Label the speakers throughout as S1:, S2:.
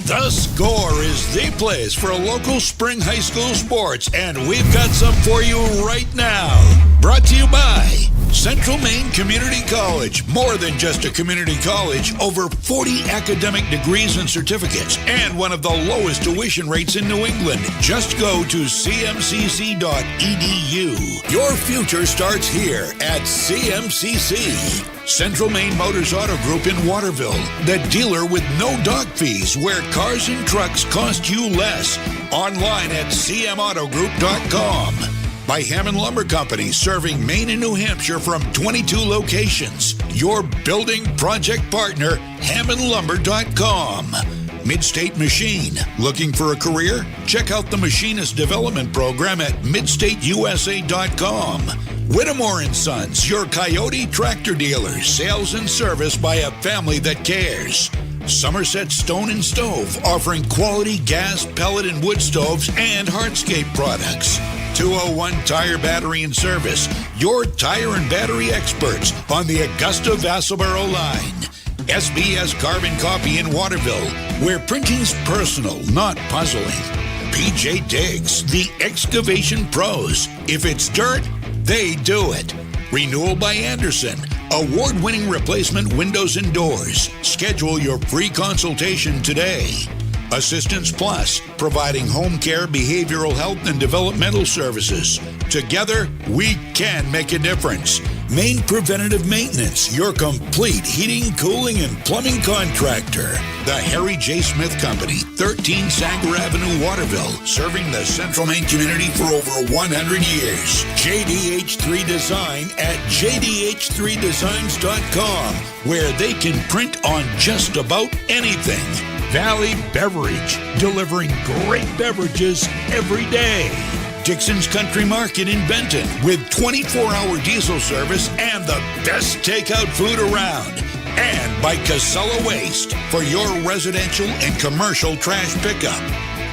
S1: The Score is the place for local spring high school sports, and we've got some for you right now. Brought to you by Central Maine Community College. More than just a community college, over 40 academic degrees and certificates, and one of the lowest tuition rates in New England. Just go to cmcc.edu. Your future starts here at CMCC. Central Maine Motors Auto Group in Waterville, the dealer with no dock fees, where cars and trucks cost you less. Online at cmautogroup.com. By Hammond Lumber Company, serving Maine and New Hampshire from 22 locations. Your building project partner, hammondlumber.com. Midstate Machine. Looking for a career? Check out the Machinist Development Program at midstateusa.com. Whittemore & Sons, your Coyote tractor dealer. Sales and service by a family that cares. Somerset Stone & Stove, offering quality gas, pellet, and wood stoves and hardscape products. 201 Tire Battery and Service, your tire and battery experts on the Augusta-Vassalboro line. SBS Carbon Copy in Waterville, where printing's personal, not puzzling. PJ Diggs, the excavation pros. If it's dirt, they do it. Renewal by Anderson, award-winning replacement windows and doors. Schedule your free consultation today. Assistance Plus, providing home care, behavioral health, and developmental services. Together, we can make a difference. Maine Preventative Maintenance, your complete heating, cooling, and plumbing contractor. The Harry J. Smith Company, 13 Sanger Avenue, Waterville, serving the Central Maine community for over 100 years. JDH3 Design at jdh3designs.com, where they can print on just about anything. Valley Beverage, delivering great beverages every day. Dixon's Country Market in Benton, with 24-hour diesel service and the best takeout food around. And by Casella Waste, for your residential and commercial trash pickup.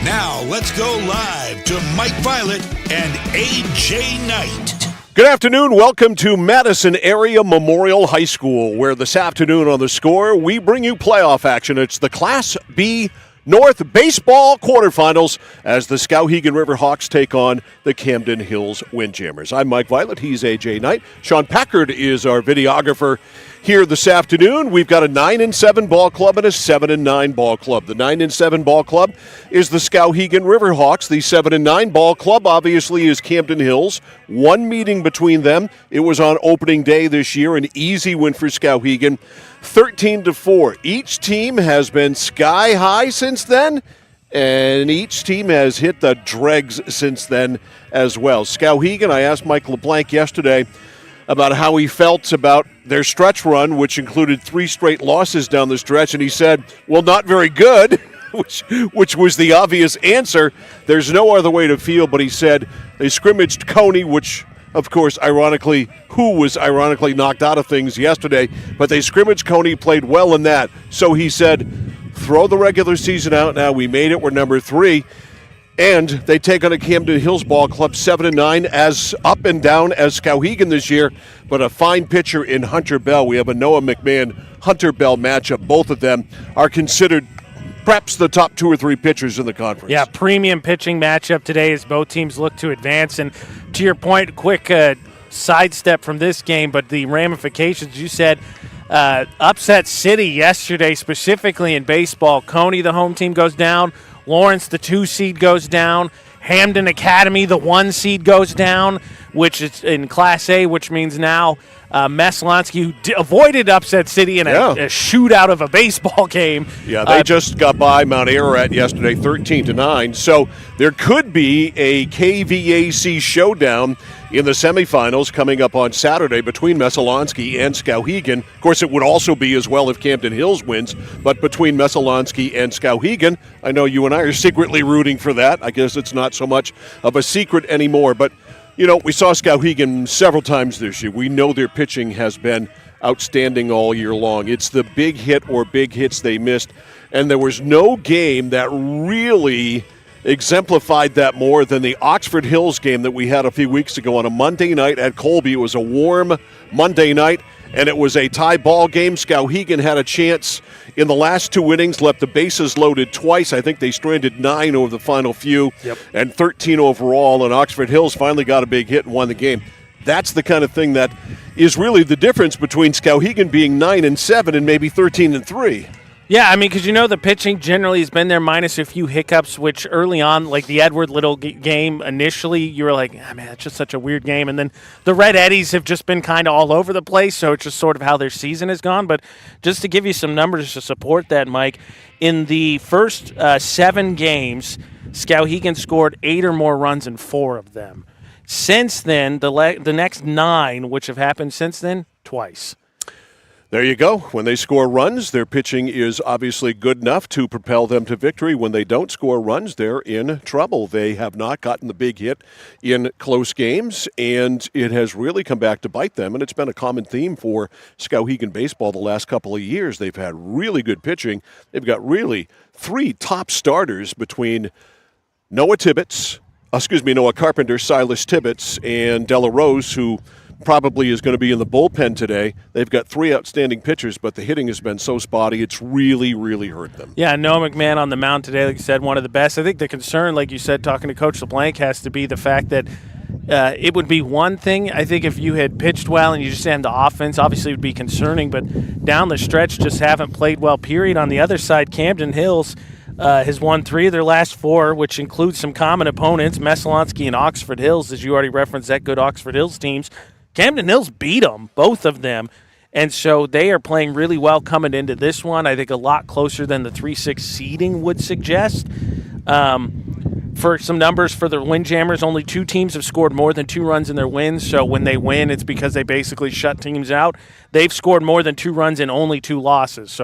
S1: Now, let's go live to Mike Violet and A.J. Knight.
S2: Good afternoon. Welcome to Madison Area Memorial High School, where this afternoon on The Score, we bring you playoff action. It's the Class B North Baseball quarterfinals as the Skowhegan Riverhawks take on the Camden Hills Windjammers. I'm Mike Violet. He's A.J. Knight. Sean Packard is our videographer here this afternoon. We've got a 9-7 ball club and a 7-9 ball club. The 9-7 ball club is the Skowhegan Riverhawks. The 7-9 ball club obviously is Camden Hills. One meeting between them. It was on opening day this year, an easy win for Skowhegan, 13-4. Each team has been sky high since then, and each team has hit the dregs since then as well. Skowhegan, I asked Mike LeBlanc yesterday about how he felt about their stretch run, which included 3 straight losses down the stretch, and he said, well, not very good, which was the obvious answer. There's no other way to feel, but he said they scrimmaged Coney, which, of course, who was ironically knocked out of things yesterday, but they scrimmaged Coney, played well in that. So he said, throw the regular season out now. We made it. We're number 3. And they take on a Camden Hills ball club 7-9, as up and down as Skowhegan this year, but a fine pitcher in Hunter Bell. We have a Noah McMahon-Hunter Bell matchup. Both of them are considered perhaps the top 2 or 3 pitchers in the conference.
S3: Yeah, premium pitching matchup today as both teams look to advance. And to your point, quick sidestep from this game, but the ramifications, you said, upset city yesterday, specifically in baseball. Coney, the home team, goes down. Lawrence, the 2 seed, goes down. Hamden Academy, the 1 seed, goes down, which is in Class A, which means now Messalonski, who avoided upset city in a shootout of a baseball game.
S2: Yeah, they just got by Mount Ararat yesterday, 13-9. So there could be a KVAC showdown in the semifinals coming up on Saturday between Messalonski and Skowhegan. Of course, it would also be as well if Camden Hills wins, but between Messalonski and Skowhegan, I know you and I are secretly rooting for that. I guess it's not so much of a secret anymore, but you know, we saw Skowhegan several times this year. We know their pitching has been outstanding all year long. It's the big hit or big hits they missed, and there was no game that really exemplified that more than the Oxford Hills game that we had a few weeks ago on a Monday night at Colby. It was a warm Monday night, and it was a tie ball game. Skowhegan had a chance in the last 2 innings, left the bases loaded twice. I think they stranded 9 over the final few, and 13 overall, and Oxford Hills finally got a big hit and won the game. That's the kind of thing that is really the difference between Skowhegan being 9-7 and maybe 13-3.
S3: Yeah, I mean, because the pitching generally has been there minus a few hiccups, which early on, like the Edward Little game, initially you were like, man, it's just such a weird game. And then the Red Eddies have just been kind of all over the place, so it's just sort of how their season has gone. But just to give you some numbers to support that, Mike, in the first 7 games, Skowhegan scored 8 or more runs in 4 of them. Since then, the next 9, which have happened since then, twice.
S2: There you go. When they score runs, their pitching is obviously good enough to propel them to victory. When they don't score runs, they're in trouble. They have not gotten the big hit in close games, and it has really come back to bite them. And it's been a common theme for Skowhegan baseball the last couple of years. They've had really good pitching. They've got really 3 top starters between Noah Carpenter, Silas Tibbetts, and Della Rose, who probably is going to be in the bullpen today. They've got 3 outstanding pitchers, but the hitting has been so spotty, it's really, really hurt them.
S3: Yeah, Noah McMahon on the mound today, like you said, one of the best. I think the concern, like you said, talking to Coach LeBlanc, has to be the fact that it would be one thing, I think, if you had pitched well and you just had the offense, obviously it would be concerning, but down the stretch just haven't played well, period. On the other side, Camden Hills has won 3 of their last 4, which includes some common opponents, Messalonsky and Oxford Hills, as you already referenced, that good Oxford Hills teams. Camden Hills beat them, both of them, and so they are playing really well coming into this one. I think a lot closer than the 3-6 seeding would suggest. For some numbers for the Windjammers, only 2 teams have scored more than 2 runs in their wins, so when they win, it's because they basically shut teams out. They've scored more than 2 runs in only 2 losses,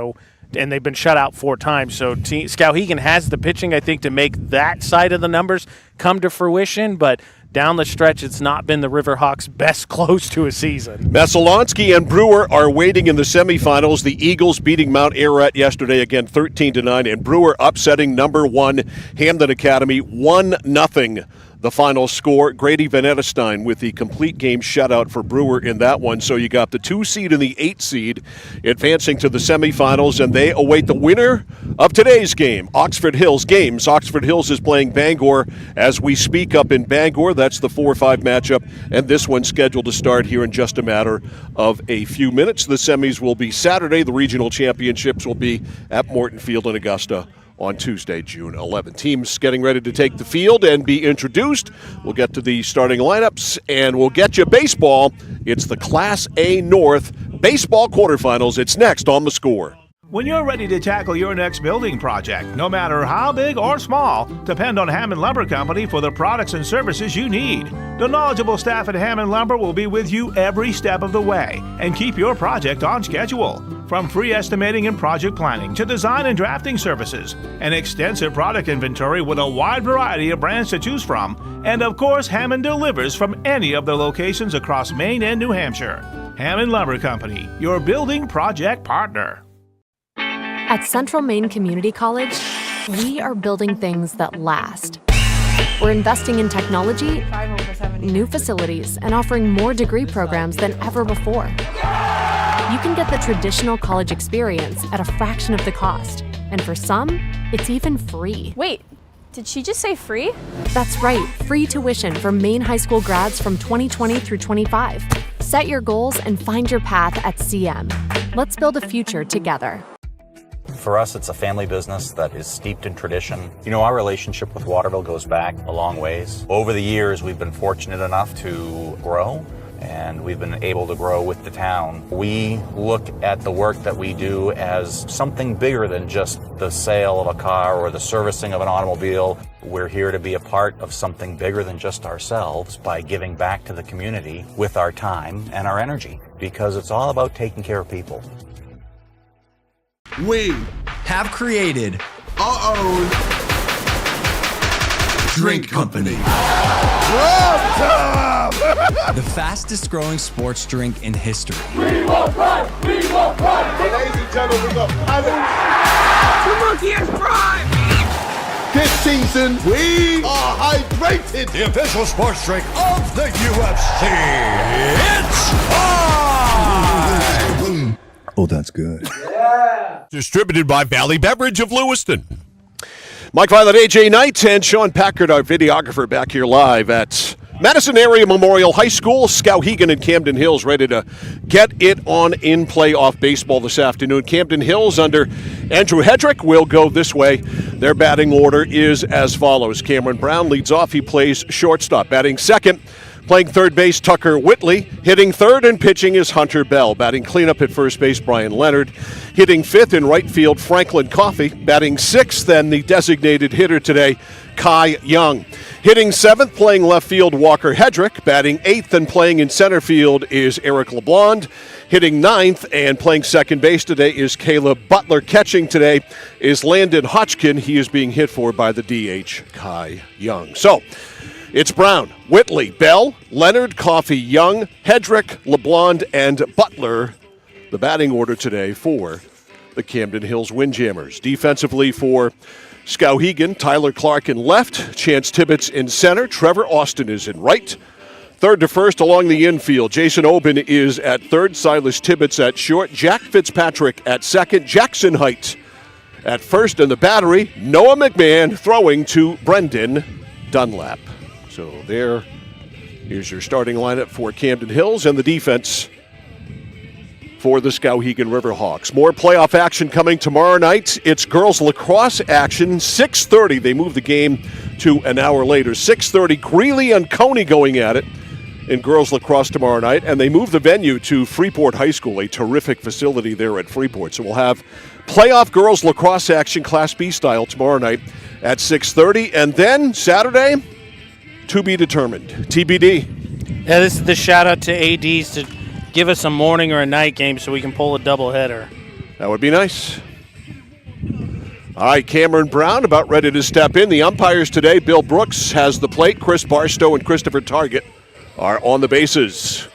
S3: and they've been shut out 4 times. So Skowhegan has the pitching, I think, to make that side of the numbers come to fruition, but down the stretch, it's not been the Riverhawks' best close to a season.
S2: Messalonsky and Brewer are waiting in the semifinals. The Eagles beating Mount Ararat yesterday, again 13-9, and Brewer upsetting number 1 Hamden Academy 1-0. The final score, Grady Van Ettestein with the complete game shutout for Brewer in that one. So you got the 2 seed and the 8 seed advancing to the semifinals, and they await the winner of today's game, Oxford Hills games. Oxford Hills is playing Bangor as we speak up in Bangor. That's the 4-5 matchup, and this one's scheduled to start here in just a matter of a few minutes. The semis will be Saturday. The regional championships will be at Morton Field in Augusta on Tuesday, June 11th. Teams getting ready to take the field and be introduced. We'll get to the starting lineups, and we'll get you baseball. It's the Class A North baseball quarterfinals. It's next on The Score.
S4: When you're ready to tackle your next building project, no matter how big or small, depend on Hammond Lumber Company for the products and services you need. The knowledgeable staff at Hammond Lumber will be with you every step of the way and keep your project on schedule. From free estimating and project planning to design and drafting services, an extensive product inventory with a wide variety of brands to choose from, and of course, Hammond delivers from any of the locations across Maine and New Hampshire. Hammond Lumber Company, your building project partner.
S5: At Central Maine Community College, we are building things that last. We're investing in technology, new facilities, and offering more degree programs than ever before. You can get the traditional college experience at a fraction of the cost, and for some, it's even free.
S6: Wait, did she just say free?
S5: That's right, free tuition for Maine high school grads from 2020 through 25. Set your goals and find your path at CM. Let's build a future together.
S7: For us, it's a family business that is steeped in tradition. You know, our relationship with Waterville goes back a long ways. Over the years, we've been fortunate enough to grow, and we've been able to grow with the town. We look at the work that we do as something bigger than just the sale of a car or the servicing of an automobile. We're here to be a part of something bigger than just ourselves by giving back to the community with our time and our energy, because it's all about taking care of people.
S8: We have created our own drink company. The fastest growing sports drink in history.
S9: We will run! We will run!
S10: Ladies and gentlemen, we got
S9: The monkey has prime!
S10: This season, we are hydrated.
S1: The official sports drink of the UFC. It's time!
S11: Oh, that's good.
S12: Distributed by Valley Beverage of Lewiston.
S2: Mike Violet, AJ Knight, and Sean Packard, our videographer, back here live at Madison Area Memorial High School. Skowhegan and Camden Hills ready to get it on in playoff baseball this afternoon. Camden Hills under Andrew Hedrick will go this way. Their batting order is as follows. Cameron Brown leads off. He plays shortstop. Batting second, playing third base, Tucker Whitley. Hitting third and pitching is Hunter Bell. Batting cleanup at first base, Brian Leonard. Hitting fifth in right field, Franklin Coffey. Batting sixth, then the designated hitter today, Kai Young. Hitting seventh, playing left field, Walker Hedrick. Batting eighth and playing in center field is Eric LeBlond. Hitting ninth and playing second base today is Caleb Butler. Catching today is Landon Hodgkin. He is being hit for by the DH, Kai Young. So, it's Brown, Whitley, Bell, Leonard, Coffey, Young, Hedrick, LeBlond, and Butler. The batting order today for the Camden Hills Windjammers. Defensively for Skowhegan, Tyler Clark in left, Chance Tibbetts in center, Trevor Austin is in right. Third to first along the infield, Jason Oben is at third, Silas Tibbetts at short, Jack Fitzpatrick at second, Jackson Height at first, and the battery, Noah McMahon throwing to Brendan Dunlap. So there is your starting lineup for Camden Hills and the defense for the Skowhegan Riverhawks. More playoff action coming tomorrow night. It's girls lacrosse action, 6:30. They move the game to an hour later. 6:30, Greeley and Coney going at it in girls lacrosse tomorrow night, and they move the venue to Freeport High School, a terrific facility there at Freeport. So we'll have playoff girls lacrosse action, Class B style, tomorrow night at 6:30, and then Saturday, to be determined. TBD.
S3: Yeah, this is the shout out to ADs to give us a morning or a night game so we can pull a doubleheader.
S2: That would be nice. All right, Cameron Brown about ready to step in. The umpires today, Bill Brooks has the plate. Chris Barstow and Christopher Target are on the bases.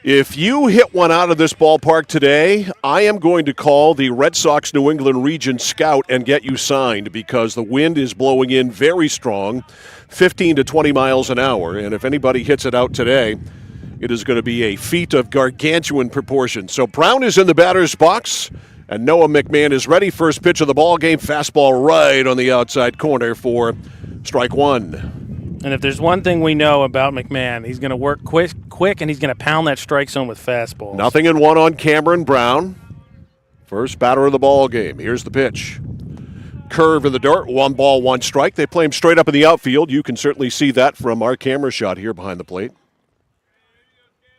S2: If you hit one out of this ballpark today, I am going to call the Red Sox New England Region Scout and get you signed because the wind is blowing in very strong, 15 to 20 miles an hour. And if anybody hits it out today, it is going to be a feat of gargantuan proportions. So Brown is in the batter's box, and Noah McMahon is ready. First pitch of the ball game, fastball right on the outside corner for strike one.
S3: And if there's one thing we know about McMahon, he's going to work quick, and he's going to pound that strike zone with fastballs.
S2: Nothing in one on Cameron Brown. First batter of the ball game. Here's the pitch. Curve in the dirt, 1-1 strike. They play him straight up in the outfield. You can certainly see that from our camera shot here behind the plate.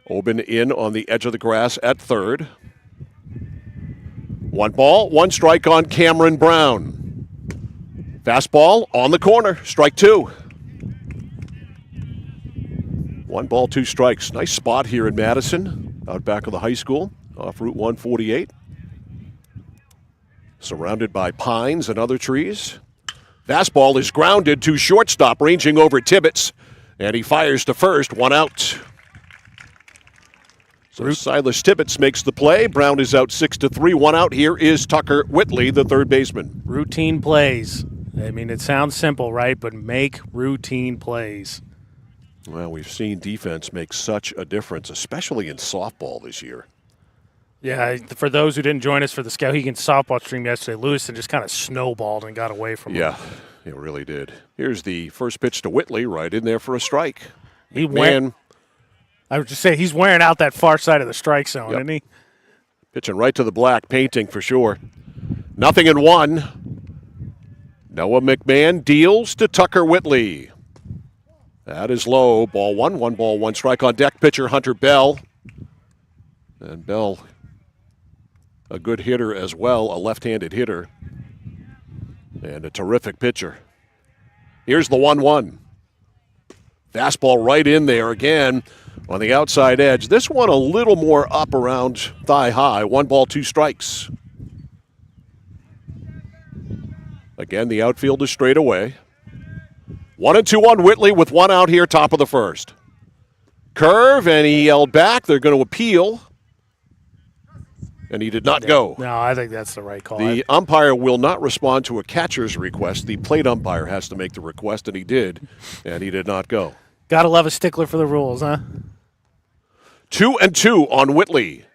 S2: Oben in on the edge of the grass at third. 1 strike on Cameron Brown. Fastball on the corner, strike two. 2 strikes. Nice spot here in Madison, out back of the high school, off Route 148. Surrounded by pines and other trees. Fastball is grounded to shortstop, ranging over Tibbetts, and he fires to first, 1 out. So Silas Tibbetts makes the play. Brown is out 6-3. 1 out. Here is Tucker Whitley, the third baseman.
S3: Routine plays. I mean, it sounds simple, right? But make routine plays.
S2: Well, we've seen defense make such a difference, especially in softball this year.
S3: Yeah, for those who didn't join us for the Skowhegan softball stream yesterday, Lewiston just kind of snowballed and got away from him.
S2: Yeah, it really did. Here's the first pitch to Whitley, right in there for a strike.
S3: I would just say he's wearing out that far side of the strike zone, isn't he?
S2: Pitching right to the black, painting for sure. 0-1. Noah McMahon deals to Tucker Whitley. That is low. Ball 1, 1 strike on deck. Pitcher Hunter Bell. And Bell, a good hitter as well, a left-handed hitter. And a terrific pitcher. Here's the 1-1. Fastball right in there again on the outside edge. This one a little more up around thigh high. 1-2 strikes. Again, the outfield is straight away. 1-2 on Whitley with 1 out here, top of the first. Curve, and he yelled back. They're going to appeal. And he did not go.
S3: No, I think that's the right call.
S2: The umpire will not respond to a catcher's request. The plate umpire has to make the request, and he did not go.
S3: Gotta love a stickler for the rules, huh?
S2: 2-2 on Whitley.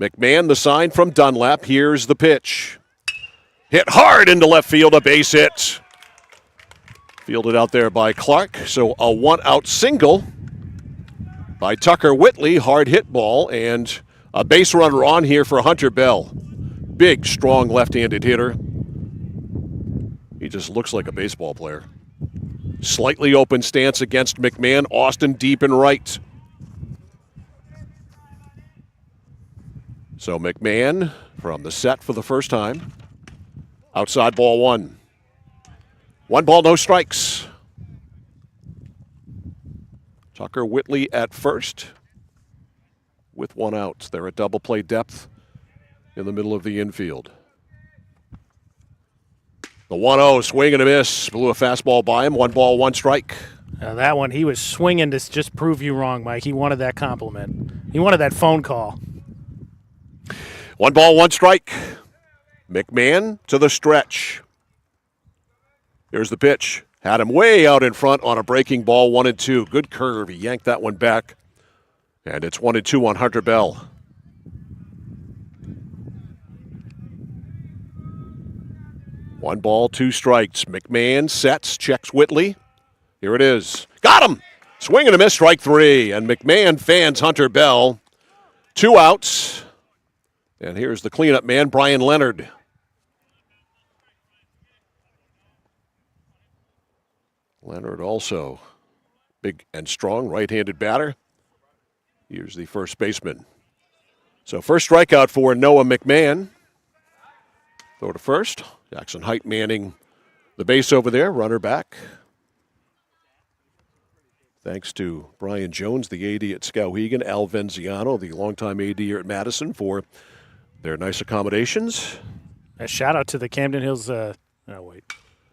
S2: McMahon, the sign from Dunlap. Here's the pitch. Hit hard into left field, a base hit. Fielded out there by Clark, so a one-out single by Tucker Whitley. Hard hit ball, and a base runner on here for Hunter Bell. Big, strong left-handed hitter. He just looks like a baseball player. Slightly open stance against McMahon. Austin deep and right. So McMahon from the set for the first time. Outside ball one. 1 ball, no strikes. Tucker Whitley at first with 1 out. They're at double play depth in the middle of the infield. The 1-0, swing and a miss. Blew a fastball by him. 1 ball, 1 strike.
S3: Now that one, he was swinging to just prove you wrong, Mike. He wanted that compliment. He wanted that phone call.
S2: 1 ball, 1 strike. McMahon to the stretch. Here's the pitch. Had him way out in front on a breaking ball, 1-2. Good curve. He yanked that one back. And it's 1-2 on Hunter Bell. One ball, 2 strikes. McMahon sets, checks Whitley. Here it is. Got him! Swing and a miss, strike 3. And McMahon fans Hunter Bell. 2 outs. And here's the cleanup man, Brian Leonard. Leonard also big and strong right-handed batter. Here's the first baseman. So first strikeout for Noah McMahon. Throw to first. Jackson Height manning the base over there. Runner back. Thanks to Brian Jones, the AD at Skowhegan, Al Venziano, the longtime AD here at Madison, for their nice accommodations.
S3: A shout out to the Camden Hills.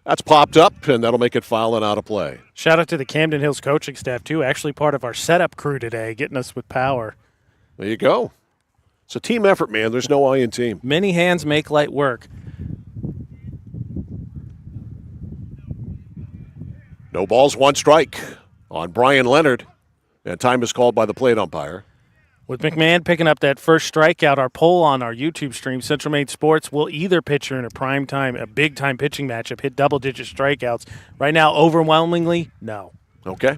S2: That's popped up, and that'll make it foul and out of play.
S3: Shout out to the Camden Hills coaching staff, too. Actually part of our setup crew today, getting us with power.
S2: There you go. It's a team effort, man. There's no I in team.
S3: Many hands make light work.
S2: No balls, 1 strike on Brian Leonard. And time is called by the plate umpire.
S3: With McMahon picking up that first strikeout, our poll on our YouTube stream, Central Maine Sports will either pitcher in a big-time pitching matchup, hit double-digit strikeouts. Right now, overwhelmingly, no.
S2: Okay.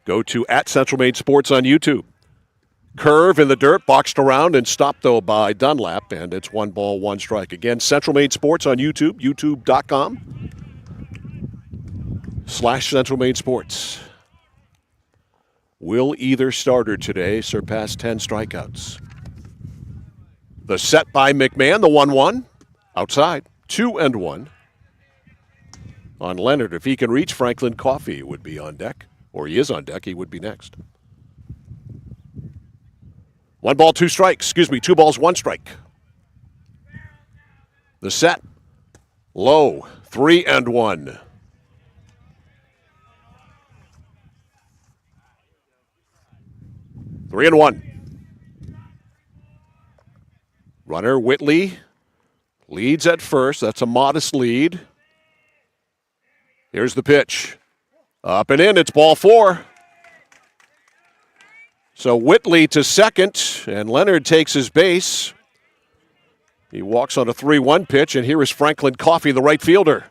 S2: Go to @Central Maine Sports on YouTube. Curve in the dirt, boxed around and stopped, though, by Dunlap, and it's 1 ball, 1 strike. Again, Central Maine Sports on YouTube, youtube.com/Central Maine Sports. Will either starter today surpass 10 strikeouts? The set by McMahon, the 1-1. Outside, 2-1. On Leonard, if he can reach Franklin Coffey, would be on deck. Or he is on deck, he would be next. 1 ball, 2 strikes. 2 balls, 1 strike. The set, low, 3-1. 3-1. Runner Whitley leads at first. That's a modest lead. Here's the pitch. Up and in. It's ball 4. So Whitley to second, and Leonard takes his base. He walks on a 3-1 pitch, and here is Franklin Coffey, the right fielder.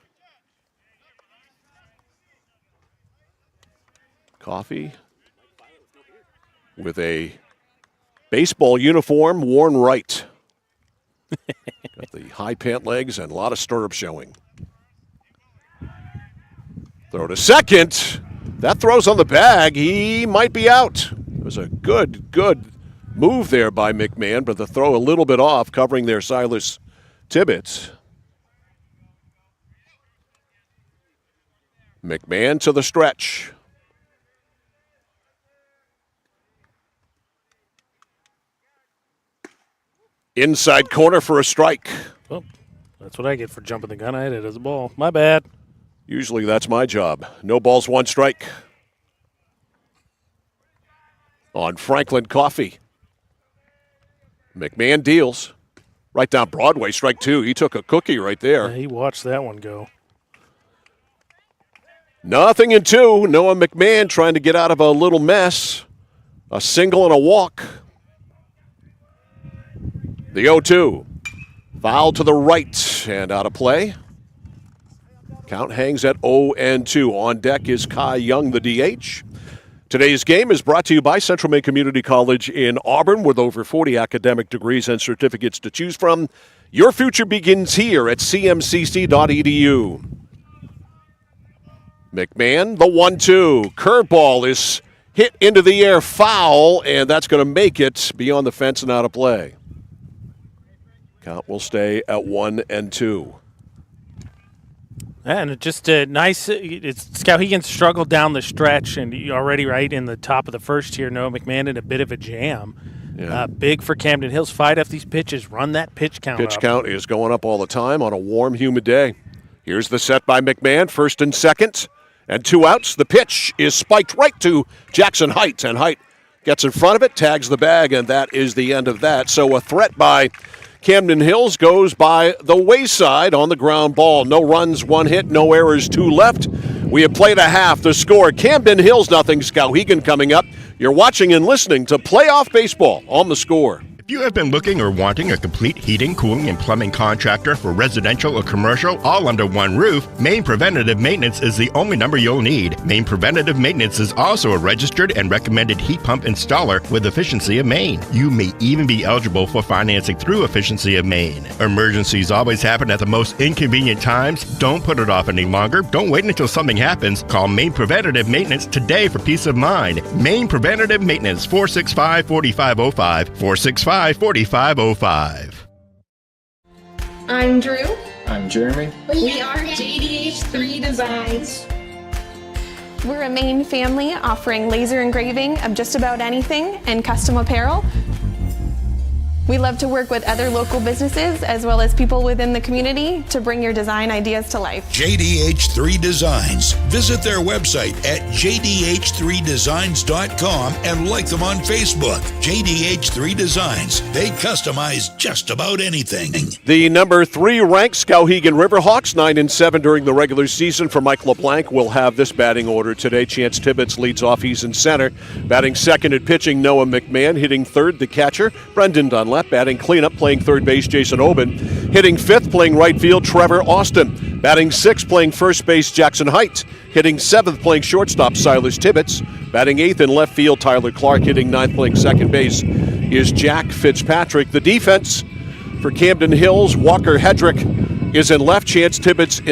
S2: Coffey with a baseball uniform worn right. Got the high pant legs and a lot of stirrups showing. Throw to second. That throws on the bag. He might be out. It was a good move there by McMahon, but the throw a little bit off, covering their Silas Tibbetts. McMahon to the stretch. Inside corner for a strike.
S3: Oh, that's what I get for jumping the gun. I hit it as a ball. My bad.
S2: Usually that's my job. No balls, 1 strike. On Franklin Coffey. McMahon deals. Right down Broadway, strike 2. He took a cookie right there.
S3: Yeah, he watched that one go.
S2: 0-2. Noah McMahon trying to get out of a little mess. A single and a walk. The 0-2. Foul to the right and out of play. Count hangs at 0-2. On deck is Kai Young, the DH. Today's game is brought to you by Central Maine Community College in Auburn, with over 40 academic degrees and certificates to choose from. Your future begins here at cmcc.edu. McMahon, the 1-2. Curveball is hit into the air, foul, and that's going to make it beyond the fence and out of play. Count will stay at 1-2.
S3: And just a nice, Skowhegan struggled down the stretch, and already right in the top of the first here, Noah McMahon in a bit of a jam. Yeah. Big for Camden Hills. Fight off these pitches. Run that pitch count up.
S2: Pitch count is going up all the time on a warm, humid day. Here's the set by McMahon, first and second, and 2 outs. The pitch is spiked right to Jackson Height, and Height gets in front of it, tags the bag, and that is the end of that. So a threat by Camden Hills goes by the wayside on the ground ball. No runs, 1 hit, no errors, 2 left. We have played a half. The score, Camden Hills 0, Skowhegan coming up. You're watching and listening to Playoff Baseball on The Score.
S11: If you have been looking or wanting a complete heating, cooling, and plumbing contractor for residential or commercial all under one roof, Maine Preventative Maintenance is the only number you'll need. Maine Preventative Maintenance is also a registered and recommended heat pump installer with Efficiency of Maine. You may even be eligible for financing through Efficiency of Maine. Emergencies always happen at the most inconvenient times. Don't put it off any longer. Don't wait until something happens. Call Maine Preventative Maintenance today for peace of mind. Maine Preventative Maintenance, 465-4505, 465-4505.
S13: I'm Drew.
S14: I'm Jeremy.
S13: We are JDH3 Designs.
S6: We're a Maine family offering laser engraving of just about anything and custom apparel. We love to work with other local businesses as well as people within the community to bring your design ideas to life.
S1: JDH3 Designs. Visit their website at jdh3designs.com and like them on Facebook. JDH3 Designs. They customize just about anything.
S2: The number 3 ranked Skowhegan Riverhawks, 9-7 during the regular season. For Mike LeBlanc, will have this batting order today. Chance Tibbetts leads off. He's in center. Batting second at pitching, Noah McMahon. Hitting third, the catcher, Brendan Dunlap. Batting cleanup, playing third base, Jason Oben. Hitting fifth, playing right field, Trevor Austin. Batting sixth, playing first base, Jackson Height. Hitting seventh, playing shortstop, Silas Tibbetts. Batting eighth in left field, Tyler Clark. Hitting ninth, playing second base, is Jack Fitzpatrick. The defense for Camden Hills, Walker Hedrick is in left. Chance Tibbetts,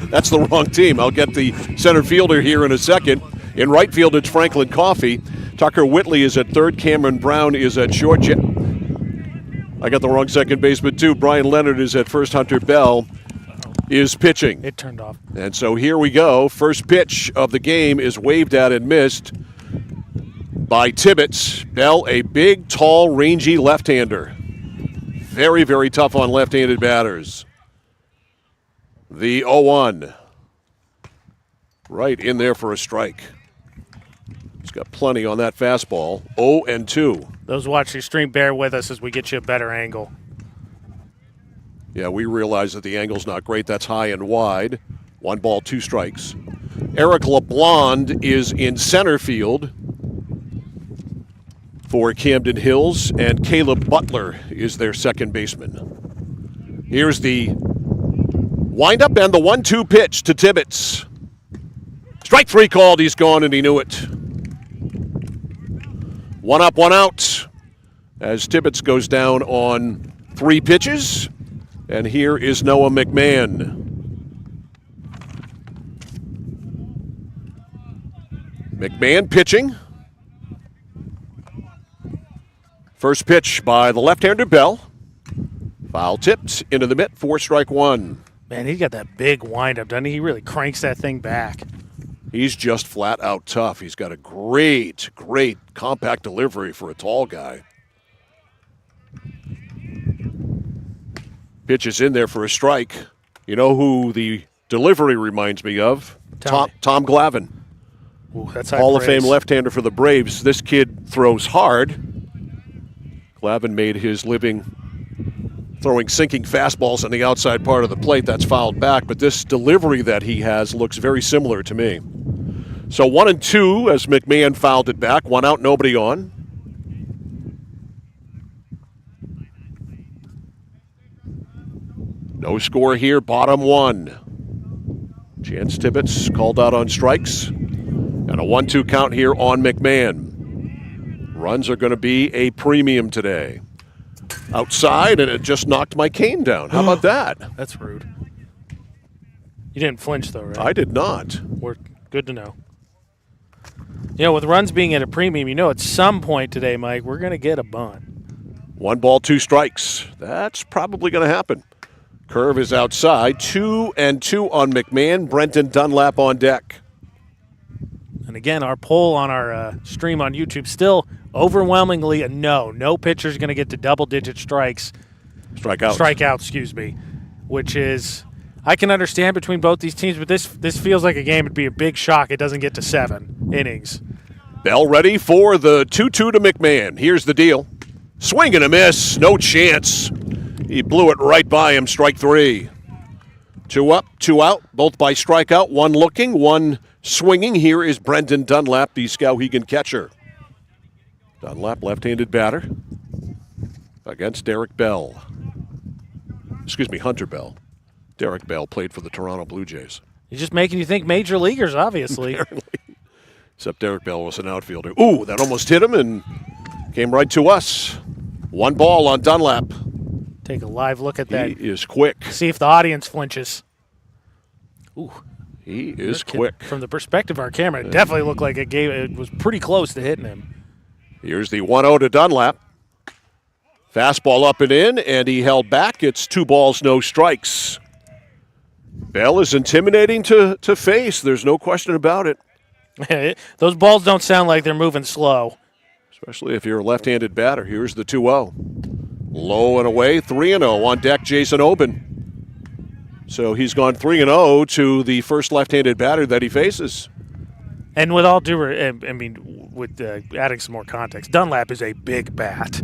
S2: that's the wrong team. I'll get the center fielder here in a second. In right field, it's Franklin Coffey. Tucker Whitley is at third. Cameron Brown is at short. I got the wrong second baseman, too. Brian Leonard is at first. Hunter Bell is pitching.
S3: It turned off.
S2: And so here we go. First pitch of the game is waved at and missed by Tibbetts. Bell, a big, tall, rangy left-hander. Very, very tough on left-handed batters. The 0-1. Right in there for a strike. He's got plenty on that fastball. 0-2.
S3: Those watching the stream, bear with us as we get you a better angle.
S2: Yeah, we realize that the angle's not great. That's high and wide. 1 ball, 2 strikes. Eric LeBlond is in center field for Camden Hills, and Caleb Butler is their second baseman. Here's the windup and the 1-2 pitch to Tibbetts. Strike 3 called. He's gone, and he knew it. 1 up, 1 out, as Tibbetts goes down on 3 pitches. And here is Noah McMahon. McMahon pitching. First pitch by the left-hander Bell. Foul tipped into the mitt, 4-1.
S3: Man, he got that big windup, doesn't he? He really cranks that thing back.
S2: He's just flat out tough. He's got a great compact delivery for a tall guy. Pitch is in there for a strike. You know who the delivery reminds me of? Tom Glavine.
S3: Ooh, that's
S2: Hall of Fame left-hander for the Braves. This kid throws hard. Glavine made his living throwing sinking fastballs on the outside part of the plate. That's fouled back, but this delivery that he has looks very similar to me. So 1-2 as McMahon fouled it back. 1 out, nobody on. No score here, bottom one. Chance Tibbetts called out on strikes. And a 1-2 count here on McMahon. Runs are going to be a premium today. Outside, and it just knocked my cane down. How about that?
S3: That's rude. You didn't flinch, though, right?
S2: I did not.
S3: We're good to know. You know, with runs being at a premium, you know at some point today, Mike, we're going to get a bunt.
S2: 1 ball, 2 strikes. That's probably going to happen. Curve is outside. 2-2 on McMahon. Brenton Dunlap on deck.
S3: And again, our poll on our stream on YouTube still overwhelmingly a no. No pitcher's going to get to double-digit strikes. Strikeouts, excuse me. Which is, I can understand between both these teams, but this feels like a game would be a big shock. It doesn't get to 7 innings.
S2: Bell ready for the 2-2 to McMahon. Here's the deal. Swing and a miss. No chance. He blew it right by him. Strike 3. 2 up, 2 out. Both by strikeout. 1 looking, 1 swinging. Here is Brendan Dunlap, the Skowhegan catcher. Dunlap, left-handed batter against Derek Bell. Hunter Bell. Derek Bell played for the Toronto Blue Jays.
S3: He's just making you think major leaguers, obviously.
S2: Apparently. Except Derek Bell was an outfielder. Ooh, that almost hit him and came right to us. 1 ball on Dunlap.
S3: Take a live look at that.
S2: He is quick.
S3: See if the audience flinches. Ooh.
S2: He is quick.
S3: From the perspective of our camera, it definitely looked like it was pretty close to hitting him.
S2: Here's the 1-0 to Dunlap. Fastball up and in, and he held back. It's 2 balls, no strikes. Bell is intimidating to face. There's no question about it.
S3: Those balls don't sound like they're moving slow.
S2: Especially if you're a left-handed batter. Here's the 2-0. Low and away, 3-0 on deck, Jason Oben. So he's gone 3-0 to the first left-handed batter that he faces.
S3: And with all due, with adding some more context, Dunlap is a big bat.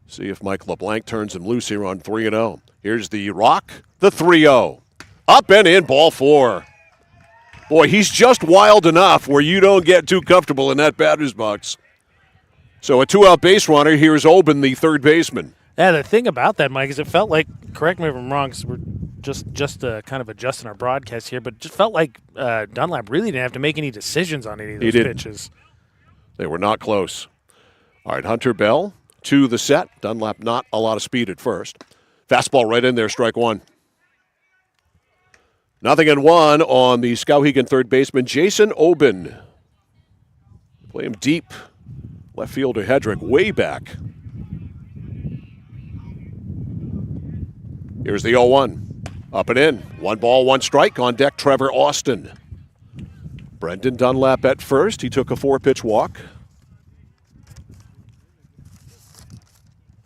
S2: See if Mike LeBlanc turns him loose here on 3-0. Here's the rock, the 3-0. Up and in, ball 4. Boy, he's just wild enough where you don't get too comfortable in that batter's box. So a 2-out base runner. Here's Oben, the third baseman.
S3: Yeah, the thing about that, Mike, is it felt like, correct me if I'm wrong, because we're just kind of adjusting our broadcast here, but it just felt like Dunlap really didn't have to make any decisions on any of those pitches.
S2: They were not close. All right, Hunter Bell to the set. Dunlap not a lot of speed at first. Fastball right in there, strike 1. 0-1 on the Skowhegan third baseman, Jason Oben. Play him deep. Left fielder Hedrick way back. Here's the 0-1. Up and in. 1 ball, 1 strike. On deck, Trevor Austin. Brendan Dunlap at first. He took a 4-pitch walk.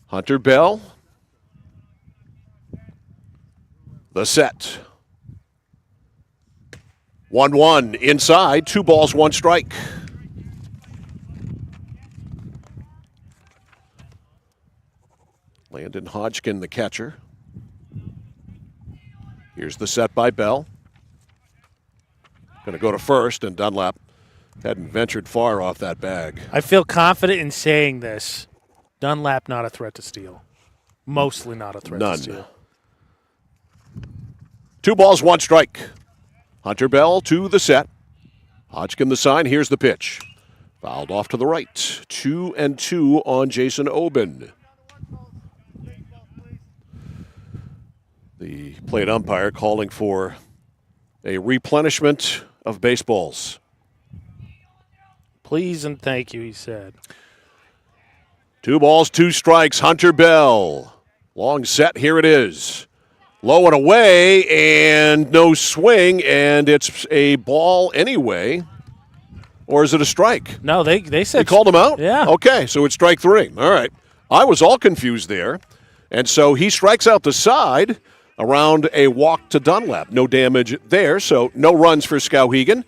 S2: Hunter Bell. The set. 1-1 inside. 2 balls, 1 strike. Landon Hodgkin, the catcher. Here's the set by Bell. Going to go to first, and Dunlap hadn't ventured far off that bag.
S3: I feel confident in saying this. Dunlap not a threat to steal. Mostly not a threat to steal.
S2: 2 balls, 1 strike. Hunter Bell to the set. Hodgkin the sign. Here's the pitch. Fouled off to the right. 2-2 on Jason Oben. The plate umpire calling for a replenishment of baseballs.
S3: Please and thank you, he said.
S2: 2 balls, 2 strikes. Hunter Bell. Long set. Here it is. Low and away, and no swing, and it's a ball anyway. Or is it a strike?
S3: No, they said...
S2: They called him out?
S3: Yeah.
S2: Okay, so it's strike 3. All right. I was all confused there. And so he strikes out the side around a walk to Dunlap. No damage there, so no runs for Skowhegan.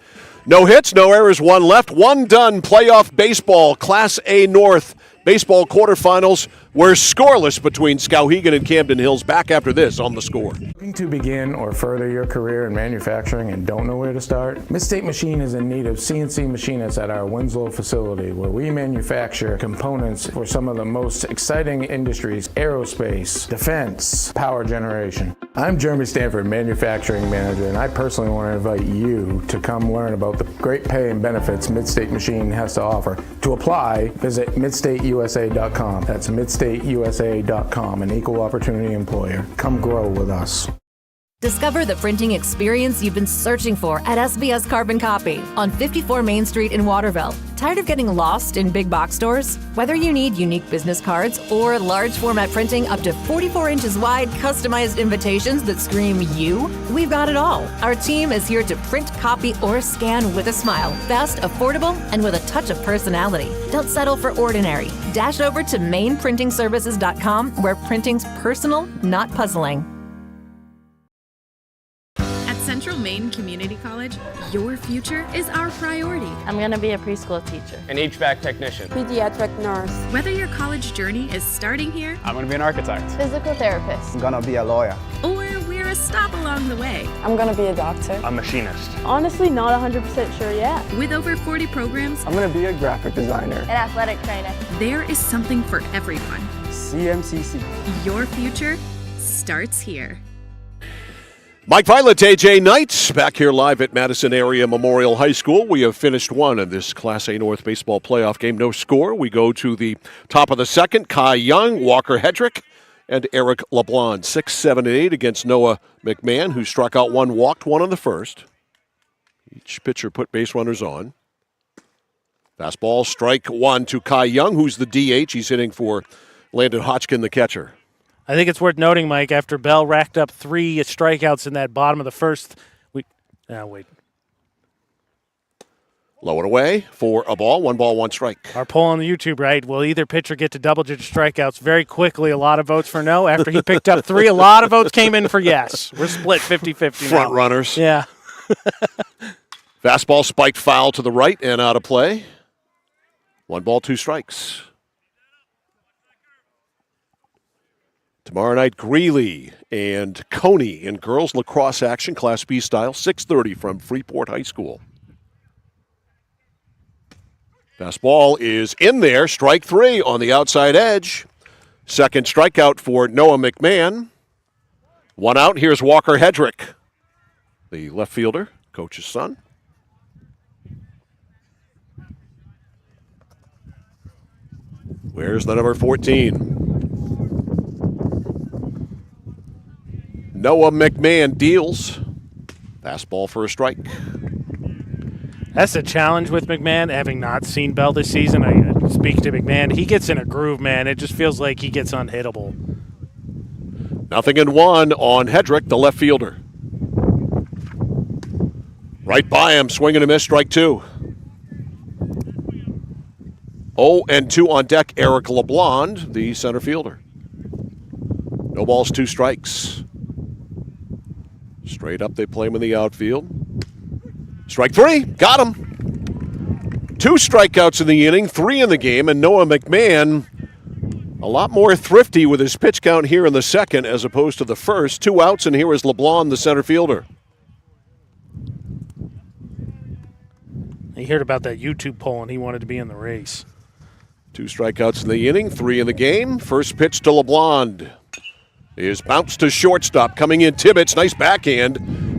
S2: No hits, no errors, 1 left. 1 done. Playoff baseball, Class A North. Baseball quarterfinals were scoreless between Skowhegan and Camden Hills. Back after this on The Score.
S14: Looking to begin or further your career in manufacturing and don't know where to start? Mid-State Machine is in need of CNC machinists at our Winslow facility, where we manufacture components for some of the most exciting industries: aerospace, defense, power generation. I'm Jeremy Stanford, manufacturing manager, and I personally want to invite you to come learn about the great pay and benefits Mid-State Machine has to offer. To apply, visit midstateusa.com. That's midstateusa.com, an equal opportunity employer. Come grow with us.
S15: Discover the printing experience you've been searching for at SBS Carbon Copy on 54 Main Street in Waterville. Tired of getting lost in big box stores? Whether you need unique business cards or large format printing up to 44 inches wide, customized invitations that scream you, we've got it all. Our team is here to print, copy, or scan with a smile. Fast, affordable, and with a touch of personality. Don't settle for ordinary. Dash over to mainprintingservices.com, where printing's personal, not puzzling.
S16: Central Maine Community College, your future is our priority.
S17: I'm going to be a preschool teacher,
S18: an HVAC technician,
S19: pediatric nurse.
S16: Whether your college journey is starting here,
S18: I'm going to be an architect,
S17: physical therapist,
S20: I'm going to be a lawyer,
S16: or we're a stop along the way.
S19: I'm going to be a doctor,
S18: a machinist.
S17: Honestly, not 100% sure yet.
S16: With over 40 programs,
S20: I'm going to be a graphic designer,
S17: an athletic trainer.
S16: There is something for everyone.
S20: CMCC.
S16: Your future starts here.
S2: Mike Violet, AJ Knight, back here live at Madison Area Memorial High School. We have finished one in this Class A North baseball playoff game. No score. We go to the top of the second. Kai Young, Walker Hedrick, and Eric LeBlanc. 6, 7, and 8 against Noah McMahon, who struck out one, walked one in the first. Each pitcher put base runners on. Fastball, strike one to Kai Young, who's the DH. He's hitting for Landon Hodgkin, the catcher.
S3: I think it's worth noting, Mike, after Bell racked up 3 strikeouts in that bottom of the first. Wait.
S2: Low and away for a ball. 1 ball, 1 strike.
S3: Our poll on the YouTube, right? Will either pitcher get to double-digit strikeouts? Very quickly, a lot of votes for no. After he picked up 3, a lot of votes came in for yes. We're split 50-50 now.
S2: Front runners.
S3: Yeah.
S2: Fastball spiked foul to the right and out of play. 1 ball, 2 strikes. Tomorrow night, Greeley and Coney in girls lacrosse action, Class B style, 6:30 from Freeport High School. Fastball is in there, strike 3 on the outside edge. Second strikeout for Noah McMahon. 1 out, here's Walker Hedrick, the left fielder, coach's son. Where's the number 14? Noah McMahon deals. Fastball for a strike.
S3: That's a challenge with McMahon, having not seen Bell this season. I speak to McMahon. He gets in a groove, man. It just feels like he gets unhittable.
S2: 0-1 on Hedrick, the left fielder. Right by him, swing and a miss, strike 2. 0-2 on deck, Eric LeBlanc, the center fielder. No balls, 2 strikes. Straight up, they play him in the outfield. Strike 3, got him. 2 strikeouts in the inning, 3 in the game, and Noah McMahon a lot more thrifty with his pitch count here in the second as opposed to the first. 2 outs, and here is LeBlanc, the center fielder.
S3: He heard about that YouTube poll, and he wanted to be in the race.
S2: 2 strikeouts in the inning, 3 in the game. First pitch to LeBlanc is bounced to shortstop. Coming in, Tibbetts, nice backhand.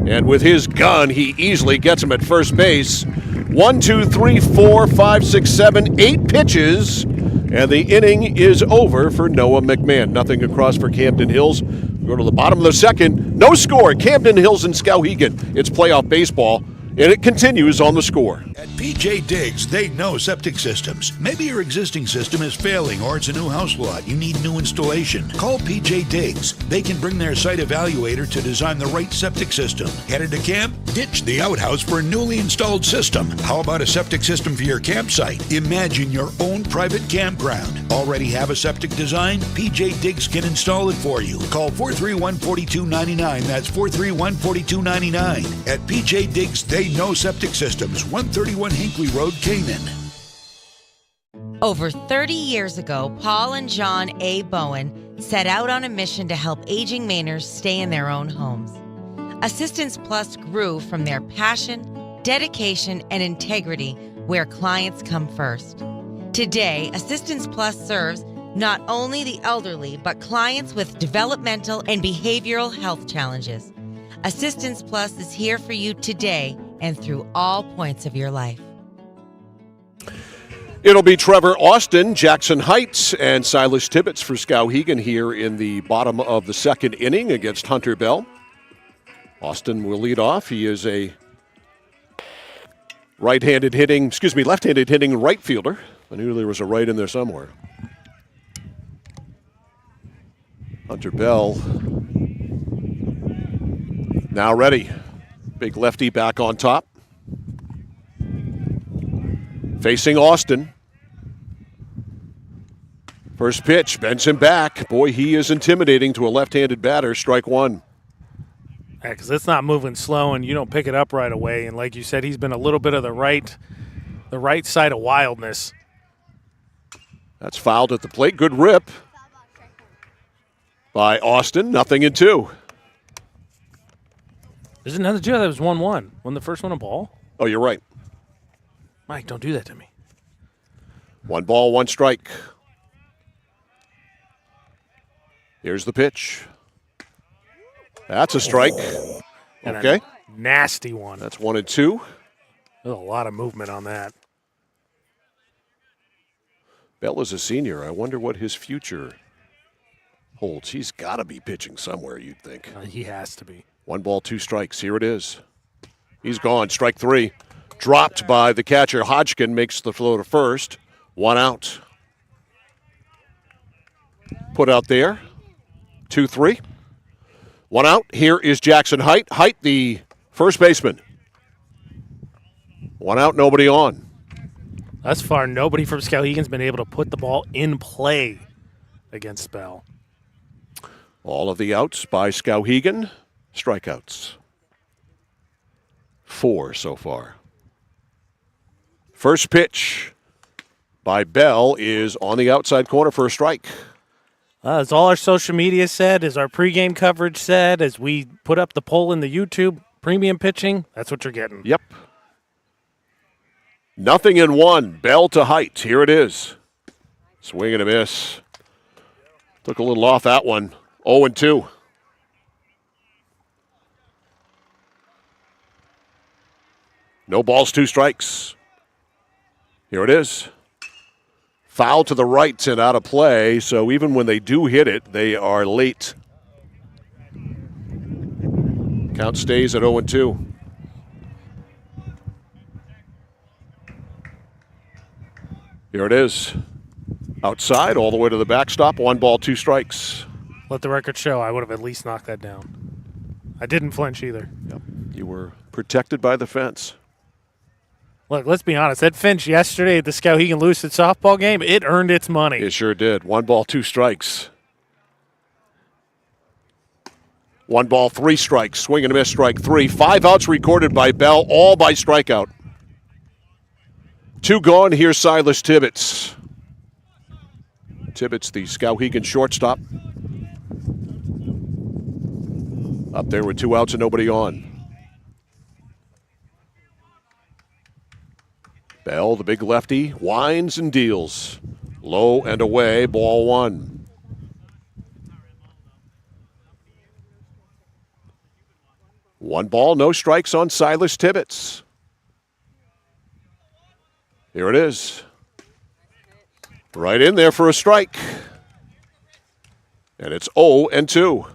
S2: And with his gun, he easily gets him at first base. 1, 2, 3, 4, 5, 6, 7, 8 pitches. And the inning is over for Noah McMahon. Nothing across for Camden Hills. We go to the bottom of the second. No score. Camden Hills and Skowhegan. It's playoff baseball. And it continues on The Score.
S1: At PJ Diggs, they know septic systems. Maybe your existing system is failing or it's a new house lot. You need new installation. Call PJ Diggs. They can bring their site evaluator to design the right septic system. Headed to camp? Ditch the outhouse for a newly installed system. How about a septic system for your campsite? Imagine your own private campground. Already have a septic design? PJ Diggs can install it for you. Call 431-4299. That's 431-4299. At PJ Diggs, they know septic systems. 131 Hinkley Road, Canaan.
S21: Over 30 years ago, Paul and John A. Bowen set out on a mission to help aging Mainers stay in their own homes. Assistance Plus grew from their passion, dedication, and integrity where clients come first. Today, Assistance Plus serves not only the elderly, but clients with developmental and behavioral health challenges. Assistance Plus is here for you today and through all points of your life.
S2: It'll be Trevor Austin, Jackson Heights, and Silas Tibbetts for Skowhegan here in the bottom of the second inning against Hunter Bell. Austin will lead off. He is a left-handed hitting right fielder. I knew there was a right in there somewhere. Hunter Bell now ready. Big lefty back on top. Facing Austin. First pitch, bends him back. Boy, he is intimidating to a left-handed batter. Strike one.
S3: Yeah, because it's not moving slow, and you don't pick it up right away. And like you said, he's been a little bit of the right side of wildness.
S2: That's fouled at the plate. Good rip by Austin. 0-2.
S3: There's another two that was 1-1. Wasn't the first one a ball?
S2: Oh, you're right.
S3: Mike, don't do that to me.
S2: 1 ball, 1 strike. Here's the pitch. That's a strike.
S3: And
S2: okay.
S3: A nasty one.
S2: That's 1-2.
S3: There's a lot of movement on that.
S2: Bell is a senior. I wonder what his future holds. He's got to be pitching somewhere, you'd think.
S3: He has to be.
S2: 1 ball, 2 strikes. Here it is. He's gone. Strike 3. Dropped by the catcher. Hodgkin makes the throw to first. 1 out. Put out there. 2-3. 1 out. Here is Jackson Height. Height, the first baseman. 1 out, nobody on.
S3: Thus far, nobody from Skowhegan's been able to put the ball in play against Bell.
S2: All of the outs by Skowhegan. Strikeouts. 4 so far. First pitch by Bell is on the outside corner for a strike.
S3: As all our social media said, as our pregame coverage said, as we put up the poll in the YouTube, premium pitching, that's what you're getting.
S2: Yep. 0-1. Bell to Height. Here it is. Swing and a miss. Took a little off that one. 0-2. No balls, 2 strikes. Here it is. Foul to the right and out of play, so even when they do hit it, they are late. Count stays at 0-2. Here it is. Outside, all the way to the backstop. 1 ball, 2 strikes.
S3: Let the record show I would have at least knocked that down. I didn't flinch either.
S2: Yep. You were protected by the fence.
S3: Look, let's be honest. That fence yesterday at the Skowhegan Lucid softball game, it earned its money.
S2: It sure did. 1 ball, 2 strikes. 1 ball, 3 strikes. Swing and a miss, strike 3. 5 outs recorded by Bell, all by strikeout. 2 gone. Here's Silas Tibbetts. Tibbetts, the Skowhegan shortstop. Up there with 2 outs and nobody on. Bell, the big lefty, winds and deals. Low and away, ball 1. One ball, no strikes on Silas Tibbetts. Here it is. Right in there for a strike. And it's 0-2.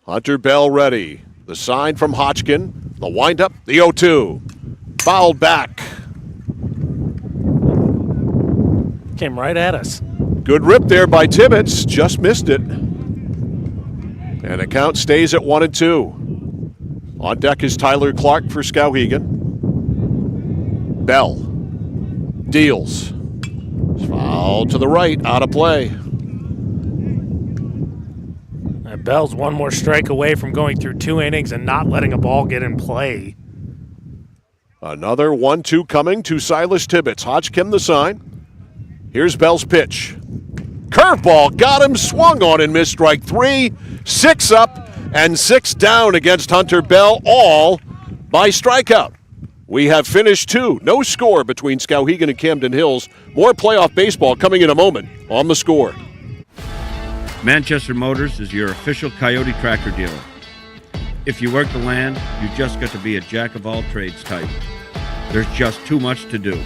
S2: Hunter Bell ready. The sign from Hodgkin. The windup, the 0-2. Fouled back.
S3: Came right at us.
S2: Good rip there by Tibbetts. Just missed it. And the count stays at 1-2. On deck is Tyler Clark for Skowhegan. Bell deals. Foul to the right, out of play.
S3: And Bell's 1 more strike away from going through 2 innings and not letting a ball get in play.
S2: Another 1-2 coming to Silas Tibbetts. Hodgkin the sign. Here's Bell's pitch. Curveball got him, swung on and missed strike 3. 6 up and 6 down against Hunter Bell, all by strikeout. We have finished 2. No score between Skowhegan and Camden Hills. More playoff baseball coming in a moment on The Score.
S4: Manchester Motors is your official Coyote tractor dealer. If you work the land, you just got to be a jack-of-all-trades type. There's just too much to do.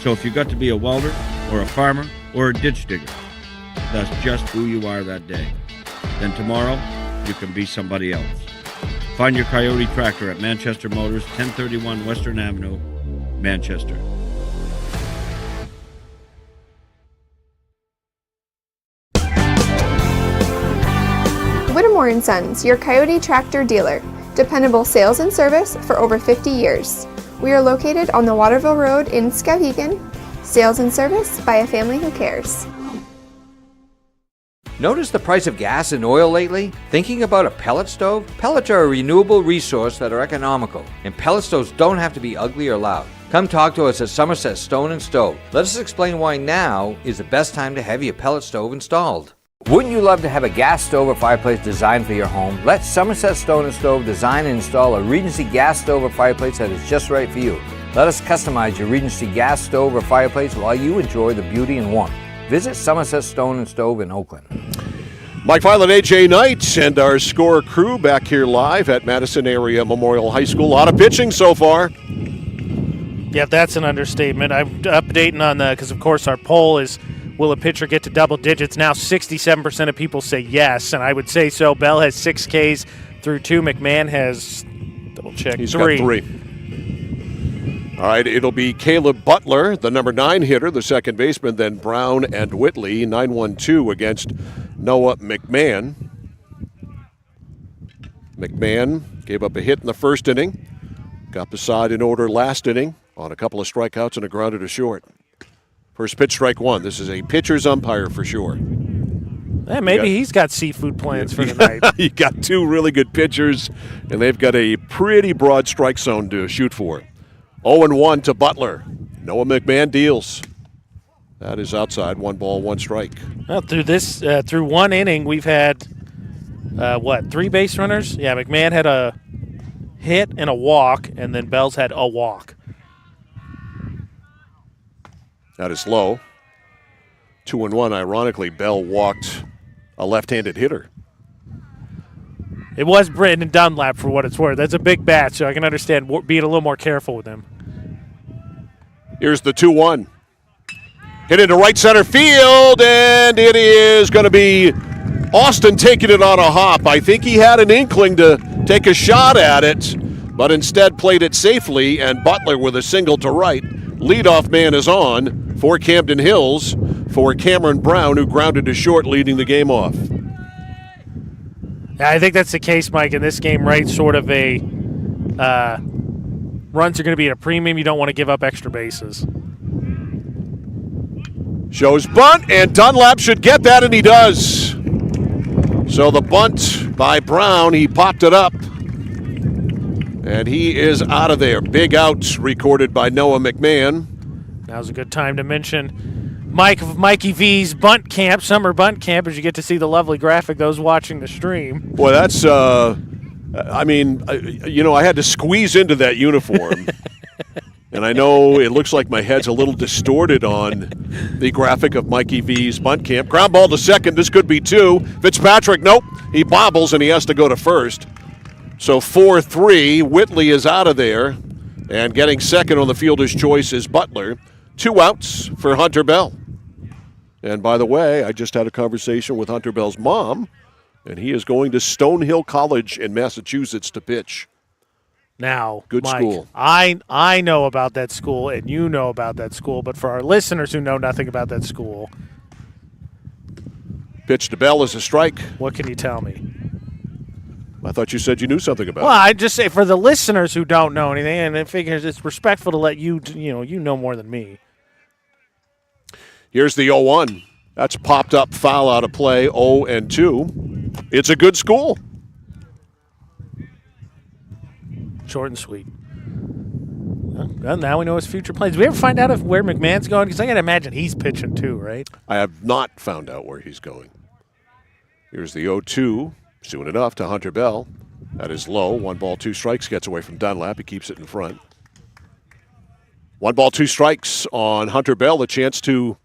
S4: So if you got to be a welder or a farmer or a ditch digger, that's just who you are that day. Then tomorrow, you can be somebody else. Find your Coyote tractor at Manchester Motors, 1031 Western Avenue, Manchester.
S22: Whittemore & Sons, your Coyote tractor dealer. Dependable sales and service for over 50 years. We are located on the Waterville Road in Skowhegan. Sales and service by a family who cares.
S23: Notice the price of gas and oil lately? Thinking about a pellet stove? Pellets are a renewable resource that are economical, and pellet stoves don't have to be ugly or loud. Come talk to us at Somerset Stone & Stove. Let us explain why now is the best time to have your pellet stove installed. Wouldn't you love to have a gas stove or fireplace designed for your home? Let Somerset Stone & Stove design and install a Regency gas stove or fireplace that is just right for you. Let us customize your Regency gas stove or fireplace while you enjoy the beauty and warmth. Visit Somerset Stone & Stove in Oakland.
S2: Mike Violet, AJ Knight, and our Score crew back here live at Madison Area Memorial High School. A lot of pitching so far.
S3: Yeah, that's an understatement. I'm updating on the, because of course our poll is, will a pitcher get to double digits? Now 67% of people say yes, and I would say so. Bell has 6 Ks through 2. McMahon has, double check,
S2: He's
S3: 3.
S2: got 3. All right, it'll be Caleb Butler, the number 9 hitter, the second baseman, then Brown and Whitley, 9-1-2 against Noah McMahon. McMahon gave up a hit in the first inning, got beside in order last inning on a couple of strikeouts and a grounded to short. First pitch, strike 1. This is a pitcher's umpire for sure.
S3: Yeah, maybe he's got seafood plans for tonight.
S2: You got 2 really good pitchers, and they've got a pretty broad strike zone to shoot for. 0-1 to Butler. Noah McMahon deals. That is outside. 1 ball, 1 strike.
S3: Well, through one inning, we've had 3 base runners? Yeah, McMahon had a hit and a walk, and then Bell's had a walk.
S2: That is low. 2-1. Ironically, Bell walked a left-handed hitter.
S3: It was Brandon Dunlap for what it's worth. That's a big bat, so I can understand being a little more careful with him.
S2: Here's the 2-1. Hit into right center field, and it is going to be Austin taking it on a hop. I think he had an inkling to take a shot at it, but instead played it safely, and Butler with a single to right. Leadoff man is on for Camden Hills for Cameron Brown, who grounded to short, leading the game off.
S3: Yeah, I think that's the case, Mike, in this game, right? Sort of a runs are going to be at a premium. You don't want to give up extra bases.
S2: Shows bunt, and Dunlap should get that, and he does. So the bunt by Brown, he popped it up. And he is out of there. Big out recorded by Noah McMahon.
S3: Now's a good time to mention Mike of Mikey V's bunt camp, summer bunt camp, as you get to see the lovely graphic, those watching the stream.
S2: Boy, that's, I had to squeeze into that uniform. And I know it looks like my head's a little distorted on the graphic of Mikey V's bunt camp. Ground ball to second. This could be 2. Fitzpatrick, nope. He bobbles, and he has to go to first. So 4-3, Whitley is out of there, and getting second on the fielder's choice is Butler. 2 outs for Hunter Bell. And by the way, I just had a conversation with Hunter Bell's mom, and he is going to Stonehill College in Massachusetts to pitch.
S3: Now,
S2: good
S3: Mike,
S2: school.
S3: I know about that school, and you know about that school, but for our listeners who know nothing about that school.
S2: Pitch to Bell is a strike.
S3: What can you tell me?
S2: I thought you said you knew something about it.
S3: Well, I'd just say for the listeners who don't know anything, and it figures it's respectful to let you know more than me.
S2: Here's the 0-1. That's popped up, foul out of play, 0-2. It's a good school.
S3: Short and sweet. Well, now we know his future plans. Did we ever find out where McMahon's going? Because I got to imagine he's pitching too, right?
S2: I have not found out where he's going. Here's the 0-2. Soon enough to Hunter Bell. That is low. 1 ball, 2 strikes. Gets away from Dunlap. He keeps it in front. 1 ball, 2 strikes on Hunter Bell. A chance to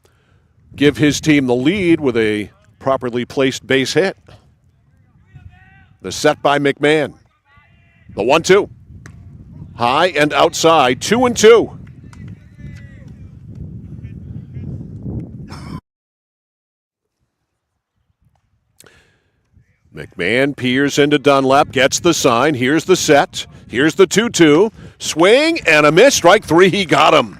S2: give his team the lead with a properly placed base hit. The set by McMahon. The 1-2. High and outside. 2-2. McMahon peers into Dunlap, gets the sign. Here's the set. Here's the 2-2. Swing and a miss. Strike 3. He got him.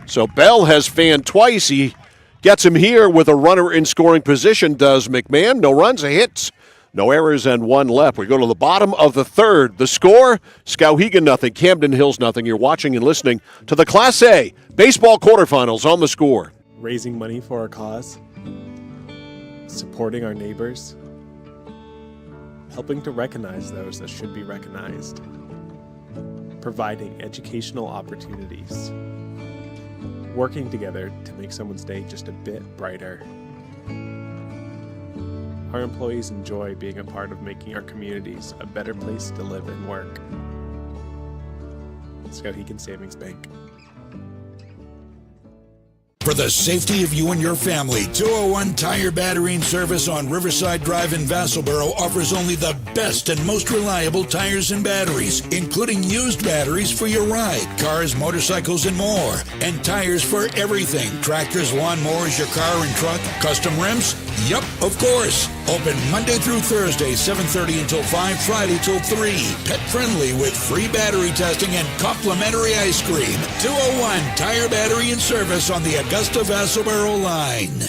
S2: So Bell has fanned twice. He gets him here with a runner in scoring position, does McMahon. No runs, a hit. No errors and 1 left. We go to the bottom of the third. The score, Skowhegan nothing, Camden Hills nothing. You're watching and listening to the Class A baseball quarterfinals on The Score.
S5: Raising money for our cause, supporting our neighbors, helping to recognize those that should be recognized, providing educational opportunities, working together to make someone's day just a bit brighter. Our employees enjoy being a part of making our communities a better place to live and work. Skowhegan Savings Bank.
S1: For the safety of you and your family, 201 Tire Battery and Service on Riverside Drive in Vassalboro offers only the best and most reliable tires and batteries, including used batteries for your ride, cars, motorcycles, and more. And tires for everything. Tractors, lawnmowers, your car and truck, custom rims? Yup, of course. Open Monday through Thursday, 7:30 until 5, Friday till 3. Pet friendly with free battery testing and complimentary ice cream. 201 Tire Battery and Service on the Augusta Vassalboro line.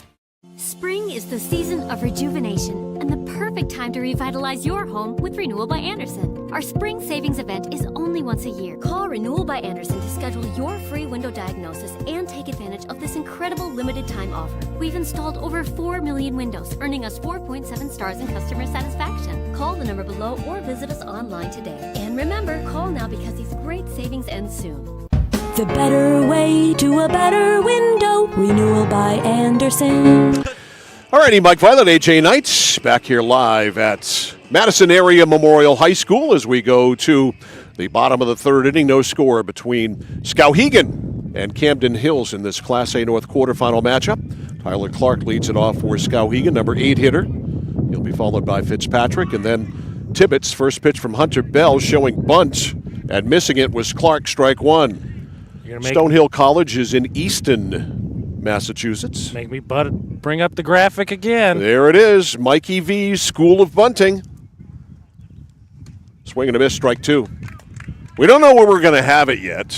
S7: Spring is the season of rejuvenation and the perfect time to revitalize your home with Renewal by Andersen. Our spring savings event is only once a year. Call Renewal by Andersen to schedule your free window diagnosis and take advantage of this incredible limited time offer. We've installed over 4 million windows, earning us 4.7 stars in customer satisfaction. Call the number below or visit us online today. And remember, call now because these great savings end soon.
S8: The better way to a better window. Renewal by Andersen.
S2: All righty, Mike Violet, AJ Knight, back here live at Madison Area Memorial High School as we go to the bottom of the third inning. No score between Skowhegan and Camden Hills in this Class A North quarterfinal matchup. Tyler Clark leads it off for Skowhegan, number 8 hitter. He'll be followed by Fitzpatrick, and then Tibbetts. First pitch from Hunter Bell showing bunt, and missing it was Clark, strike 1. Stonehill College is in Easton, Massachusetts.
S3: Make me bring up the graphic again.
S2: There it is, Mikey V's School of Bunting. Swing and a miss, strike 2. We don't know where we're going to have it yet.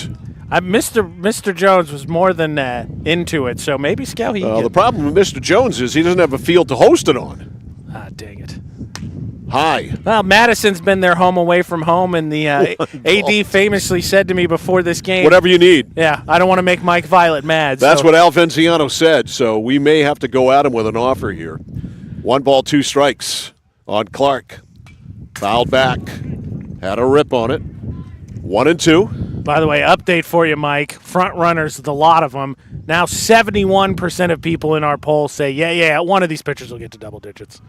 S3: Mr. Jones was more than into it, so maybe Skowhegan.
S2: The problem with Mr. Jones is he doesn't have a field to host it on.
S3: Ah, dang it.
S2: High.
S3: Well, Madison's been their home away from home, and the AD famously said to me before this game,
S2: whatever you need.
S3: Yeah, I don't want to make Mike Violet mad.
S2: That's what Al Venziano said, so we may have to go at him with an offer here. 1 ball, 2 strikes on Clark. Fouled back. Had a rip on it. 1-2.
S3: By the way, update for you, Mike. Front runners, the lot of them. Now 71% of people in our poll say, yeah, one of these pitchers will get to double digits.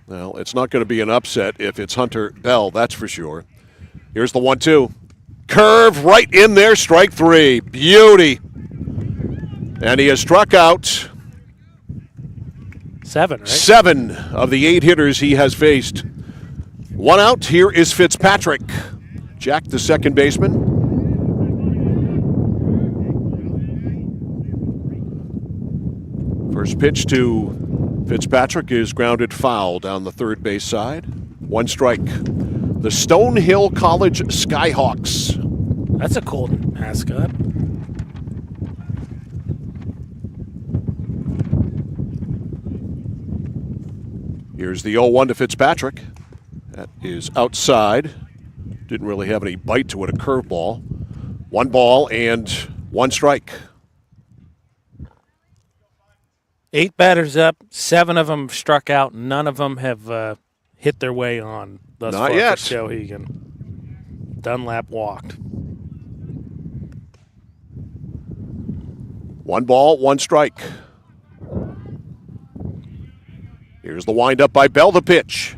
S2: Well, it's not going to be an upset if it's Hunter Bell, that's for sure. Here's the 1-2. Curve right in there, strike 3. Beauty. And he has struck out
S3: 7, right?
S2: 7 of the 8 hitters he has faced. 1 out. Here is Fitzpatrick. Jack, the second baseman. First pitch to Fitzpatrick is grounded foul down the third base side. 1 strike. The Stonehill College Skyhawks.
S3: That's a cool mascot.
S2: Here's the 0-1 to Fitzpatrick. That is outside. Didn't really have any bite to it, a curveball. 1 ball and 1 strike.
S3: 8 batters up, 7 of them struck out. None of them have hit their way on thus
S2: Not
S3: far
S2: yet.
S3: for Skowhegan. Dunlap walked.
S2: 1 ball, 1 strike. Here's the windup by Bell, the pitch.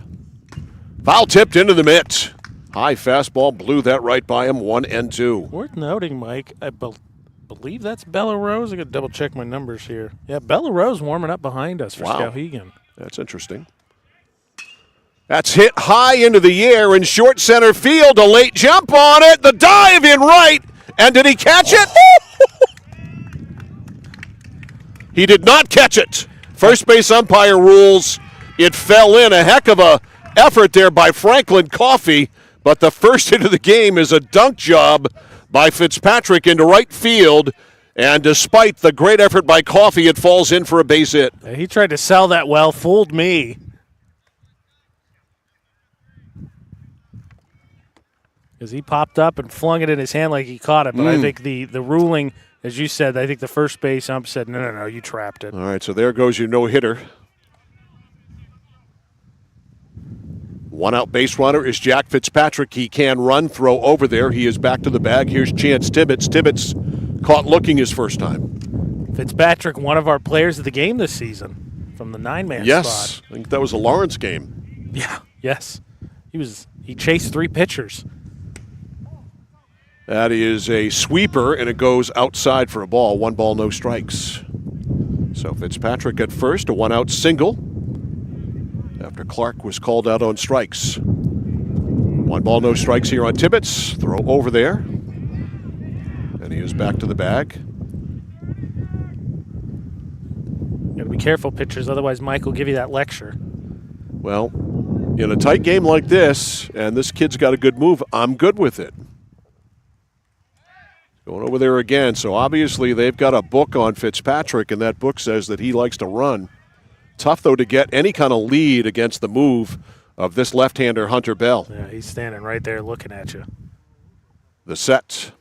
S2: Foul tipped into the mitt. High fastball blew that right by him, 1-2.
S3: Worth noting, Mike, I believe that's Bella Rose. I got to double check my numbers here. Yeah, Bella Rose warming up behind us for Skowhegan.
S2: That's interesting. That's hit high into the air in short center field. A late jump on it. The dive in right. And did he catch it? He did not catch it. First base umpire rules it fell in. A heck of a effort there by Franklin Coffey. But the first hit of the game is a dunk job by Fitzpatrick into right field. And despite the great effort by Coffey, it falls in for a base hit.
S3: He tried to sell that well, fooled me. Because he popped up and flung it in his hand like he caught it. But I think the ruling, as you said, I think the first base ump said, no, you trapped it.
S2: All right, so there goes your no-hitter. 1 out base runner is Jack Fitzpatrick. He can run, throw over there. He is back to the bag. Here's Chance Tibbetts. Tibbetts caught looking his first time.
S3: Fitzpatrick, one of our players of the game this season from the 9-man spot.
S2: Yes, I think that was a Lawrence game.
S3: Yeah, yes. He chased 3 pitchers.
S2: That is a sweeper, and it goes outside for a ball. 1 ball, no strikes. So Fitzpatrick at first, a 1-out single after Clark was called out on strikes. 1 ball, no strikes here on Tibbetts. Throw over there. And he is back to the bag.
S3: Got to be careful, pitchers, otherwise Mike will give you that lecture.
S2: Well, in a tight game like this, and this kid's got a good move, I'm good with it. Going over there again, so obviously they've got a book on Fitzpatrick, and that book says that he likes to run. Tough, though, to get any kind of lead against the move of this left-hander, Hunter Bell.
S3: Yeah, he's standing right there looking at you.
S2: The set.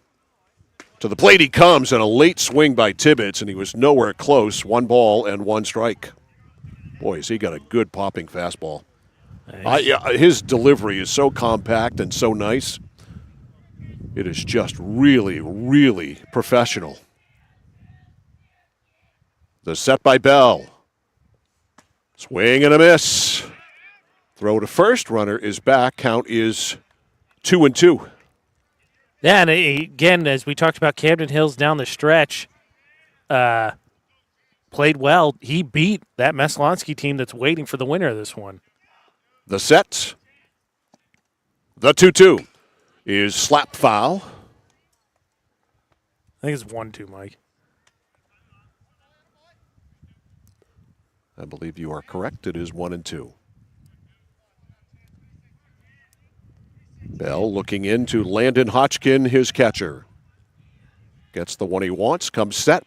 S2: To the plate he comes, and a late swing by Tibbetts, and he was nowhere close. 1 ball and 1 strike. Boy, has he got a good popping fastball. His delivery is so compact and so nice. It is just really, really professional. The set by Bell. Swing and a miss. Throw to first. Runner is back. Count is 2-2.
S3: Yeah, and again, as we talked about Camden Hills down the stretch, played well. He beat that Meslonsky team that's waiting for the winner of this one.
S2: The set. The 2-2 is slap foul.
S3: I think it's 1-2, Mike.
S2: I believe you are correct. It is 1-2. Bell looking into Landon Hotchkin, his catcher. Gets the one he wants, comes set.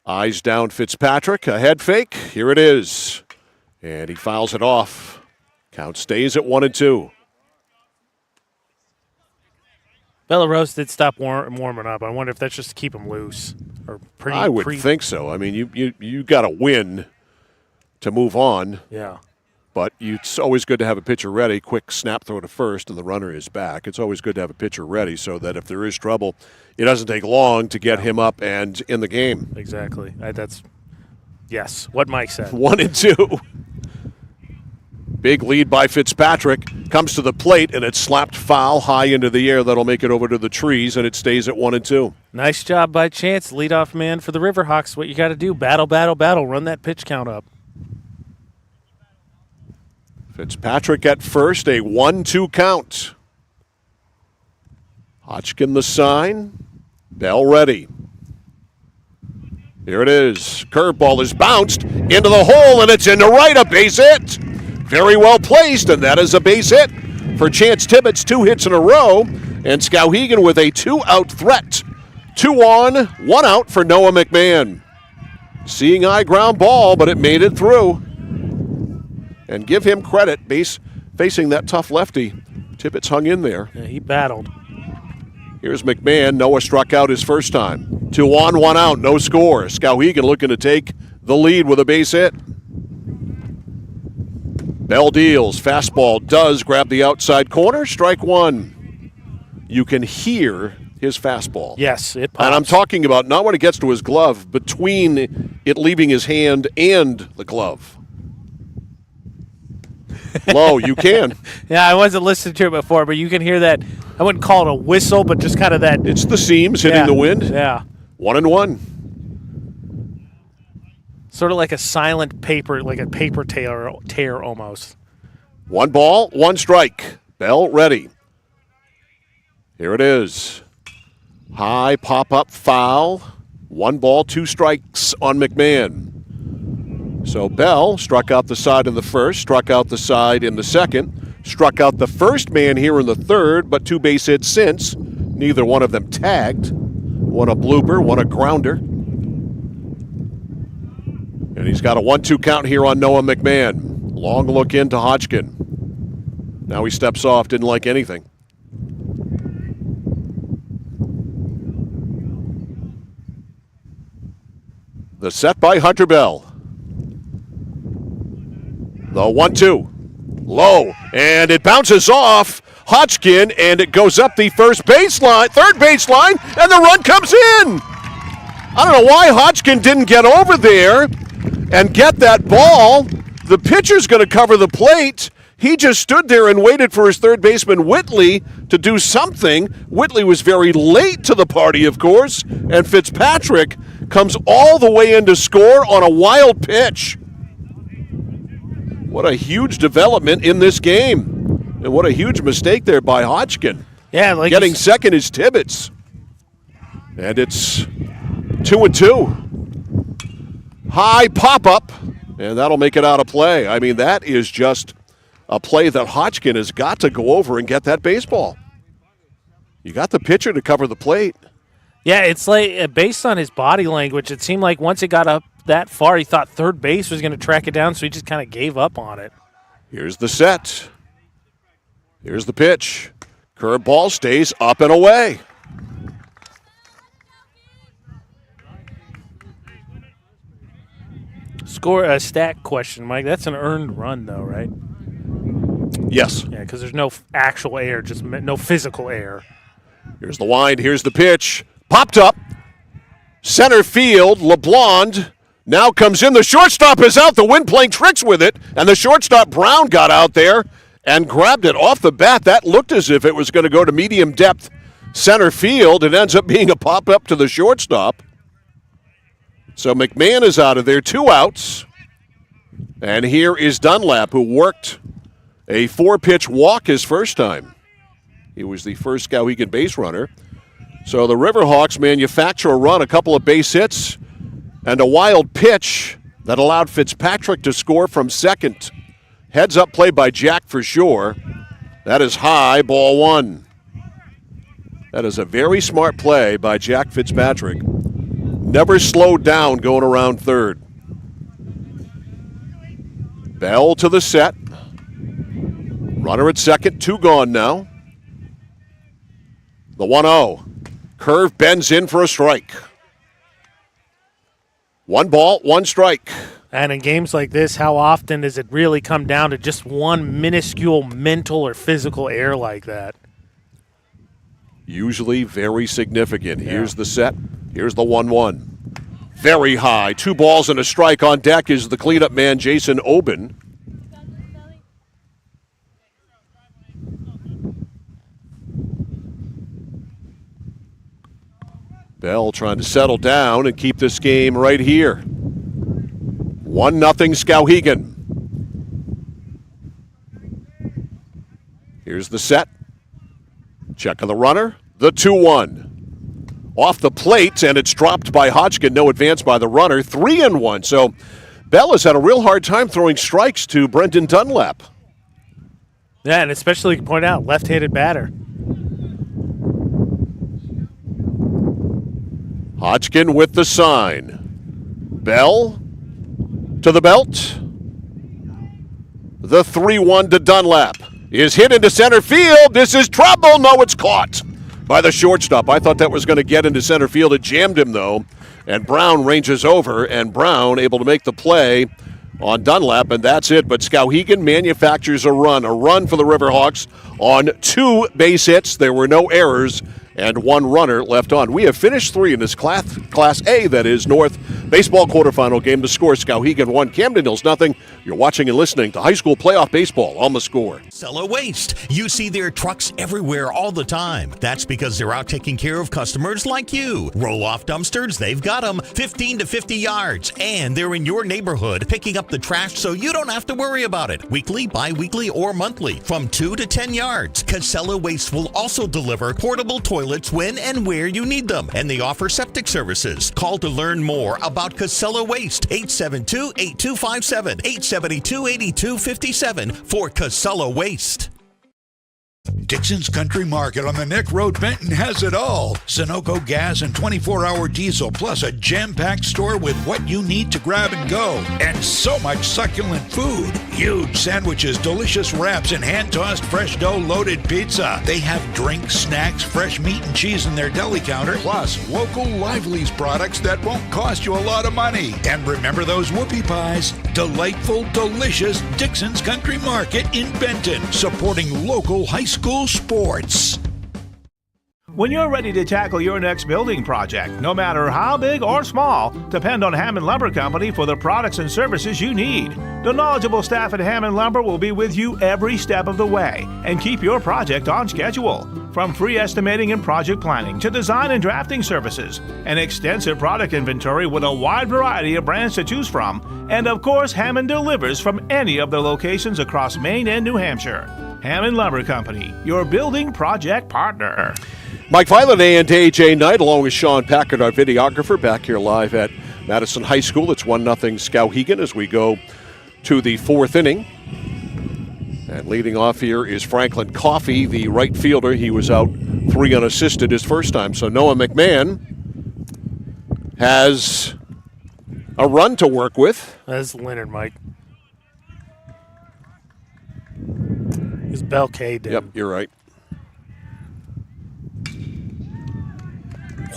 S2: Eyes down Fitzpatrick, a head fake. Here it is. And he fouls it off. Count stays at 1-2.
S3: Bella Rose did stop warming up. I wonder if that's just to keep him loose.
S2: I would think so. I mean, you got to win to move on.
S3: Yeah.
S2: But it's always good to have a pitcher ready. Quick snap throw to first, and the runner is back. It's always good to have a pitcher ready so that if there is trouble, it doesn't take long to get him up and in the game.
S3: Exactly. Yes, what Mike said.
S2: 1-2. Big lead by Fitzpatrick. Comes to the plate, and it's slapped foul high into the air. That'll make it over to the trees, and it stays at 1-2.
S3: Nice job by Chance, leadoff man for the Riverhawks. What you got to do, battle, battle, battle. Run that pitch count up.
S2: Fitzpatrick at first, a 1-2 count. Hotchkin the sign. Bell ready. Here it is. Curveball is bounced into the hole, and it's into right. A base hit. Very well placed, and that is a base hit for Chance Tibbetts. 2 hits in a row, and Skowhegan with a 2-out threat. 2 on, 1 out for Noah McMahon. Seeing eye ground ball, but it made it through. And give him credit, facing that tough lefty. Tibbetts hung in there.
S3: Yeah, he battled.
S2: Here's McMahon. Noah struck out his first time. 2 on, 1 out, no score. Skowhegan looking to take the lead with a base hit. Bell deals. Fastball does grab the outside corner. Strike 1. You can hear his fastball.
S3: Yes, it pops.
S2: And I'm talking about not when it gets to his glove, between it leaving his hand and the glove. Low, you can.
S3: Yeah, I wasn't listening to it before, but you can hear that. I wouldn't call it a whistle, but just kind of that.
S2: It's the seams hitting the wind.
S3: Yeah.
S2: 1-1.
S3: Sort of like a silent paper, like a paper tear almost.
S2: 1 ball, 1 strike. Bell ready. Here it is. High pop-up foul. 1 ball, 2 strikes on McMahon. So Bell struck out the side in the first, struck out the side in the second, struck out the first man here in the third, but 2 base hits since. Neither one of them tagged. One a blooper, one a grounder. And he's got a 1-2 count here on Noah McMahon. Long look into Hodgkin. Now he steps off, didn't like anything. The set by Hunter Bell. The 1-2. Low. And it bounces off Hodgkin, and it goes up the third baseline, and the run comes in. I don't know why Hodgkin didn't get over there and get that ball. The pitcher's going to cover the plate. He just stood there and waited for his third baseman, Whitley, to do something. Whitley was very late to the party, of course, and Fitzpatrick comes all the way in to score on a wild pitch. What a huge development in this game. And what a huge mistake there by Hodgkin.
S3: Yeah, like
S2: getting second is Tibbetts. And it's 2-2. High pop-up, and that'll make it out of play. I mean, that is just a play that Hodgkin has got to go over and get that baseball. You got the pitcher to cover the plate.
S3: Yeah, it's like based on his body language, it seemed like once it got up that far, he thought third base was going to track it down, so he just kind of gave up on it.
S2: Here's the set. Here's the pitch. Curveball stays up and away.
S3: Score a stat question, Mike. That's an earned run, though, right?
S2: Yes.
S3: Yeah, because there's no actual error, just no physical error.
S2: Here's the wind. Here's the pitch. Popped up. Center field. LeBlond now comes in. The shortstop is out. The wind playing tricks with it. And the shortstop, Brown, got out there and grabbed it off the bat. That looked as if it was going to go to medium depth center field. It ends up being a pop-up to the shortstop. So McMahon is out of there. 2 outs. And here is Dunlap, who worked a 4-pitch walk his first time. He was the first Skowhegan base runner. So the Riverhawks manufacture a run, a couple of base hits, and a wild pitch that allowed Fitzpatrick to score from second. Heads up play by Jack for sure. That is high, ball 1. That is a very smart play by Jack Fitzpatrick. Never slowed down going around third. Bell to the set. Runner at second, 2 gone now. The 1-0. Curve bends in for a strike. 1 ball, 1 strike.
S3: And in games like this, how often does it really come down to just one minuscule mental or physical error like that?
S2: Usually very significant. Yeah. Here's the set. Here's the 1-1. Very high. 2 balls and a strike on deck is the cleanup man, Jason Oben. Bell trying to settle down and keep this game right here. 1-0 Skowhegan. Here's the set. Check of the runner. The 2-1. Off the plate, and it's dropped by Hodgkin. No advance by the runner. 3-1. So Bell has had a real hard time throwing strikes to Brendan Dunlap.
S3: Yeah, and especially, you can point out, left-handed batter.
S2: Hodgkin with the sign. Bell to the belt. The 3-1 to Dunlap is hit into center field. This is trouble. No, it's caught by the shortstop. I thought that was going to get into center field. It jammed him, though. And Brown ranges over, and Brown able to make the play on Dunlap, and that's it. But Skowhegan manufactures a run for the Riverhawks on 2 base hits. There were no errors, and 1 runner left on. We have finished 3 in this Class A, that is, North baseball quarterfinal game. The score, Skowhegan 1, Camden Hills nothing. You're watching and listening to high school playoff baseball on The Score.
S9: Casella Waste. You see their trucks everywhere all the time. That's because they're out taking care of customers like you. Roll-off dumpsters, they've got them 15 to 50 yards. And they're in your neighborhood picking up the trash so you don't have to worry about it. Weekly, bi-weekly, or monthly from 2 to 10 yards. Casella Waste will also deliver portable toilets when and where you need them. And they offer septic services. Call to learn more about Casella Waste. 872-8257, 872-8257 for Casella Waste.
S1: Dixon's Country Market on the Neck Road, Benton has it all. Sunoco gas and 24-hour diesel, plus a jam-packed store with what you need to grab and go. And so much succulent food. Huge sandwiches, delicious wraps, and hand-tossed fresh dough-loaded pizza. They have drinks, snacks, fresh meat and cheese in their deli counter, plus local Lively's products that won't cost you a lot of money. And remember those whoopie pies? Delightful, delicious Dixon's Country Market in Benton, supporting local high school sports.
S10: When you're ready to tackle your next building project, no matter how big or small, depend on Hammond Lumber Company for the products and services you need. The knowledgeable staff at Hammond Lumber will be with you every step of the way and keep your project on schedule. From free estimating and project planning to design and drafting services, an extensive product inventory with a wide variety of brands to choose from, and of course, Hammond delivers from any of the locations across Maine and New Hampshire. Hammond Lumber Company, your building project partner.
S2: Mike Violet and AJ Knight, along with Sean Packard, our videographer, back here live at Madison High School. It's 1-0 Skowhegan as we go to the 4th inning. And leading off here is Franklin Coffey, the right fielder. He was out 3 unassisted his first time. So Noah McMahon has a run to work with.
S3: That's Leonard, Mike. It's Belkade.
S2: Yep, you're right.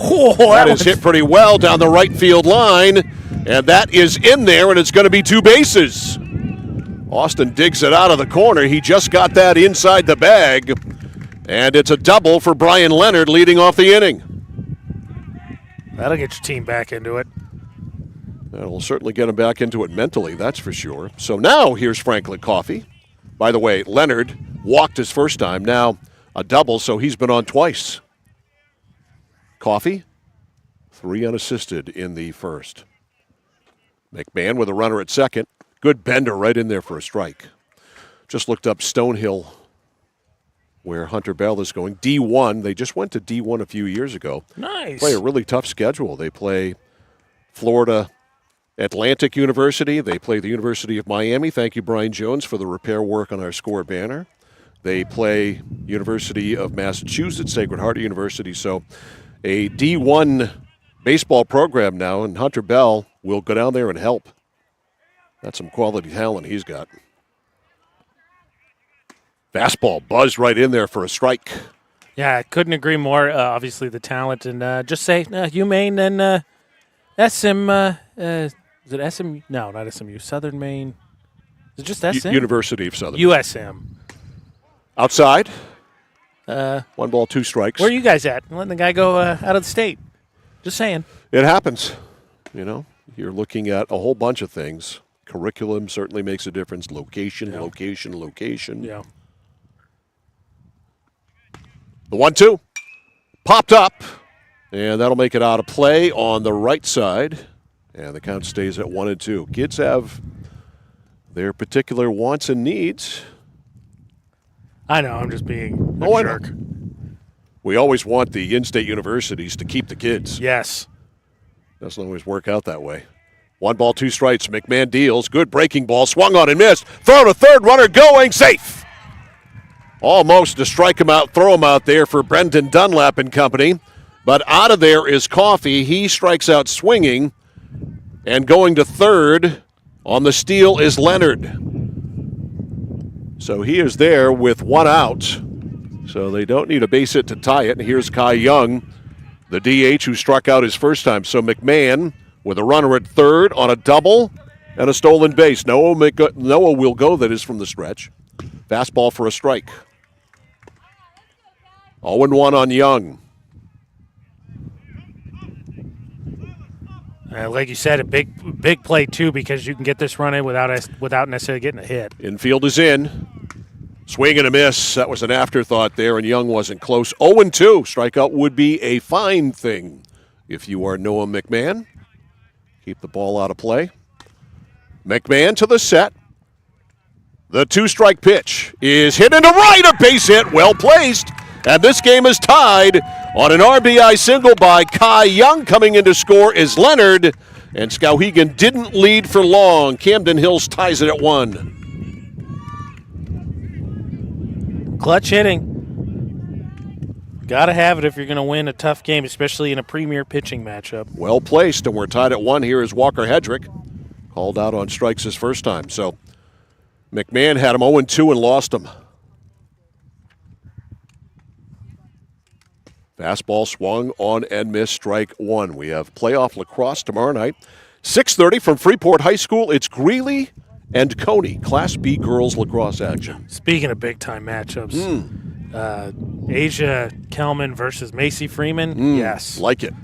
S3: Oh,
S2: that is hit pretty well down the right field line, and that is in there, and it's going to be 2 bases. Austin digs it out of the corner. He just got that inside the bag, and it's a double for Brian Leonard leading off the inning.
S3: That'll get your team back into it.
S2: That'll certainly get him back into it mentally, that's for sure. So now here's Franklin Coffey. By the way, Leonard walked his first time, now a double, so he's been on twice. Coffey, 3 unassisted in the first. McMahon with a runner at second. Good bender right in there for a strike. Just looked up Stonehill, where Hunter Bell is going. D1, they just went to D1 a few years ago.
S3: Nice.
S2: Play a really tough schedule. They play Florida Atlantic University. They play the University of Miami. Thank you, Brian Jones, for the repair work on our score banner. They play University of Massachusetts, Sacred Heart University. So a D1 baseball program now, and Hunter Bell will go down there and help. That's some quality talent he's got. Fastball buzzed right in there for a strike.
S3: Yeah, I couldn't agree more. Obviously, the talent. And just say UMaine and SM. Is it SM? No, not SMU. Southern Maine. Is it just SM?
S2: University of Southern
S3: USM.
S2: Outside. 1 ball, 2 strikes.
S3: Where are you guys at? Letting the guy go out of the state. Just saying.
S2: It happens. You know, you're looking at a whole bunch of things. Curriculum certainly makes a difference. Location.
S3: Yeah.
S2: The 1-2 popped up, and that'll make it out of play on the right side. And the count stays at 1-2. Kids have their particular wants and needs.
S3: I know, I'm just being a jerk.
S2: We always want the in-state universities to keep the kids.
S3: Yes.
S2: Doesn't always work out that way. 1 ball, 2 strikes. McMahon deals. Good breaking ball. Swung on and missed. Throw to third. Runner going. Safe. Almost to strike him out, throw him out there for Brendan Dunlap and company. But out of there is Coffey. He strikes out swinging. And going to third on the steal is Leonard. So he is there with 1 out. So they don't need a base hit to tie it. And here's Kai Young, the DH who struck out his first time. So McMahon with a runner at third on a double and a stolen base. Noah will go, that is from the stretch. Fastball for a strike. 0-1 on Young.
S3: Like you said, a big play, too, because you can get this run in without necessarily getting a hit.
S2: Infield is in. Swing and a miss. That was an afterthought there, and Young wasn't close. 0-2. Strikeout would be a fine thing if you are Noah McMahon. Keep the ball out of play. McMahon to the set. The 2-strike pitch is hit into right. A base hit, well placed. And this game is tied on an RBI single by Kai Young. Coming in to score is Leonard. And Skowhegan didn't lead for long. Camden Hills ties it at 1.
S3: Clutch hitting. Got to have it if you're going to win a tough game, especially in a premier pitching matchup.
S2: Well placed, and we're tied at 1. Here is Walker Hedrick. Called out on strikes his first time. So McMahon had him 0-2 and lost him. Fastball swung on and missed, strike 1. We have playoff lacrosse tomorrow night. 6:30 from Freeport High School. It's Greeley and Coney, Class B girls lacrosse action.
S3: Speaking of big-time matchups, Asia Kelman versus Macy Freeman, yes.
S2: Like it.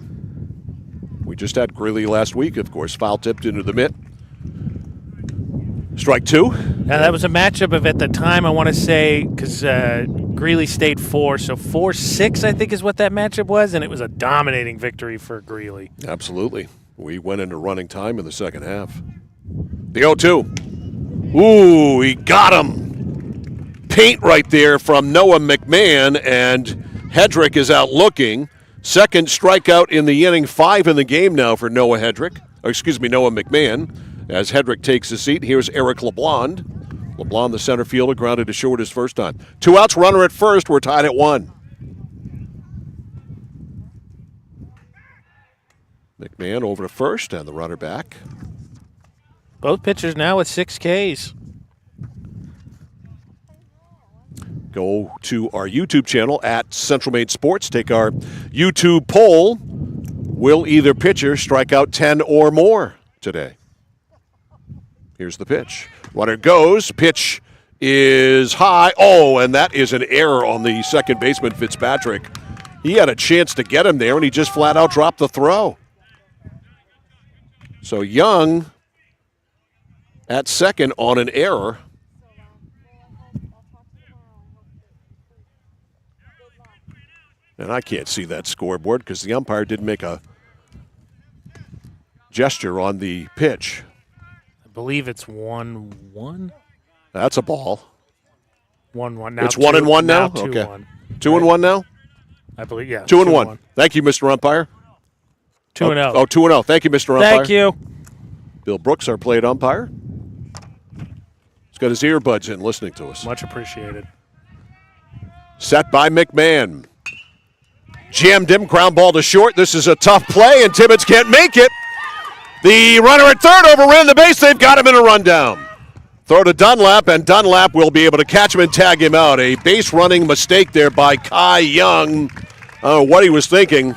S2: We just had Greeley last week, of course, foul tipped into the mitt. Strike 2.
S3: Now, that was a matchup of, at the time, I want to say, because Greeley stayed 4, so 4-6, I think, is what that matchup was, and it was a dominating victory for Greeley.
S2: Absolutely. We went into running time in the second half. The 0-2. Ooh, he got him. Paint right there from Noah McMahon, and Hedrick is out looking. Second strikeout in the inning, 5 in the game now for Noah McMahon. As Hedrick takes his seat, here's Eric LeBlond. LeBlond, the center fielder, grounded to short his first time. 2 outs, runner at first. We're tied at 1. McMahon over to first, and the runner back.
S3: Both pitchers now with 6 Ks.
S2: Go to our YouTube channel at Central Maine Sports. Take our YouTube poll. Will either pitcher strike out 10 or more today? Here's the pitch. Runner goes. Pitch is high. Oh, and that is an error on the second baseman, Fitzpatrick. He had a chance to get him there, and he just flat out dropped the throw. So Young at second on an error. And I can't see that scoreboard because the umpire didn't make a gesture on the pitch.
S3: I believe it's 1-1.
S2: That's a ball.
S3: 1-1 now.
S2: It's 1-1 now?
S3: Now 2-1.
S2: Okay. 2-1 now?
S3: I believe, yeah.
S2: 2-1. Thank you, Mr. Umpire.
S3: 2-0.
S2: Oh, 2-0. Thank you, Mr. Umpire.
S3: Thank you.
S2: Bill Brooks, our plate umpire. He's got his earbuds in listening to us.
S3: Much appreciated.
S2: Set by McMahon. Jammed him, ground ball to short. This is a tough play, and Tibbetts can't make it. The runner at third overran the base. They've got him in a rundown. Throw to Dunlap, and Dunlap will be able to catch him and tag him out. A base running mistake there by Kai Young. I don't know what he was thinking.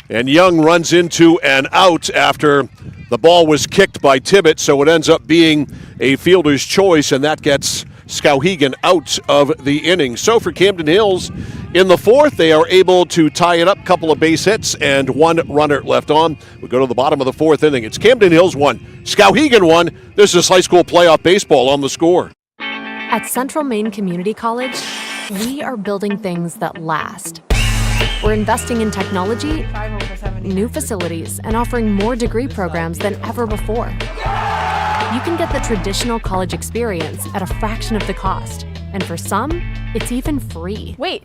S2: And Young runs into an out after the ball was kicked by Tibbetts, so it ends up being a fielder's choice, and that gets Skowhegan out of the inning. So for Camden Hills, in the fourth, they are able to tie it up, couple of base hits, and 1 runner left on. We go to the bottom of the fourth inning. It's Camden Hills 1, Skowhegan 1. This is high school playoff baseball on the score.
S15: At Central Maine Community College, we are building things that last. We're investing in technology, new facilities, and offering more degree programs than ever before. You can get the traditional college experience at a fraction of the cost. And for some, it's even free.
S17: Wait,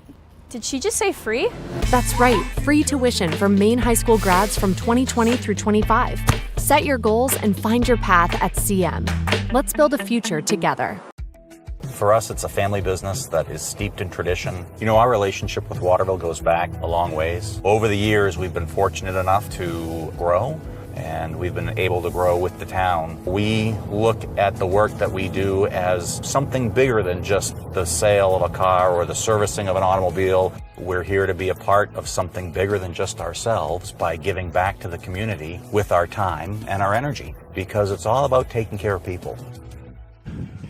S17: did she just say free?
S15: That's right, free tuition for Maine high school grads from 2020 through 25. Set your goals and find your path at CM. Let's build a future together.
S11: For us, it's a family business that is steeped in tradition. You know, our relationship with Waterville goes back a long ways. Over the years, we've been fortunate enough to grow, and we've been able to grow with the town. We look at the work that we do as something bigger than just the sale of a car or the servicing of an automobile. We're here to be a part of something bigger than just ourselves by giving back to the community with our time and our energy, because it's all about taking care of people.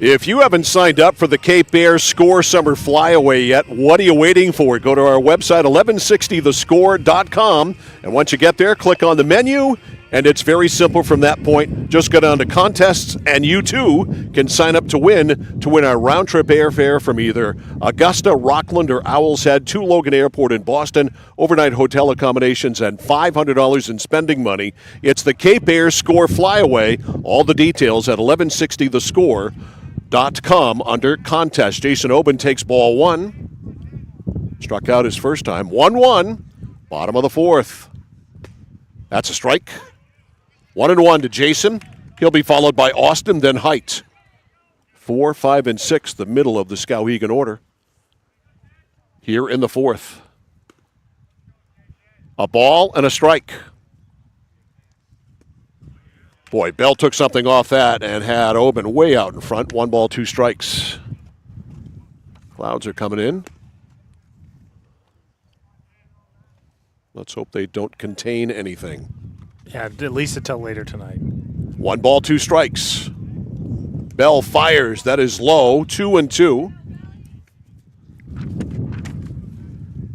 S2: If you haven't signed up for the Cape Air Score Summer Flyaway yet, what are you waiting for? Go to our website, 1160thescore.com, and once you get there, click on the menu And it's very simple from that point. Just go down to contests, and you too can sign up to win our round-trip airfare from either Augusta, Rockland, or Owl's Head to Logan Airport in Boston, overnight hotel accommodations, and $500 in spending money. It's the Cape Air Score Flyaway. All the details at 1160thescore.com under contest. Jason Oben takes ball 1. Struck out his first time. 1-1, bottom of the 4th. That's a strike. 1-1 to Jason. He'll be followed by Austin, then Height. 4, 5, and 6, the middle of the Skowhegan order. Here in the 4th. A ball and a strike. Boy, Bell took something off that and had Oben way out in front. 1 ball, 2 strikes. Clouds are coming in. Let's hope they don't contain anything.
S3: Yeah, at least until later tonight.
S2: 1 ball, 2 strikes. Bell fires. That is low. 2-2.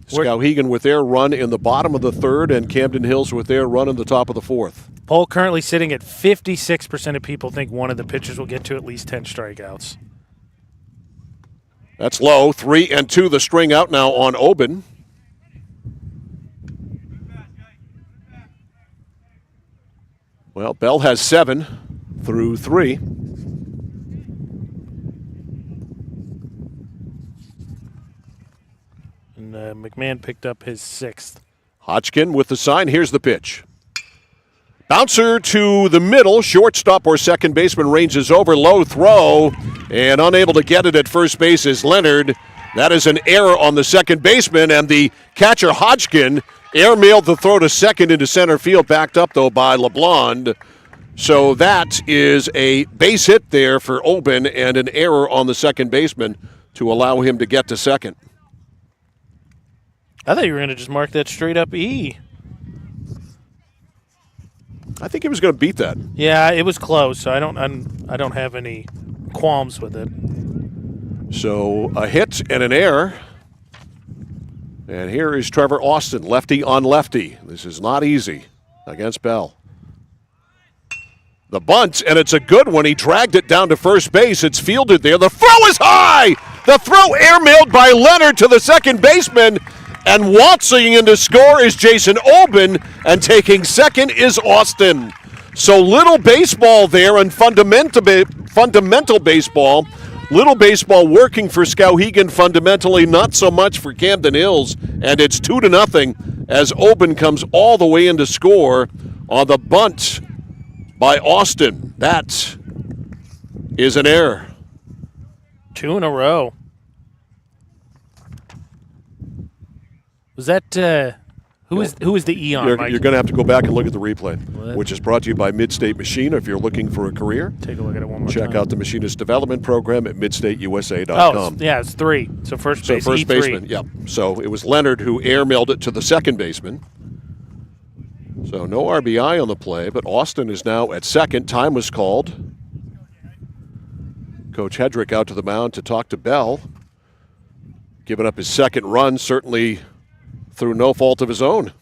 S2: Skowhegan with their run in the bottom of the 3rd, and Camden Hills with their run in the top of the 4th.
S3: Poll currently sitting at 56% of people think one of the pitchers will get to at least 10 strikeouts.
S2: That's low. 3-2, the string out now on Oben. Well, Bell has 7 through 3.
S3: And McMahon picked up his 6th.
S2: Hodgkin with the sign. Here's the pitch. Bouncer to the middle. Shortstop or second baseman ranges over. Low throw. And unable to get it at first base is Leonard. That is an error on the second baseman. And the catcher, Hodgkin, airmailed the throw to second into center field, backed up, though, by LeBlond. So that is a base hit there for Oben and an error on the second baseman to allow him to get to second.
S3: I thought you were going to just mark that straight up E.
S2: I think he was going to beat that.
S3: Yeah, it was close, so I don't have any qualms with it.
S2: So a hit and an error. And here is Trevor Austin, lefty on lefty. This is not easy against Bell. The bunt, and it's a good one. He dragged it down to first base. It's fielded there. The throw is high! The throw airmailed by Leonard to the second baseman. And waltzing in to score is Jason Oben, and taking second is Austin. So little baseball there and fundamental baseball. Little baseball working for Skowhegan fundamentally, not so much for Camden Hills. And it's 2-0 as Oben comes all the way in to score on the bunt by Austin. That is an error.
S3: 2 in a row. Was that who was the E on?
S2: You're
S3: Mike?
S2: going to have to go back and look at the replay, which is brought to you by Midstate Machine. If you're looking for a career,
S3: take a look at it one more
S2: time. Check out the Machinist Development Program at midstateusa.com.
S3: Oh, yeah, it's 3. So first
S2: baseman,
S3: E3.
S2: yep. So it was Leonard who airmailed it to the second baseman. So no RBI on the play, but Austin is now at second. Time was called. Coach Hedrick out to the mound to talk to Bell. Giving up his second run, certainly through no fault of his own.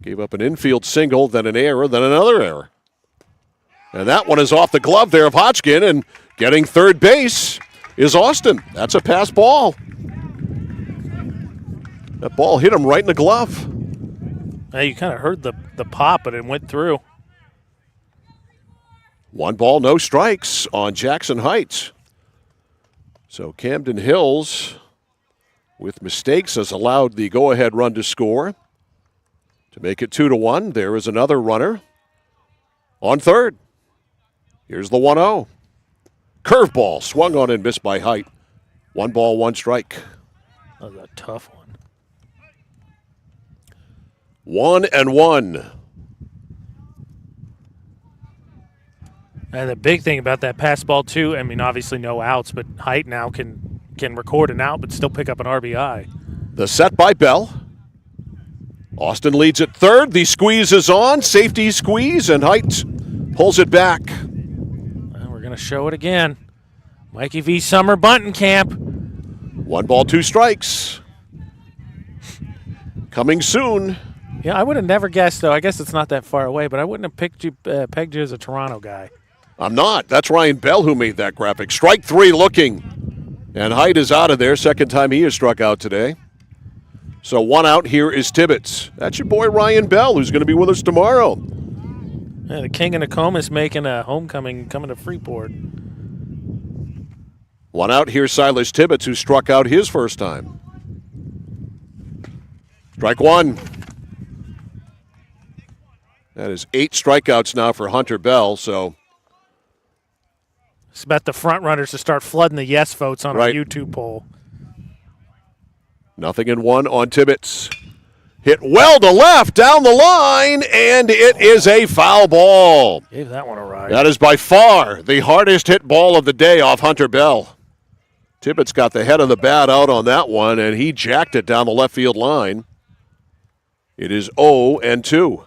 S2: Gave up an infield single, then an error, then another error. And that one is off the glove there of Hodgkin, and getting third base is Austin. That's a pass ball. That ball hit him right in the glove.
S3: Hey, you kind of heard the pop, but it went through.
S2: 1 ball, no strikes on Jackson Heights. So Camden Hills, with mistakes, has allowed the go-ahead run to score. To make it 2-1, there is another runner on third. Here's the 1-0. Curveball swung on and missed by Height. 1 ball, 1 strike.
S3: That was a tough one.
S2: 1-1.
S3: And the big thing about that pass ball, too, I mean, obviously no outs, but Height now can record an out but still pick up an RBI.
S2: The set by Bell. Austin leads at third. The squeeze is on. Safety squeeze, and Height pulls it back.
S3: Well, we're going to show it again. Mikey V. Summer Bunting Camp.
S2: 1 ball, 2 strikes. Coming soon.
S3: Yeah, I would have never guessed, though. I guess it's not that far away, but I wouldn't have pegged you as a Toronto guy.
S2: I'm not. That's Ryan Bell who made that graphic. Strike three looking. And Height is out of there. Second time he has struck out today. So one out. Here is Tibbetts. That's your boy Ryan Bell, who's going to be with us tomorrow.
S3: Yeah, the King of Nokomis making a homecoming, coming to Freeport.
S2: One out. Here's Silas Tibbetts, who struck out his first time. Strike one. That is 8 strikeouts now for Hunter Bell, so...
S3: It's about the front runners to start flooding the yes votes on our YouTube poll.
S2: 0-1 on Tibbetts. Hit well to left down the line, and it is a foul ball.
S3: Gave that one a ride.
S2: That is by far the hardest hit ball of the day off Hunter Bell. Tibbetts got the head of the bat out on that one, and he jacked it down the left field line. It is 0-2.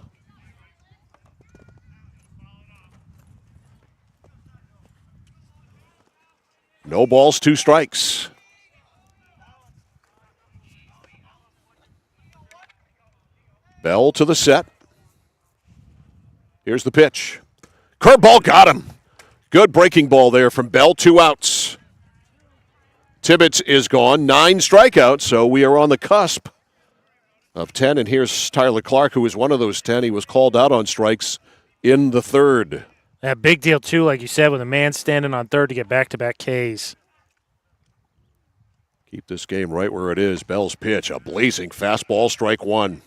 S2: No balls, 2 strikes. Bell to the set. Here's the pitch. Curveball got him. Good breaking ball there from Bell. 2 outs. Tibbetts is gone. 9 strikeouts, so we are on the cusp of 10. And here's Tyler Clark, who was one of those 10. He was called out on strikes in the third.
S3: That big deal, too, like you said, with a man standing on third to get back-to-back Ks.
S2: Keep this game right where it is. Bell's pitch, a blazing fastball, strike one.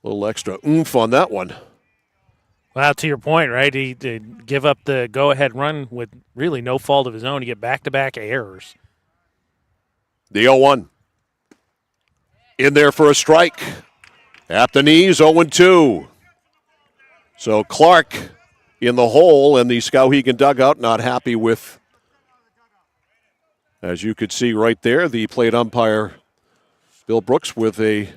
S2: A little extra oomph on that one.
S3: Well, to your point, right? He did give up the go-ahead run with really no fault of his own to get back-to-back errors.
S2: The 0-1. In there for a strike. At the knees, 0-2. So Clark in the hole, and the Skowhegan dugout not happy with, as you could see right there, the plate umpire, Bill Brooks, with a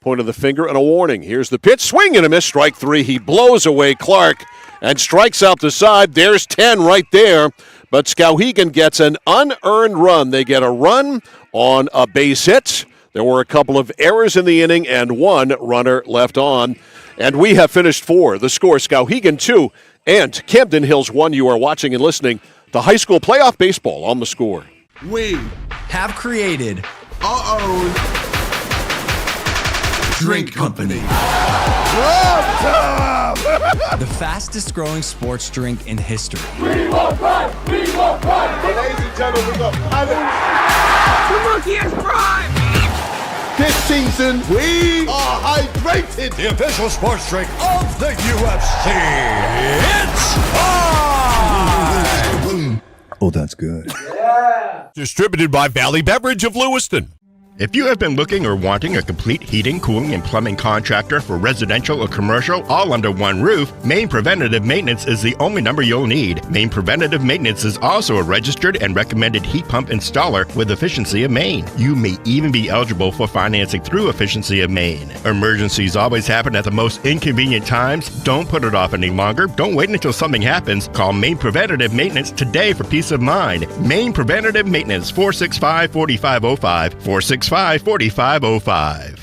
S2: point of the finger and a warning. Here's the pitch, swing and a miss, strike 3. He blows away Clark and strikes out the side. There's 10 right there, but Skowhegan gets an unearned run. They get a run on a base hit. There were a couple of errors in the inning and 1 runner left on. And we have finished 4. The score, Skowhegan 2 and Camden Hills 1. You are watching and listening to high school playoff baseball on The Score.
S6: We have created our own drink company. The fastest growing sports drink in history.
S12: We will run! We will run! Ladies and gentlemen, the monkey is prime!
S6: This season, we are hydrated. The official sports drink of the UFC. It's time!
S13: Oh, that's good.
S6: Yeah!
S24: Distributed by Valley Beverage of Lewiston. If you have been looking or wanting a complete heating, cooling, and plumbing contractor for residential or commercial all under one roof, Maine Preventative Maintenance is the only number you'll need. Maine Preventative Maintenance is also a registered and recommended heat pump installer with Efficiency of Maine. You may even be eligible for financing through Efficiency of Maine. Emergencies always happen at the most inconvenient times. Don't put it off any longer. Don't wait until something happens. Call Maine Preventative Maintenance today for peace of mind. Maine Preventative Maintenance, 465-4505, 465-4505.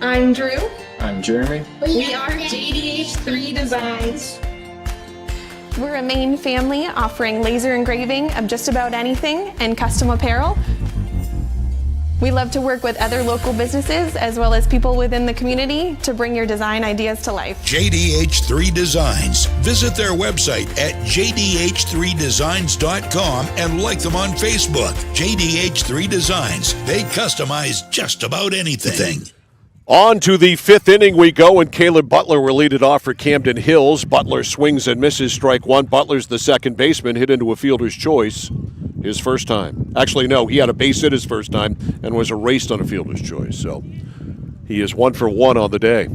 S25: I'm Drew.
S13: I'm Jeremy.
S25: We are JDH3 Designs.
S22: We're a Maine family offering laser engraving of just about anything and custom apparel. We love to work with other local businesses as well as people within the community to bring your design ideas to life.
S1: JDH3 Designs. Visit their website at jdh3designs.com and like them on Facebook. JDH3 Designs. They customize just about anything.
S2: On to the 5th inning we go, and Caleb Butler will lead it off for Camden Hills. Butler swings and misses, strike 1. Butler's the second baseman, hit into a fielder's choice his first time. Actually, no, he had a base hit his first time and was erased on a fielder's choice. So he is 1 for 1 on the day.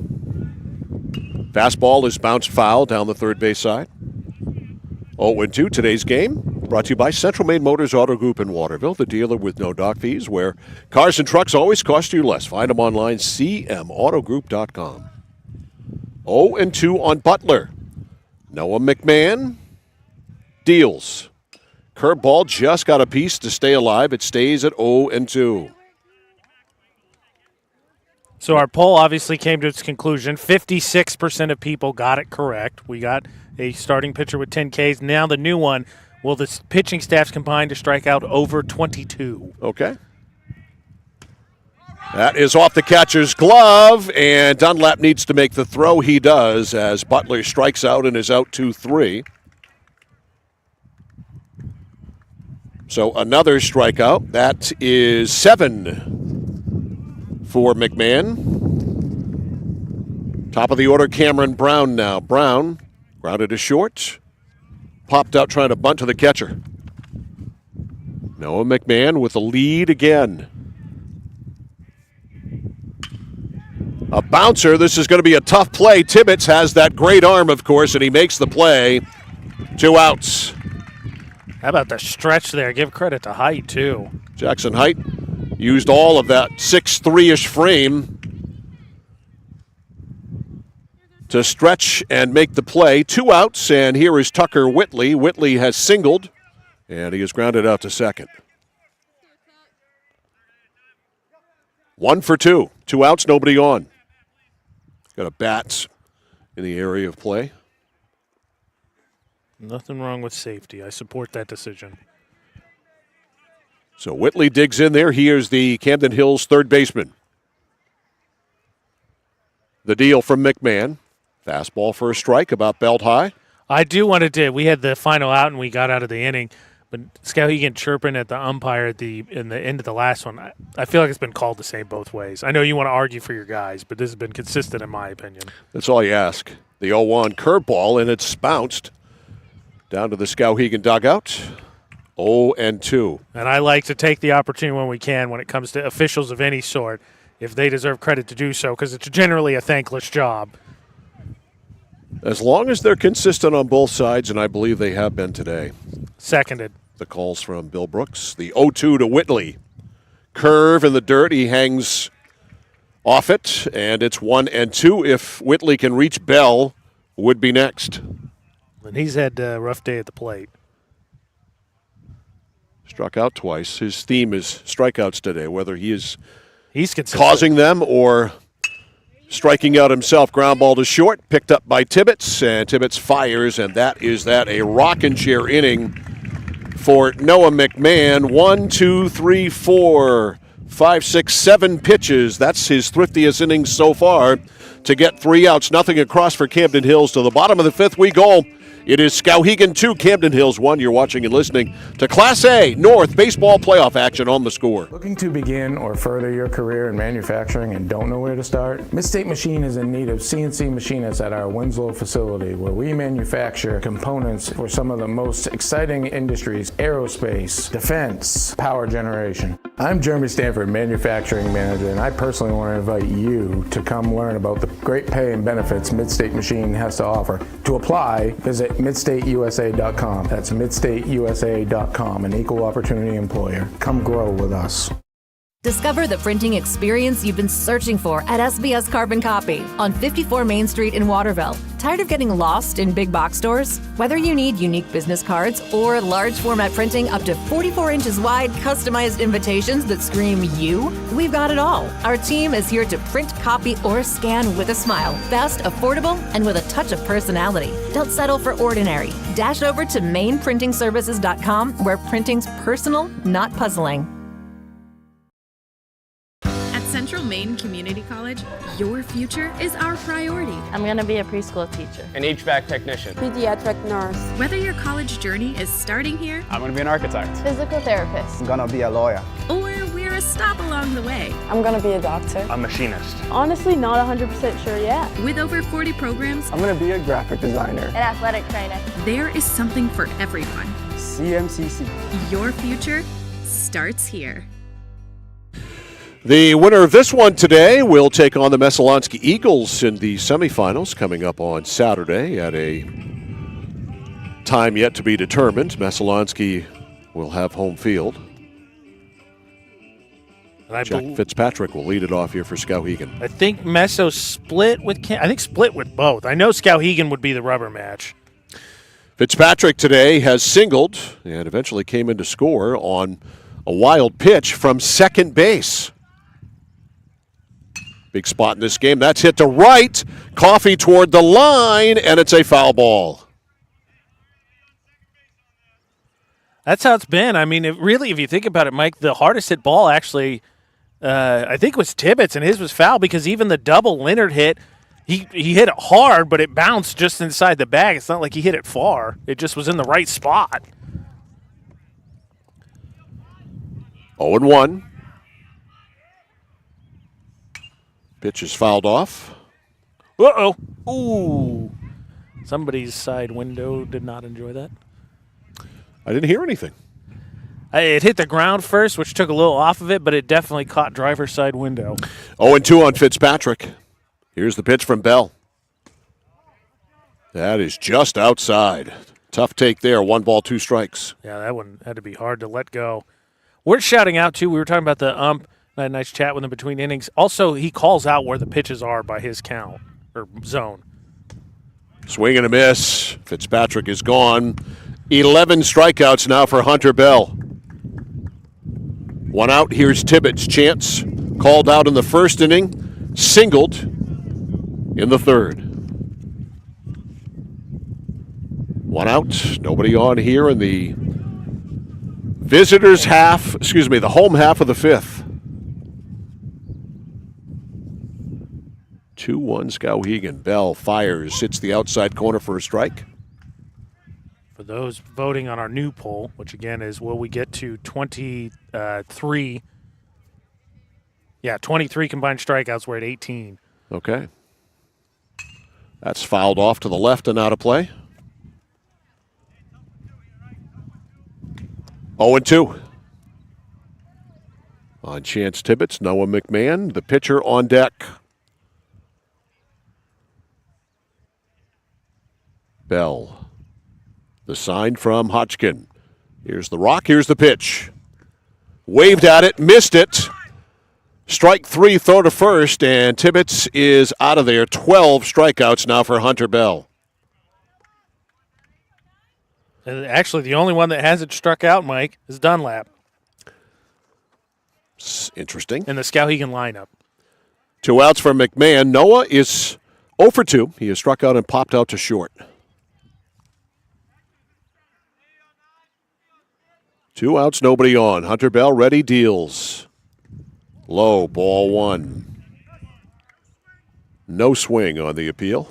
S2: Fastball is bounced foul down the third base side. 0-2 today's game. Brought to you by Central Maine Motors Auto Group in Waterville, the dealer with no dock fees, where cars and trucks always cost you less. Find them online, cmautogroup.com. 0-2 on Butler. Noah McMahon deals. Curveball just got a piece to stay alive. It stays at 0-2.
S3: So our poll obviously came to its conclusion. 56% of people got it correct. We got a starting pitcher with 10 Ks. Now the new one, will the pitching staffs combine to strike out over 22?
S2: Okay. That is off the catcher's glove, and Dunlap needs to make the throw. He does as Butler strikes out and is out 2-3. So another strikeout. That is 7 for McMahon. Top of the order, Cameron Brown now. Brown grounded to short. Popped out trying to bunt to the catcher. Noah McMahon with the lead again. A bouncer. This is going to be a tough play. Tibbetts has that great arm, of course, and he makes the play. 2 outs.
S3: How about the stretch there? Give credit to Height, too.
S2: Jackson Height used all of that 6'3"-ish frame to stretch and make the play. 2 outs, and here is Tucker Whitley. Whitley has singled, and he is grounded out to second. 1 for 2. 2 outs, nobody on. Got a bat in the area of play.
S3: Nothing wrong with safety. I support that decision.
S2: So Whitley digs in there. He is the Camden Hills third baseman. The deal from McMahon. Fastball for a strike, about belt high.
S3: I do want to. We had the final out and we got out of the inning, but Skowhegan chirping at the umpire in the end of the last one. I feel like it's been called the same both ways. I know you want to argue for your guys, but this has been consistent in my opinion.
S2: That's all you ask. The 0-1 curveball, and it's bounced down to the Skowhegan dugout. 0-2.
S3: And I like to take the opportunity when we can when it comes to officials of any sort, if they deserve credit to do so, because it's generally a thankless job.
S2: As long as they're consistent on both sides, and I believe they have been today.
S3: Seconded.
S2: The calls from Bill Brooks. The 0-2 to Whitley. Curve in the dirt. He hangs off it, and it's 1-2. If Whitley can reach Bell, would be next.
S3: And he's had a rough day at the plate.
S2: Struck out twice. His theme is strikeouts today, whether he's
S3: causing
S2: them or striking out himself. Ground ball to short, picked up by Tibbetts, and Tibbetts fires, and that is a rockin' chair inning for Noah McMahon. 1, 2, 3, 4, 5, 6, 7 pitches. That's his thriftiest innings so far to get 3 outs. Nothing across for Camden Hills. To the bottom of the 5th we go. It is Skowhegan 2, Camden Hills 1. You're watching and listening to Class A North Baseball Playoff action on the Score.
S14: Looking to begin or further your career in manufacturing and don't know where to start? Midstate Machine is in need of CNC machinists at our Winslow facility, where we manufacture components for some of the most exciting industries: aerospace, defense, power generation. I'm Jeremy Stanford, manufacturing manager, and I personally want to invite you to come learn about the great pay and benefits Midstate Machine has to offer. To apply, visit midstateusa.com. That's midstateusa.com, an equal opportunity employer. Come grow with us.
S15: Discover the printing experience you've been searching for at SBS Carbon Copy on 54 Main Street in Waterville. Tired of getting lost in big box stores? Whether you need unique business cards or large format printing up to 44 inches wide, customized invitations that scream you, we've got it all. Our team is here to print, copy, or scan with a smile. Fast, affordable, and with a touch of personality. Don't settle for ordinary. Dash over to mainprintingservices.com, where printing's personal, not puzzling.
S16: Central Maine Community College, your future is our priority.
S18: I'm going to be a preschool teacher,
S19: an HVAC technician,
S18: pediatric nurse.
S16: Whether your college journey is starting here,
S19: I'm going to be an architect,
S18: physical therapist,
S19: I'm going to be a lawyer,
S16: or we're a stop along the way.
S18: I'm going to be a doctor,
S19: a machinist.
S18: Honestly, not 100% sure yet.
S16: With over 40 programs,
S19: I'm going to be a graphic designer,
S18: an athletic trainer.
S16: There is something for everyone.
S19: CMCC.
S16: Your future starts here.
S2: The winner of this one today will take on the Messalonskee Eagles in the semifinals coming up on Saturday at a time yet to be determined. Messalonskee will have home field. Jack Fitzpatrick will lead it off here for Skowhegan.
S3: I think Messo split with split with both. I know Skowhegan would be the rubber match.
S2: Fitzpatrick today has singled and eventually came in to score on a wild pitch from second base. Big spot in this game. That's hit to right. Coffee toward the line, and it's a foul ball.
S3: That's how it's been. I mean, really, if you think about it, Mike, the hardest hit ball actually, I think, was Tibbetts, and his was foul because even the double Leonard hit, he hit it hard, but it bounced just inside the bag. It's not like he hit it far. It just was in the right spot.
S2: 0-1. Pitch is fouled off.
S3: Uh-oh. Ooh. Somebody's side window did not enjoy that.
S2: I didn't hear anything.
S3: It hit the ground first, which took a little off of it, but it definitely caught driver's side window.
S2: 0-2 on Fitzpatrick. Here's the pitch from Bell. That is just outside. Tough take there. 1 ball, 2 strikes.
S3: Yeah, that one had to be hard to let go. We're shouting out, too. We were talking about the ump. I had a nice chat with him between innings. Also, he calls out where the pitches are by his count, or zone.
S2: Swing and a miss. Fitzpatrick is gone. 11 strikeouts now for Hunter Bell. 1 out. Here's Tibbetts' chance. Called out in the first inning. Singled in the third. 1 out. Nobody on here in the visitors' half, the home half of the 5th. 2-1 Skowhegan. Bell fires, hits the outside corner for a strike.
S3: For those voting on our new poll, which again is, will we get to 23? Yeah, 23 combined strikeouts. We're at 18.
S2: Okay. That's fouled off to the left and out of play. 0-2. On Chance Tibbetts, Noah McMahon, the pitcher on deck. Bell. The sign from Hodgkin. Here's the rock, here's the pitch. Waved at it, missed it. Strike 3, throw to first, and Tibbetts is out of there. 12 strikeouts now for Hunter Bell.
S3: And actually, the only one that hasn't struck out, Mike, is Dunlap.
S2: Interesting.
S3: In the Skowhegan lineup.
S2: 2 outs for McMahon. Noah is 0 for 2. He has struck out and popped out to short. 2 outs, nobody on. Hunter Bell ready, deals. Low, ball 1. No swing on the appeal.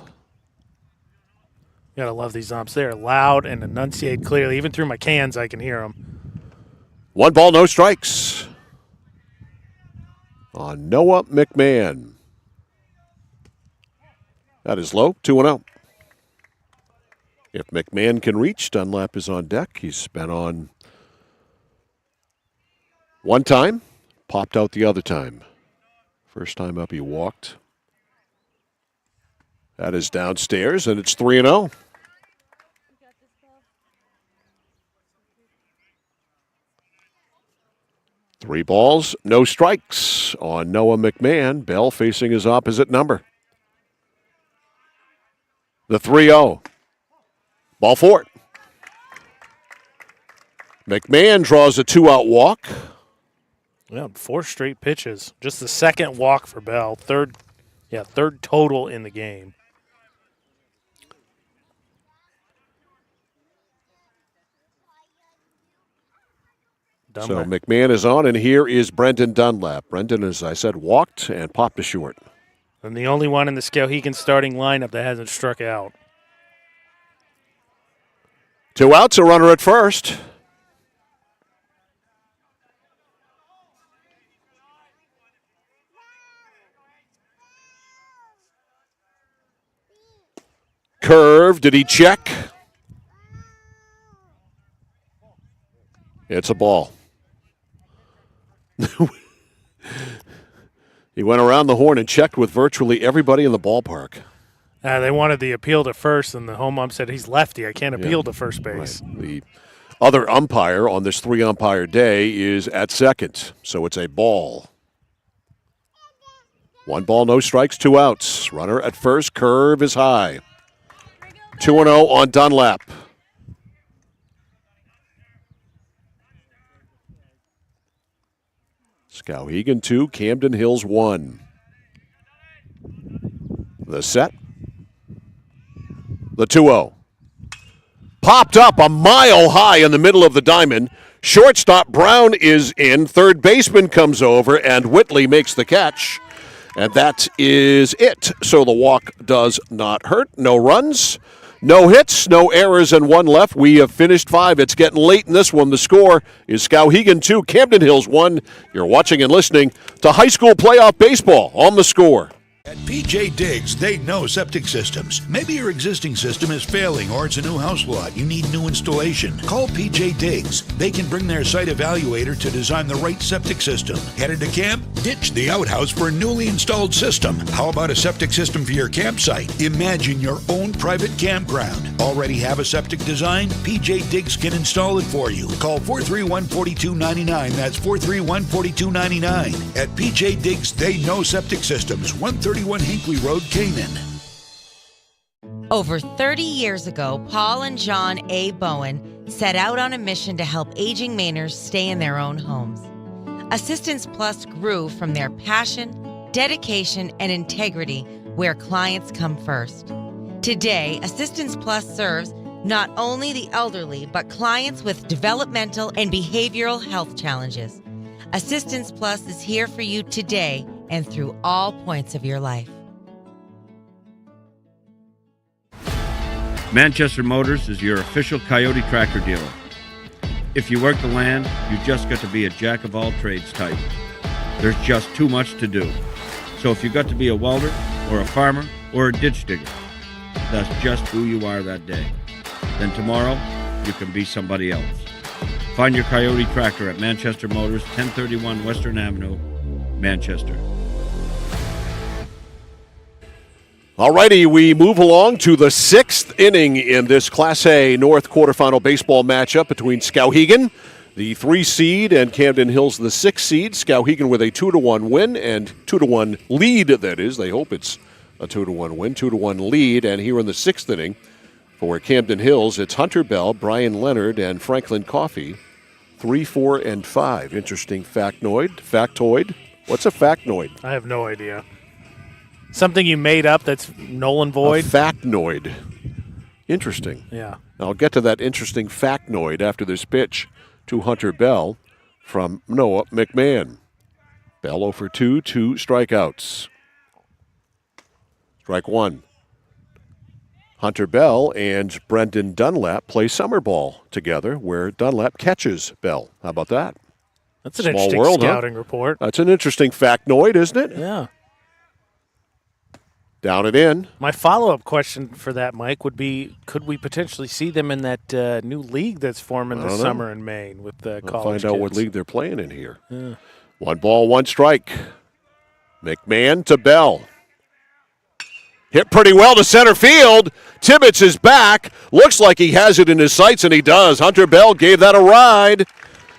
S3: You gotta love these umps. They're loud and enunciate clearly. Even through my cans, I can hear them.
S2: 1 ball, no strikes. On Noah McMahon. That is low, 2-0. If McMahon can reach, Dunlap is on deck. He's been on 1 time, popped out the other time. First time up, he walked. That is downstairs, and it's 3-0. Three balls, no strikes on Noah McMahon. Bell facing his opposite number. The 3-0. Ball 4. McMahon draws a 2-out walk.
S3: Yeah, 4 straight pitches. Just the second walk for Bell. Third total in the game.
S2: So McMahon is on, and here is Brendan Dunlap. Brendan, as I said, walked and popped to short.
S3: And the only one in the Skowhegan starting lineup that hasn't struck out.
S2: 2 outs, a runner at first. Curve, did he check? It's a ball. He went around the horn and checked with virtually everybody in the ballpark.
S3: They wanted the appeal to first, and the home ump said he's lefty. I can't appeal to first base.
S2: Right. The other umpire on this 3-umpire day is at second, so it's a ball. 1 ball, no strikes, 2 outs. Runner at first, curve is high. 2-0 on Dunlap. Skowhegan 2, Camden Hills 1. The set. The 2-0. Popped up a mile high in the middle of the diamond. Shortstop Brown is in. Third baseman comes over, and Whitley makes the catch. And that is it. So the walk does not hurt. No runs, no hits, no errors, and one left. We have finished 5. It's getting late in this one. The score is Skowhegan 2, Camden Hills 1. You're watching and listening to high school playoff baseball on The Score.
S1: At PJ Diggs, they know septic systems. Maybe your existing system is failing or it's a new house lot. You need new installation. Call PJ Diggs. They can bring their site evaluator to design the right septic system. Headed to camp? Ditch the outhouse for a newly installed system. How about a septic system for your campsite? Imagine your own private campground. Already have a septic design? PJ Diggs can install it for you. Call 431-4299. That's 431-4299. At PJ Diggs, they know septic systems. 131 Hinkley Road, Canaan.
S4: Over 30 years ago, Paul and John A. Bowen set out on a mission to help aging Mainers stay in their own homes. Assistance Plus grew from their passion, dedication, and integrity where clients come first. Today, Assistance Plus serves not only the elderly, but clients with developmental and behavioral health challenges. Assistance Plus is here for you today and through all points of your life.
S5: Manchester Motors is your official Coyote tractor dealer. If you work the land, you just got to be a jack of all trades type. There's just too much to do. So if you got to be a welder or a farmer or a ditch digger, that's just who you are that day. Then tomorrow, you can be somebody else. Find your Coyote tractor at Manchester Motors, 1031 Western Avenue, Manchester.
S2: All righty, we move along to the 6th inning in this Class A North quarterfinal baseball matchup between Skowhegan, the 3 seed, and Camden Hills, the 6 seed. Skowhegan with a 2-1 win and 2-1 lead, that is. They hope it's a 2-1 win, 2-1 lead. And here in the 6th inning for Camden Hills, it's Hunter Bell, Brian Leonard, and Franklin Coffey, 3, 4, and 5. Interesting factoid. What's a factoid?
S3: I have no idea. Something you made up that's null and void?
S2: A factoid. Interesting.
S3: Yeah.
S2: I'll get to that interesting factoid after this pitch to Hunter Bell from Noah McMahon. Bell 0 for 2, 2 strikeouts. Strike 1. Hunter Bell and Brendan Dunlap play summer ball together where Dunlap catches Bell. How about that?
S3: That's an interesting scouting report.
S2: That's an interesting factoid, isn't it?
S3: Yeah.
S2: Down and in.
S3: My follow-up question for that, Mike, would be, could we potentially see them in that new league that's forming this summer in Maine with the college
S2: Find out
S3: kids?
S2: what league they're playing in here.
S3: Yeah.
S2: 1 ball, 1 strike. McMahon to Bell. Hit pretty well to center field. Tibbetts is back. Looks like he has it in his sights, and he does. Hunter Bell gave that a ride.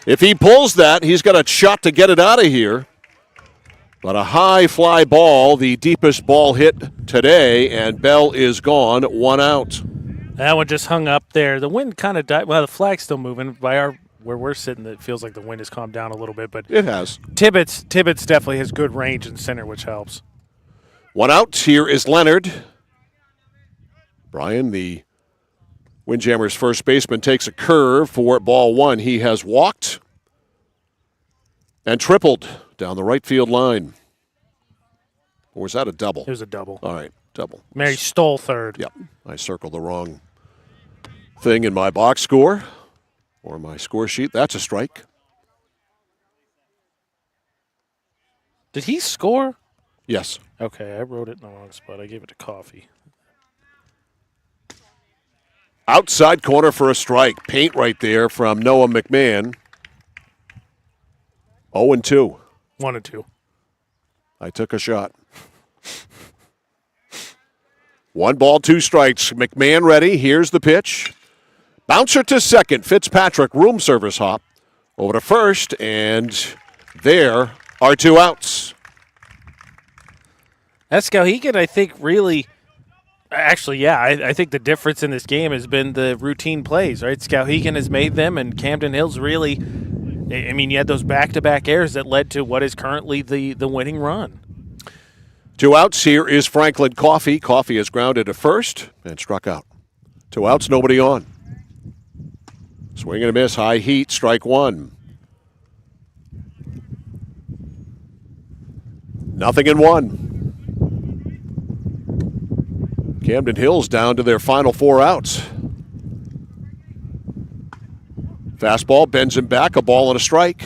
S2: If he pulls that, he's got a shot to get it out of here. But a high fly ball, the deepest ball hit today, and Bell is gone, 1 out.
S3: That one just hung up there. The wind kind of died. Well, the flag's still moving. By where we're sitting, it feels like the wind has calmed down a little bit. But
S2: it has.
S3: Tibbetts definitely has good range in center, which helps.
S2: 1 out. Here is Leonard. Brian, the Windjammers' first baseman, takes a curve for ball 1. He has walked and tripled down the right field line. Or was that a double?
S3: It was a double.
S2: All right, double.
S3: Mary stole third.
S2: Yep. I circled the wrong thing in my box score or my score sheet. That's a strike.
S3: Did he score?
S2: Yes.
S3: Okay, I wrote it in the wrong spot. I gave it to Coffee.
S2: Outside corner for a strike. Paint right there from Noah McMahon. 0-2.
S3: 1-2.
S2: I took a shot. 1 ball, 2 strikes. McMahon ready. Here's the pitch. Bouncer to second. Fitzpatrick, room service hop. Over to first, and there are 2 outs.
S3: Skowhegan, I think, really – actually, yeah, I think the difference in this game has been the routine plays, right? Skowhegan has made them, and Camden Hills really – I mean, you had those back-to-back errors that led to what is currently the winning run.
S2: 2 outs. Here is Franklin Coffey. Coffey is grounded at first and struck out. 2 outs, nobody on. Swing and a miss, high heat, strike 1. 0-1. Camden Hills down to their final 4 outs. Fastball bends him back, a ball and a strike.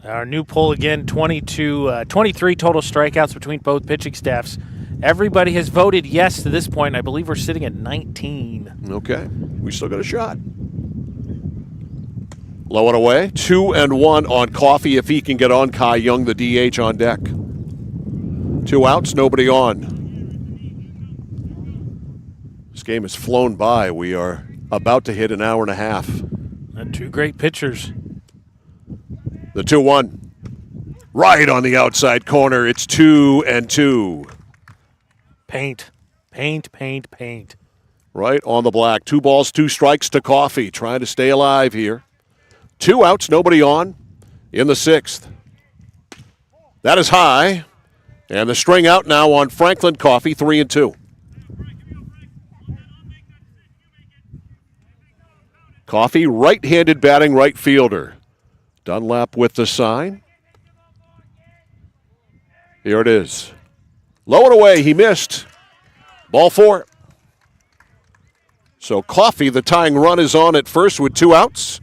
S3: Our new poll again, 23 total strikeouts between both pitching staffs. Everybody has voted yes to this point. I believe we're sitting at 19.
S2: Okay, we still got a shot. Low and away, 2-1 on Coffey. If he can get on, Kai Young, the DH, on deck. 2 outs, nobody on. This game has flown by. We are about to hit an hour and a half.
S3: And 2 great pitchers.
S2: The 2-1. Right on the outside corner. It's 2-2.
S3: Paint.
S2: Right on the black. 2 balls, 2 strikes to Coffey. Trying to stay alive here. 2 outs, nobody on in the 6th. That is high. And the string out now on Franklin Coffey, 3-2. Coffey, right-handed batting right fielder. Dunlap with the sign. Here it is. Low and away, he missed. Ball 4. So Coffey, the tying run, is on at first with 2 outs.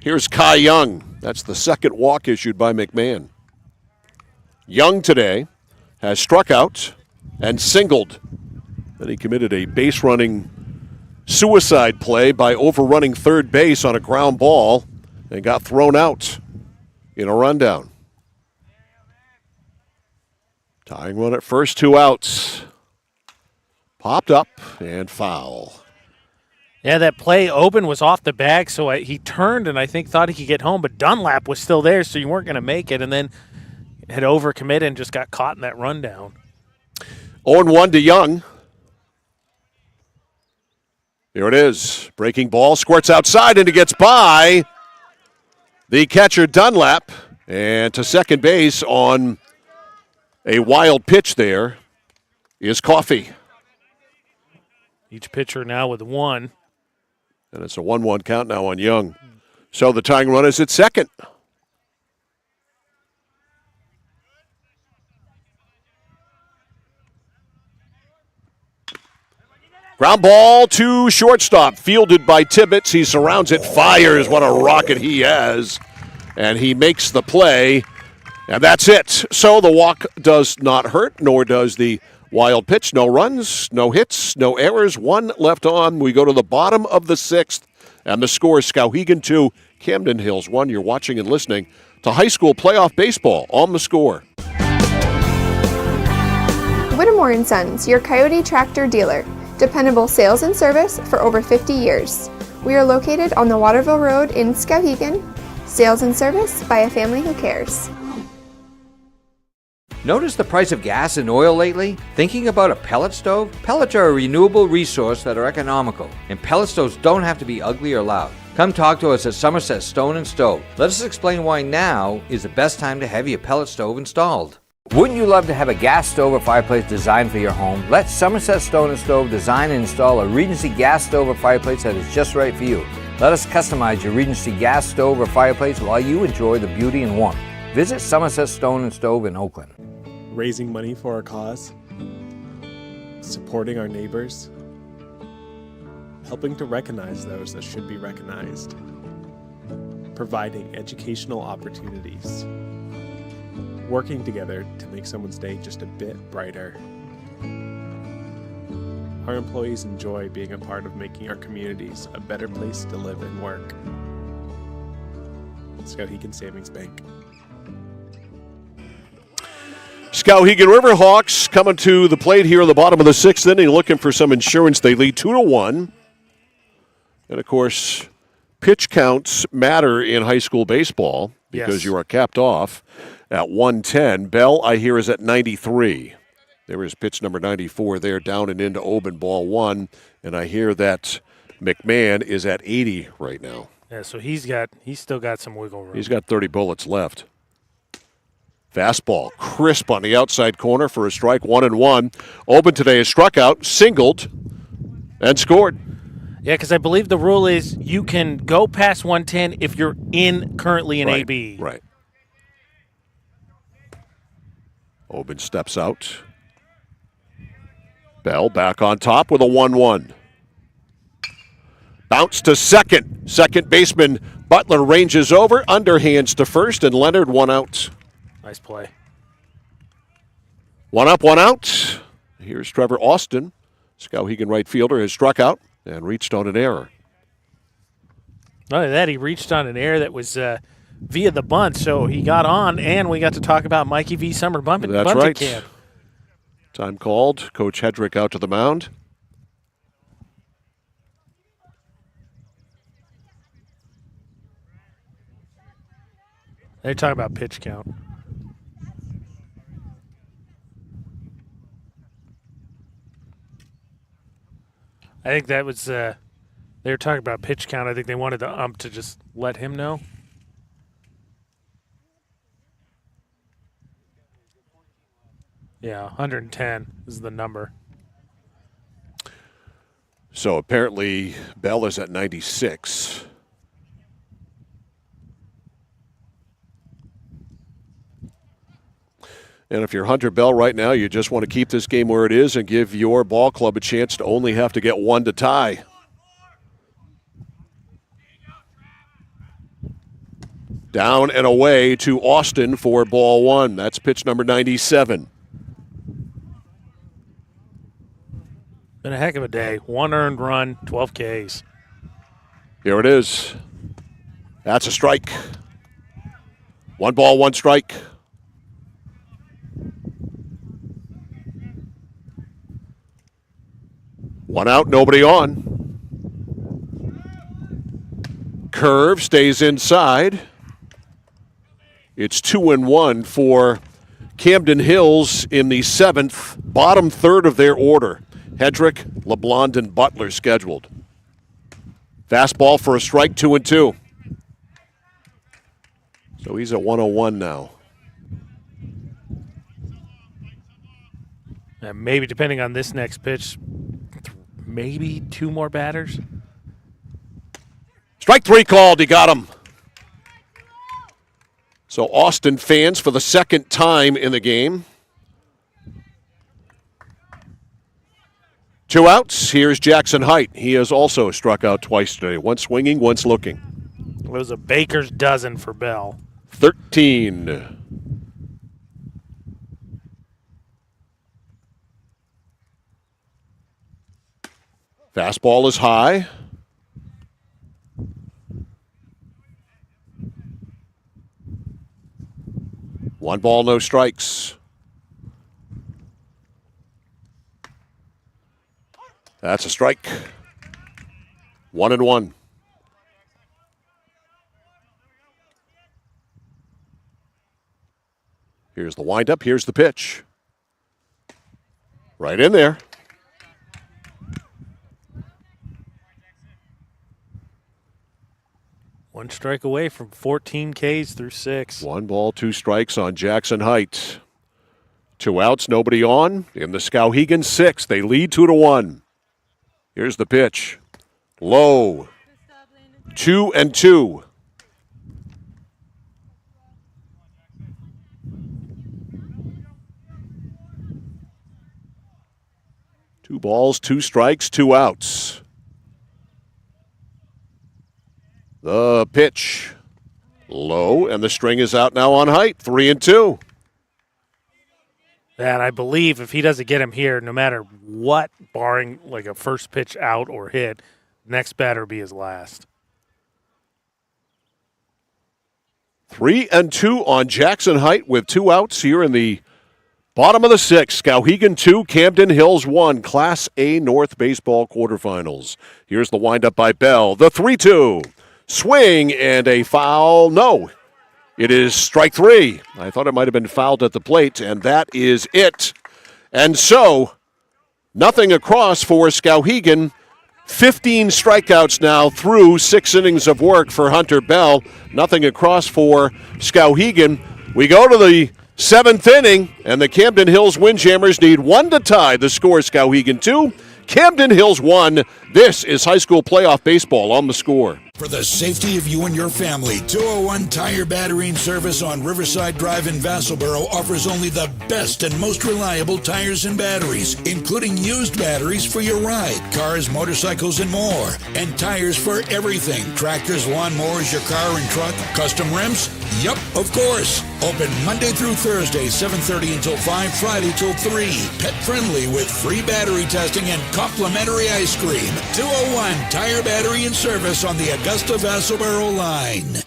S2: Here's Kai Young. That's the second walk issued by McMahon. Young today has struck out and singled. Then he committed a base-running suicide play by overrunning third base on a ground ball and got thrown out in a rundown. Tying run at first, 2 outs. Popped up and foul.
S3: Yeah, that play open was off the bag, so he turned and I think thought he could get home, but Dunlap was still there, so you weren't going to make it, and then had overcommitted and just got caught in that rundown.
S2: 0-1 to Young. Here it is. Breaking ball, squirts outside and it gets by the catcher Dunlap. And to second base on a wild pitch there is Coffey.
S3: Each pitcher now with 1.
S2: And it's a 1-1 count now on Young. So the tying run is at second. Ground ball to shortstop, fielded by Tibbetts. He surrounds it, fires. What a rocket he has. And he makes the play, and that's it. So the walk does not hurt, nor does the wild pitch. No runs, no hits, no errors. 1 left on. We go to the bottom of the 6th, and the score is Skowhegan 2, Camden Hills 1. You're watching and listening to high school playoff baseball on the Score.
S7: Whittemore & Sons, your Coyote tractor dealer. Dependable sales and service for over 50 years. We are located on the Waterville Road in Skowhegan. Sales and service by a family who cares.
S8: Notice the price of gas and oil lately? Thinking about a pellet stove? Pellets are a renewable resource that are economical, and pellet stoves don't have to be ugly or loud. Come talk to us at Somerset Stone & Stove. Let us explain why now is the best time to have your pellet stove installed. Wouldn't you love to have a gas stove or fireplace designed for your home? Let Somerset Stone & Stove design and install a Regency gas stove or fireplace that is just right for you. Let us customize your Regency gas stove or fireplace while you enjoy the beauty and warmth. Visit Somerset Stone & Stove in Oakland.
S20: Raising money for our cause, supporting our neighbors, helping to recognize those that should be recognized, providing educational opportunities, working together to make someone's day just a bit brighter. Our employees enjoy being a part of making our communities a better place to live and work. Skowhegan Savings Bank.
S2: Skowhegan Riverhawks coming to the plate here in the bottom of the 6th inning, looking for some insurance. They lead 2-1. And, of course, pitch counts matter in high school baseball because you are capped off at 110. Bell, I hear, is at 93. There is pitch number 94 there, down and into Oban, ball 1. And I hear that McMahon is at 80 right now.
S3: Yeah, so he's still got some wiggle room.
S2: He's got 30 bullets left. Fastball, crisp on the outside corner for a strike, 1-1. Oben today has struck out, singled, and scored.
S3: Yeah, because I believe the rule is you can go past 110 if you're currently in AB.
S2: Right. Oben steps out. Bell back on top with a 1-1. Bounce to second. Second baseman Butler ranges over, underhands to first, and Leonard one out.
S3: Nice play.
S2: One up, one out. Here's Trevor Austin. Skowhegan right fielder has struck out and reached on an error.
S3: Not only that, he reached on an error that was via the bunt, so he got on, and we got to talk about Mikey V. Summer bunting
S2: right.
S3: camp.
S2: Time called. Coach Hedrick out to the mound.
S3: They're talking about pitch count. I think that was they were talking about pitch count. I think they wanted the ump to just let him know. Yeah, 110 is the number.
S2: So apparently Bell is at 96. And if you're Hunter Bell right now, you just want to keep this game where it is and give your ball club a chance to only have to get one to tie. Down and away to Austin for ball one. That's pitch number 97.
S3: Been a heck of a day. 1 earned run, 12 Ks.
S2: Here it is. That's a strike. 1 ball, 1 strike. One out, nobody on. Curve stays inside. It's 2-1 for Camden Hills in the 7th, bottom third of their order. Hedrick, LeBlond, and Butler scheduled. Fastball for a strike, 2-2. So he's at 101 now.
S3: And maybe, depending on this next pitch, maybe 2 more batters.
S2: Strike 3 called. He got him. So Austin fans for the second time in the game. 2 outs. Here's Jackson Height. He has also struck out twice today. Once swinging, once looking.
S3: It was a baker's dozen for Bell.
S2: 13. Fastball is high. One ball, no strikes. That's a strike. 1-1. Here's the windup. Here's the pitch. Right in there.
S3: One strike away from 14 Ks through 6.
S2: 1 ball, 2 strikes on Jackson Height. 2 outs, nobody on. In the Skowhegan 6th, they lead 2-1. Here's the pitch. Low. 2-2. Two balls, 2 strikes, 2 outs. The pitch. Low, and the string is out now on Height. 3-2.
S3: And I believe if he doesn't get him here, no matter what, barring like a first pitch out or hit, next batter will be his last.
S2: 3-2 on Jackson Height with 2 outs here in the bottom of the 6th. Skowhegan 2, Camden Hills 1, Class A North Baseball quarterfinals. Here's the windup by Bell. The 3-2. Swing and a foul. No. It is strike 3. I thought it might have been fouled at the plate, and that is it. And so, nothing across for Skowhegan. 15 strikeouts now through 6 innings of work for Hunter Bell. Nothing across for Skowhegan. We go to the Seventh inning, and the Camden Hills Windjammers need one to tie the score. Skowhegan 2, Camden Hills 1. This is high school playoff baseball on the Score.
S1: For the safety of you and your family, 201 Tire Battery and Service on Riverside Drive in Vassalboro offers only the best and most reliable tires and batteries, including used batteries for your ride, cars, motorcycles, and more. And tires for everything. Tractors, lawnmowers, your car and truck, custom rims? Yup, of course. Open Monday through Thursday, 7:30 until 5, Friday till 3. Pet friendly with free battery testing and complimentary ice cream. 201 Tire Battery and Service on the Augusta Vassalboro line.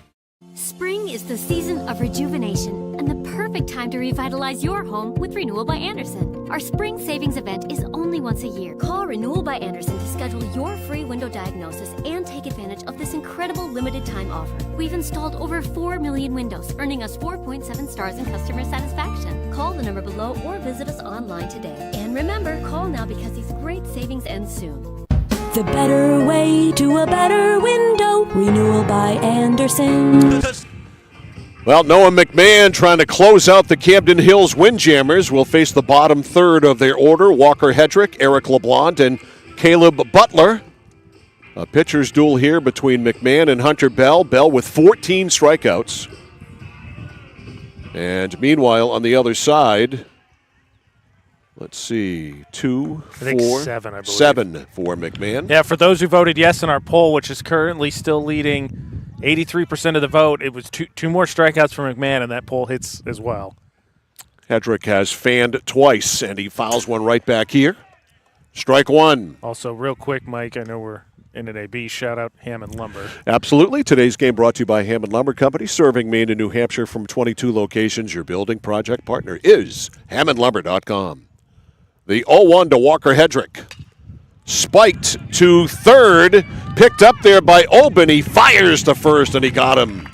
S9: Spring is the season of rejuvenation and the perfect time to revitalize your home with Renewal by Andersen. Our spring savings event is only once a year. Call Renewal by Andersen to schedule your free window diagnosis and take advantage of this incredible limited time offer. We've installed over 4 million windows, earning us 4.7 stars in customer satisfaction. Call the number below or visit us online today. And remember, call now because these great savings end soon.
S10: The better way to a better window. Renewal by Andersen.
S2: Well, Noah McMahon trying to close out the Camden Hills Windjammers will face the bottom third of their order. Walker Hedrick, Eric LeBlanc, and Caleb Butler. A pitcher's duel here between McMahon and Hunter Bell. Bell with 14 strikeouts. And meanwhile, on the other side, let's see, 2, 4,
S3: 7, I believe.
S2: 7 for McMahon.
S3: Yeah, for those who voted yes in our poll, which is currently still leading 83% of the vote, it was two more strikeouts for McMahon, and that poll hits as well.
S2: Hedrick has fanned twice, and he fouls one right back here. Strike one.
S3: Also, real quick, Mike, I know we're in an AB. Shout out Hammond Lumber.
S2: Absolutely. Today's game brought to you by Hammond Lumber Company, serving Maine and New Hampshire from 22 locations. Your building project partner is HammondLumber.com. The 0-1 to Walker Hedrick. Spiked to third. Picked up there by Oben. He fires to first, and he got him.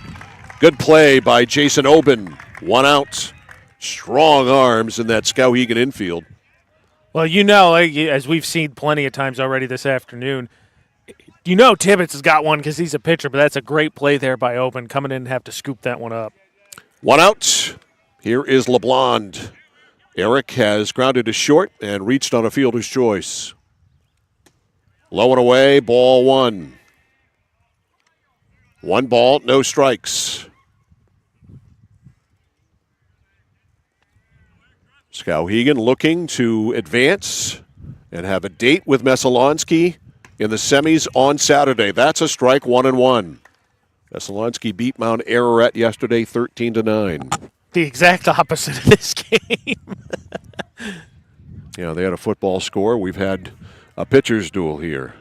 S2: Good play by Jason Oben. 1 out. Strong arms in that Skowhegan infield.
S3: Well, you know, as we've seen plenty of times already this afternoon, you know Tibbetts has got one because he's a pitcher, but that's a great play there by Oben, coming in and have to scoop that one up.
S2: 1 out. Here is LeBlanc. Eric has grounded to short and reached on a fielder's choice. Low and away, ball 1. 1 ball, no strikes. Skowhegan looking to advance and have a date with Mesalonsky in the semis on Saturday. That's a strike, 1-1. Mesalonsky beat Mount Ararat yesterday 13-9.
S3: The exact opposite of this game.
S2: Yeah, they had a football score. We've had a pitcher's duel here.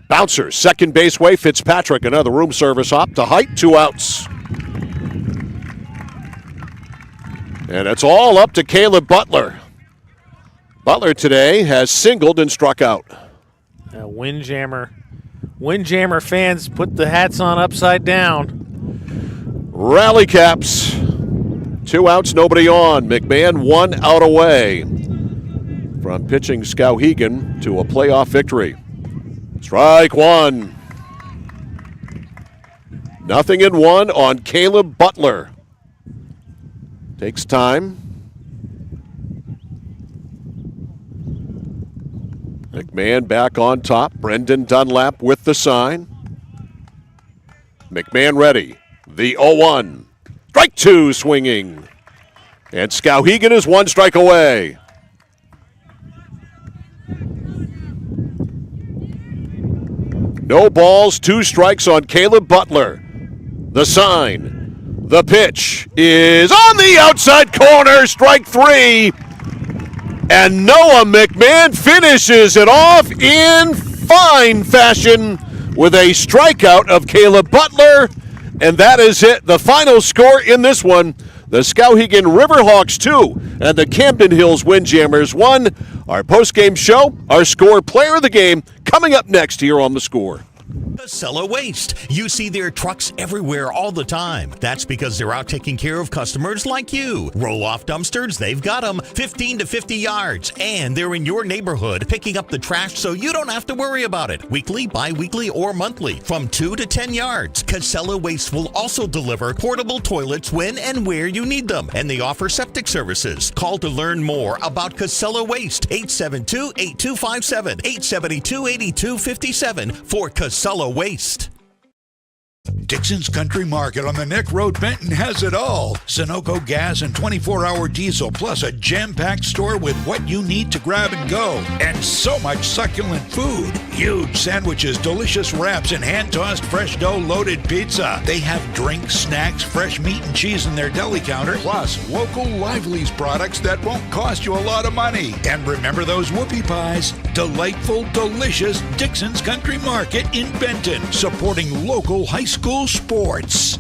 S2: Bouncer, second base way, Fitzpatrick, another room service hop to Height, 2 outs. And it's all up to Caleb Butler. Butler today has singled and struck out.
S3: Windjammer fans put the hats on upside down.
S2: Rally caps. 2 outs, nobody on. McMahon 1 out away from pitching Skowhegan to a playoff victory. Strike 1. 0-1 on Caleb Butler. Takes time. McMahon back on top. Brendan Dunlap with the sign. McMahon ready. The 0-1. Strike 2 swinging. And Skowhegan is 1 strike away. No balls, 2 strikes on Caleb Butler. The sign. The pitch is on the outside corner. Strike 3. And Noah McMahon finishes it off in fine fashion with a strikeout of Caleb Butler. And that is it. The final score in this one, the Skowhegan Riverhawks 2 and the Camden Hills Windjammers 1. Our post-game show, our score player of the game, coming up next here on The Score.
S11: Casella Waste. You see their trucks everywhere all the time. That's because they're out taking care of customers like you. Roll-off dumpsters, they've got them 15 to 50 yards. And they're in your neighborhood picking up the trash so you don't have to worry about it. Weekly, bi-weekly, or monthly. From 2 to 10 yards. Casella Waste will also deliver portable toilets when and where you need them. And they offer septic services. Call to learn more about Casella Waste. 872-8257. 872-8257 for Casella Waste.
S1: Dixon's Country Market on the Neck Road, Benton has it all. Sunoco gas and 24-hour diesel, plus a jam-packed store with what you need to grab and go. And so much succulent food. Huge sandwiches, delicious wraps, and hand-tossed fresh dough-loaded pizza. They have drinks, snacks, fresh meat and cheese in their deli counter, plus local Lively's products that won't cost you a lot of money. And remember those whoopie pies? Delightful, delicious Dixon's Country Market in Benton, supporting local high school sports.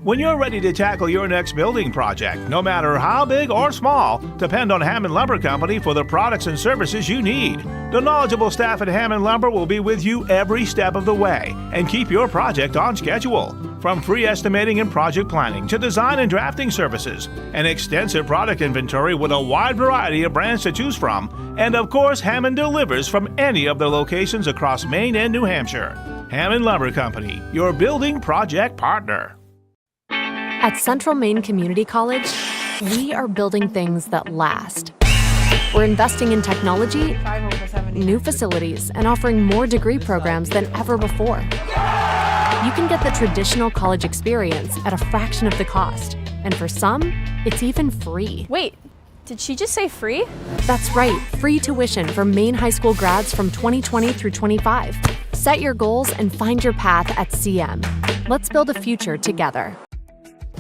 S12: When you're ready to tackle your next building project, no matter how big or small, depend on Hammond Lumber Company for the products and services you need. The knowledgeable staff at Hammond Lumber will be with you every step of the way and keep your project on schedule. From free estimating and project planning to design and drafting services, an extensive product inventory with a wide variety of brands to choose from, and of course, Hammond delivers from any of their locations across Maine and New Hampshire. Hammond Lumber Company, your building project partner.
S15: At Central Maine Community College, we are building things that last. We're investing in technology, new facilities, and offering more degree programs than ever before. You can get the traditional college experience at a fraction of the cost, and for some, it's even free.
S18: Wait, did she just say free?
S15: That's right, free tuition for Maine high school grads from 2020 through 25. Set your goals and find your path at CM. Let's build a future together.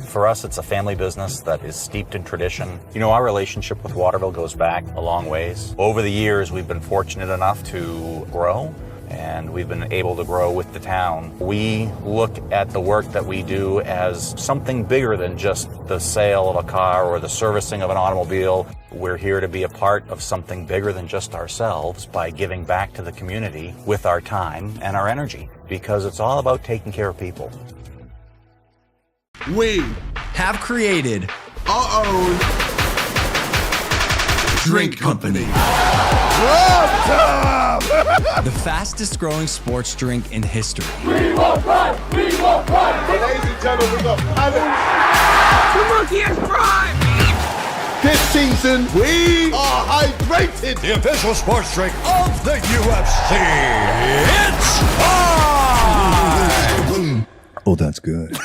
S17: For us, it's a family business that is steeped in tradition. You know, our relationship with Waterville goes back a long ways. Over the years, we've been fortunate enough to grow, and we've been able to grow with the town. We look at the work that we do as something bigger than just the sale of a car or the servicing of an automobile. We're here to be a part of something bigger than just ourselves by giving back to the community with our time and our energy, because it's all about taking care of people.
S21: We have created our own drink company. The fastest growing sports drink in history.
S6: We will run! We will run! Ladies and gentlemen, the
S25: Monkey Prime!
S6: This season, we are hydrated! The official sports drink of the UFC. It's time!
S13: Oh, that's good.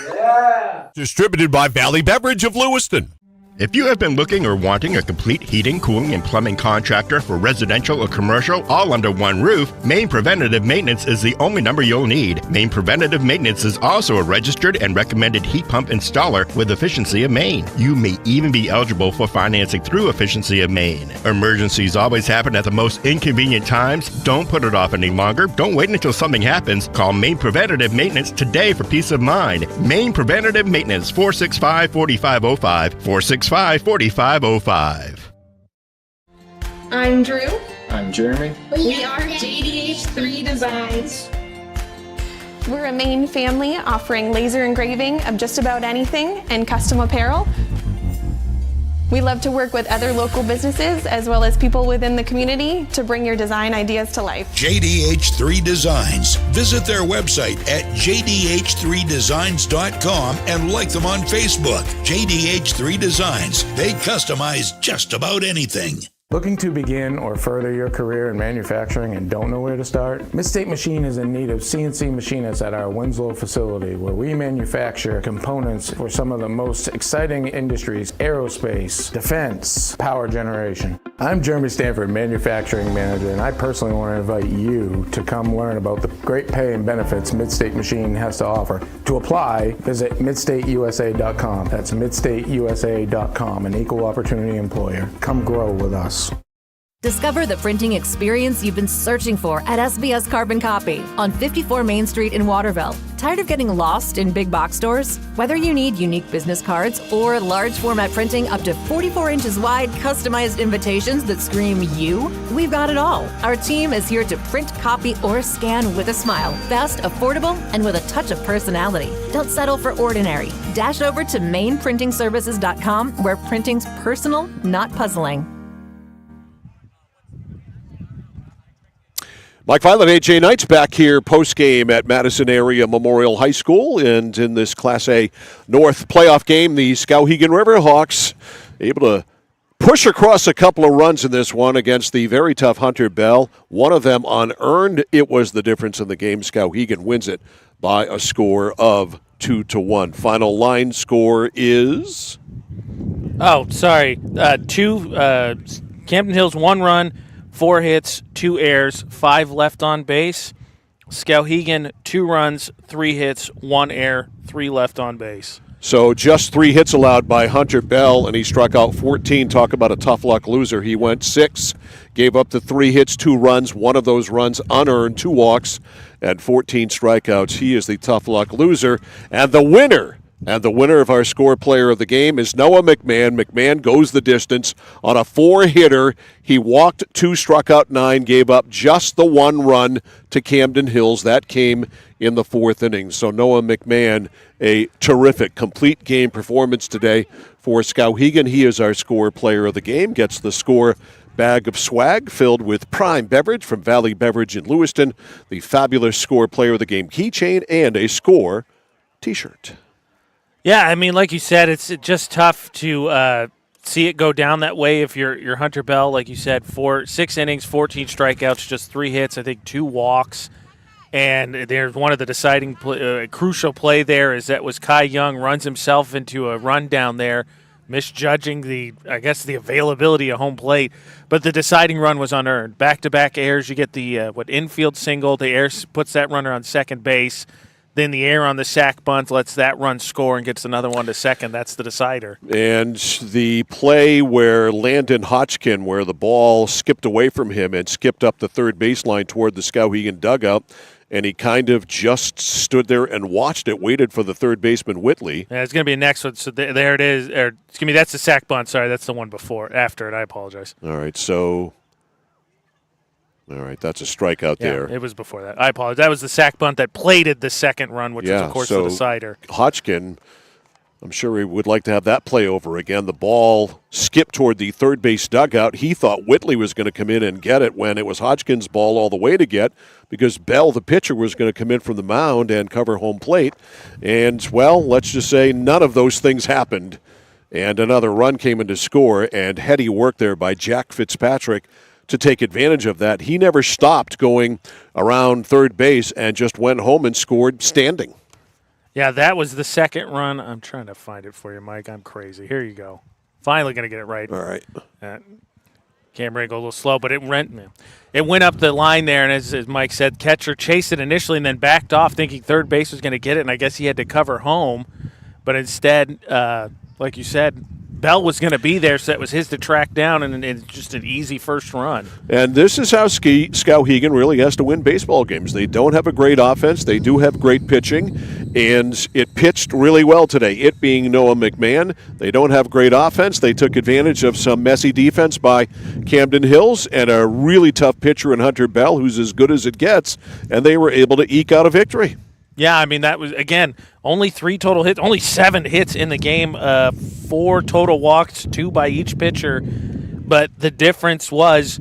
S24: Distributed by Valley Beverage of Lewiston. If you have been looking or wanting a complete heating, cooling, and plumbing contractor for residential or commercial all under one roof, Maine Preventative Maintenance is the only number you'll need. Maine Preventative Maintenance is also a registered and recommended heat pump installer with Efficiency of Maine. You may even be eligible for financing through Efficiency of Maine. Emergencies always happen at the most inconvenient times. Don't put it off any longer. Don't wait until something happens. Call Maine Preventative Maintenance today for peace of mind. Maine Preventative Maintenance, 465-4505, 465-4505.
S25: I'm Drew.
S13: I'm Jeremy.
S25: We are JDH3 Designs.
S22: We're a Maine family offering laser engraving of just about anything and custom apparel. We love to work with other local businesses as well as people within the community to bring your design ideas to life.
S1: JDH3 Designs. Visit their website at jdh3designs.com and like them on Facebook. JDH3 Designs. They customize just about anything.
S14: Looking to begin or further your career in manufacturing and don't know where to start? Midstate Machine is in need of CNC machinists at our Winslow facility, where we manufacture components for some of the most exciting industries: aerospace, defense, power generation. I'm Jeremy Stanford, manufacturing manager, and I personally want to invite you to come learn about the great pay and benefits Midstate Machine has to offer. To apply, visit midstateusa.com. That's midstateusa.com, an equal opportunity employer. Come grow with us.
S15: Discover the printing experience you've been searching for at SBS Carbon Copy on 54 Main Street in Waterville. Tired of getting lost in big box stores? Whether you need unique business cards or large format printing up to 44 inches wide, customized invitations that scream you, we've got it all. Our team is here to print, copy, or scan with a smile. Fast, affordable, and with a touch of personality. Don't settle for ordinary. Dash over to mainprintingservices.com, where printing's personal, not puzzling.
S2: Mike Violet, AJ Knights back here post-game at Madison Area Memorial High School. And in this Class A North playoff game, the Skowhegan Riverhawks able to push across a couple of runs in this one against the very tough Hunter Bell. One of them unearned. It was the difference in the game. Skowhegan wins it by a score of 2-1. Final line score is...
S3: Oh, sorry. Camden Hills 1 run, 4 hits, 2 errors, 5 left on base. Skowhegan 2 runs, 3 hits, 1 error, 3 left on base.
S2: So just 3 hits allowed by Hunter Bell, and he struck out 14. Talk about a tough luck loser. He went 6, gave up the 3 hits, 2 runs. One of those runs unearned, 2 walks, and 14 strikeouts. He is the tough luck loser. And the winner of our score player of the game is Noah McMahon. McMahon goes the distance on a 4-hitter. He walked 2, struck out 9, gave up just the 1 run to Camden Hills. That came in the 4th inning. So Noah McMahon, a terrific, complete game performance today for Skowhegan. He is our score player of the game, gets the score bag of swag filled with prime beverage from Valley Beverage in Lewiston, the fabulous score player of the game keychain, and a score T-shirt.
S3: Yeah, I mean, like you said, it's just tough to see it go down that way if you're Hunter Bell, like you said, 6 innings, 14 strikeouts, just 3 hits, I think 2 walks. And there's one of the deciding crucial play there is that was Kai Young runs himself into a run down there, misjudging the availability of home plate. But the deciding run was unearned. Back-to-back errors, you get the infield single, the error puts that runner on second base. Then the error on the sac bunt lets that run score and gets another one to second. That's the decider.
S2: And the play where Landon Hodgkin, where the ball skipped away from him and skipped up the third baseline toward the Skowhegan dugout, and he kind of just stood there and watched it, waited for the third baseman, Whitley.
S3: Yeah, it's going to be a next one. So there it is. That's the sac bunt. Sorry, that's the one after it. I apologize.
S2: All right, that's a strikeout there.
S3: It was before that. I apologize. That was the sac bunt that plated the second run, which was, of course, the decider.
S2: Hodgkin, I'm sure he would like to have that play over again. The ball skipped toward the third base dugout. He thought Whitley was going to come in and get it when it was Hodgkin's ball all the way to get, because Bell, the pitcher, was going to come in from the mound and cover home plate. And, well, let's just say none of those things happened. And another run came in to score, and heady work there by Jack Fitzpatrick to take advantage of that. He never stopped going around third base and just went home and scored standing.
S3: Yeah, that was the second run. I'm trying to find it for you, Mike. I'm crazy. Here you go. Finally going to get it right.
S2: All right.
S3: Camera go a little slow, but it went up the line there, and as Mike said, catcher chased it initially and then backed off thinking third base was going to get it, and I guess he had to cover home. But instead, like you said, Bell was going to be there, so that was his to track down, and it's just an easy first run.
S2: And this is how Skowhegan really has to win baseball games. They don't have a great offense. They do have great pitching, and it pitched really well today, it being Noah McMahon. They don't have great offense. They took advantage of some messy defense by Camden Hills and a really tough pitcher in Hunter Bell, who's as good as it gets, and they were able to eke out a victory.
S3: Yeah, I mean, that was, again, only 3 total hits, only 7 hits in the game, 4 total walks, 2 by each pitcher. But the difference was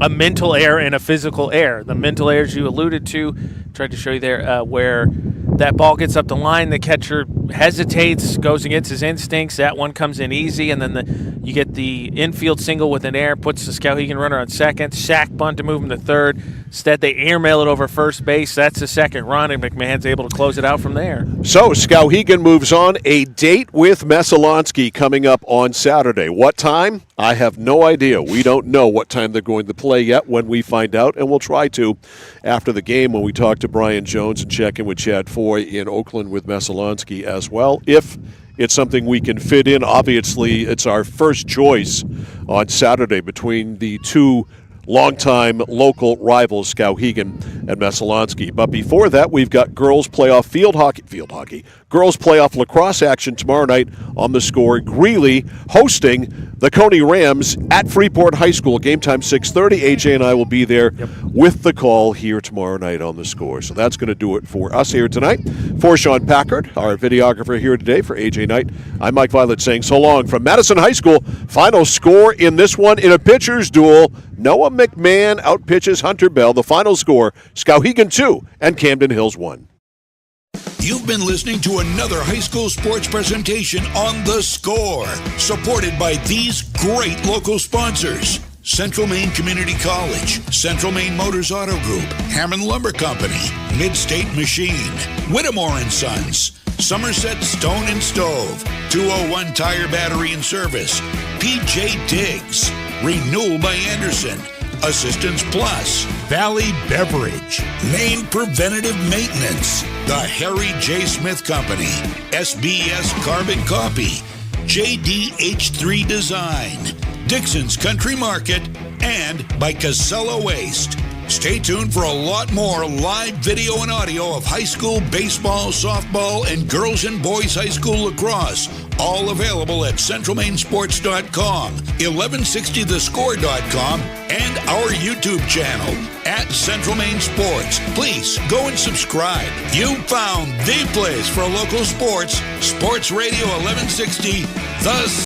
S3: a mental error and a physical error. The mental errors you alluded to, tried to show you there, where that ball gets up the line, the catcher hesitates, goes against his instincts. That one comes in easy, and then you get the infield single with an error, puts the Skowhegan runner on second, sac bunt to move him to third. Instead, they airmail it over first base. That's the second run, and McMahon's able to close it out from there.
S2: So Skowhegan moves on. A date with Messalonsky coming up on Saturday. What time? I have no idea. We don't know what time they're going to play yet. When we find out, and we'll try to after the game when we talk to Brian Jones and check in with Chad Foy in Oakland with Messalonsky as well. If it's something we can fit in, obviously it's our first choice on Saturday between the two longtime local rivals Skowhegan and Messalonski. But before that, we've got girls playoff girls playoff lacrosse action tomorrow night on The Score. Greeley hosting the Coney Rams at Freeport High School. Game time 6:30. AJ and I will be there with the call here tomorrow night on The Score. So that's going to do it for us here tonight. For Sean Packard, our videographer here today, for AJ Knight, I'm Mike Violet saying so long from Madison High School. Final score in this one in a pitcher's duel. Noah McMahon outpitches Hunter Bell. The final score, Skowhegan 2 and Camden Hills 1.
S1: You've been listening to another high school sports presentation on The Score, supported by these great local sponsors: Central Maine Community College, Central Maine Motors Auto Group, Hammond Lumber Company, Mid-State Machine, Whittemore & Sons, Somerset Stone and Stove, 201 Tire Battery and Service, PJ Diggs, Renewal by Anderson, Assistance Plus, Valley Beverage, Maine Preventative Maintenance, The Harry J. Smith Company, SBS Carbon Copy, JDH3 Design, Dixon's Country Market, and by Casella Waste. Stay tuned for a lot more live video and audio of high school baseball, softball, and girls and boys high school lacrosse. All available at centralmainsports.com, 1160thescore.com, and our YouTube channel at Central Maine Sports. Please go and subscribe. You found the place for local sports. Sports Radio 1160, The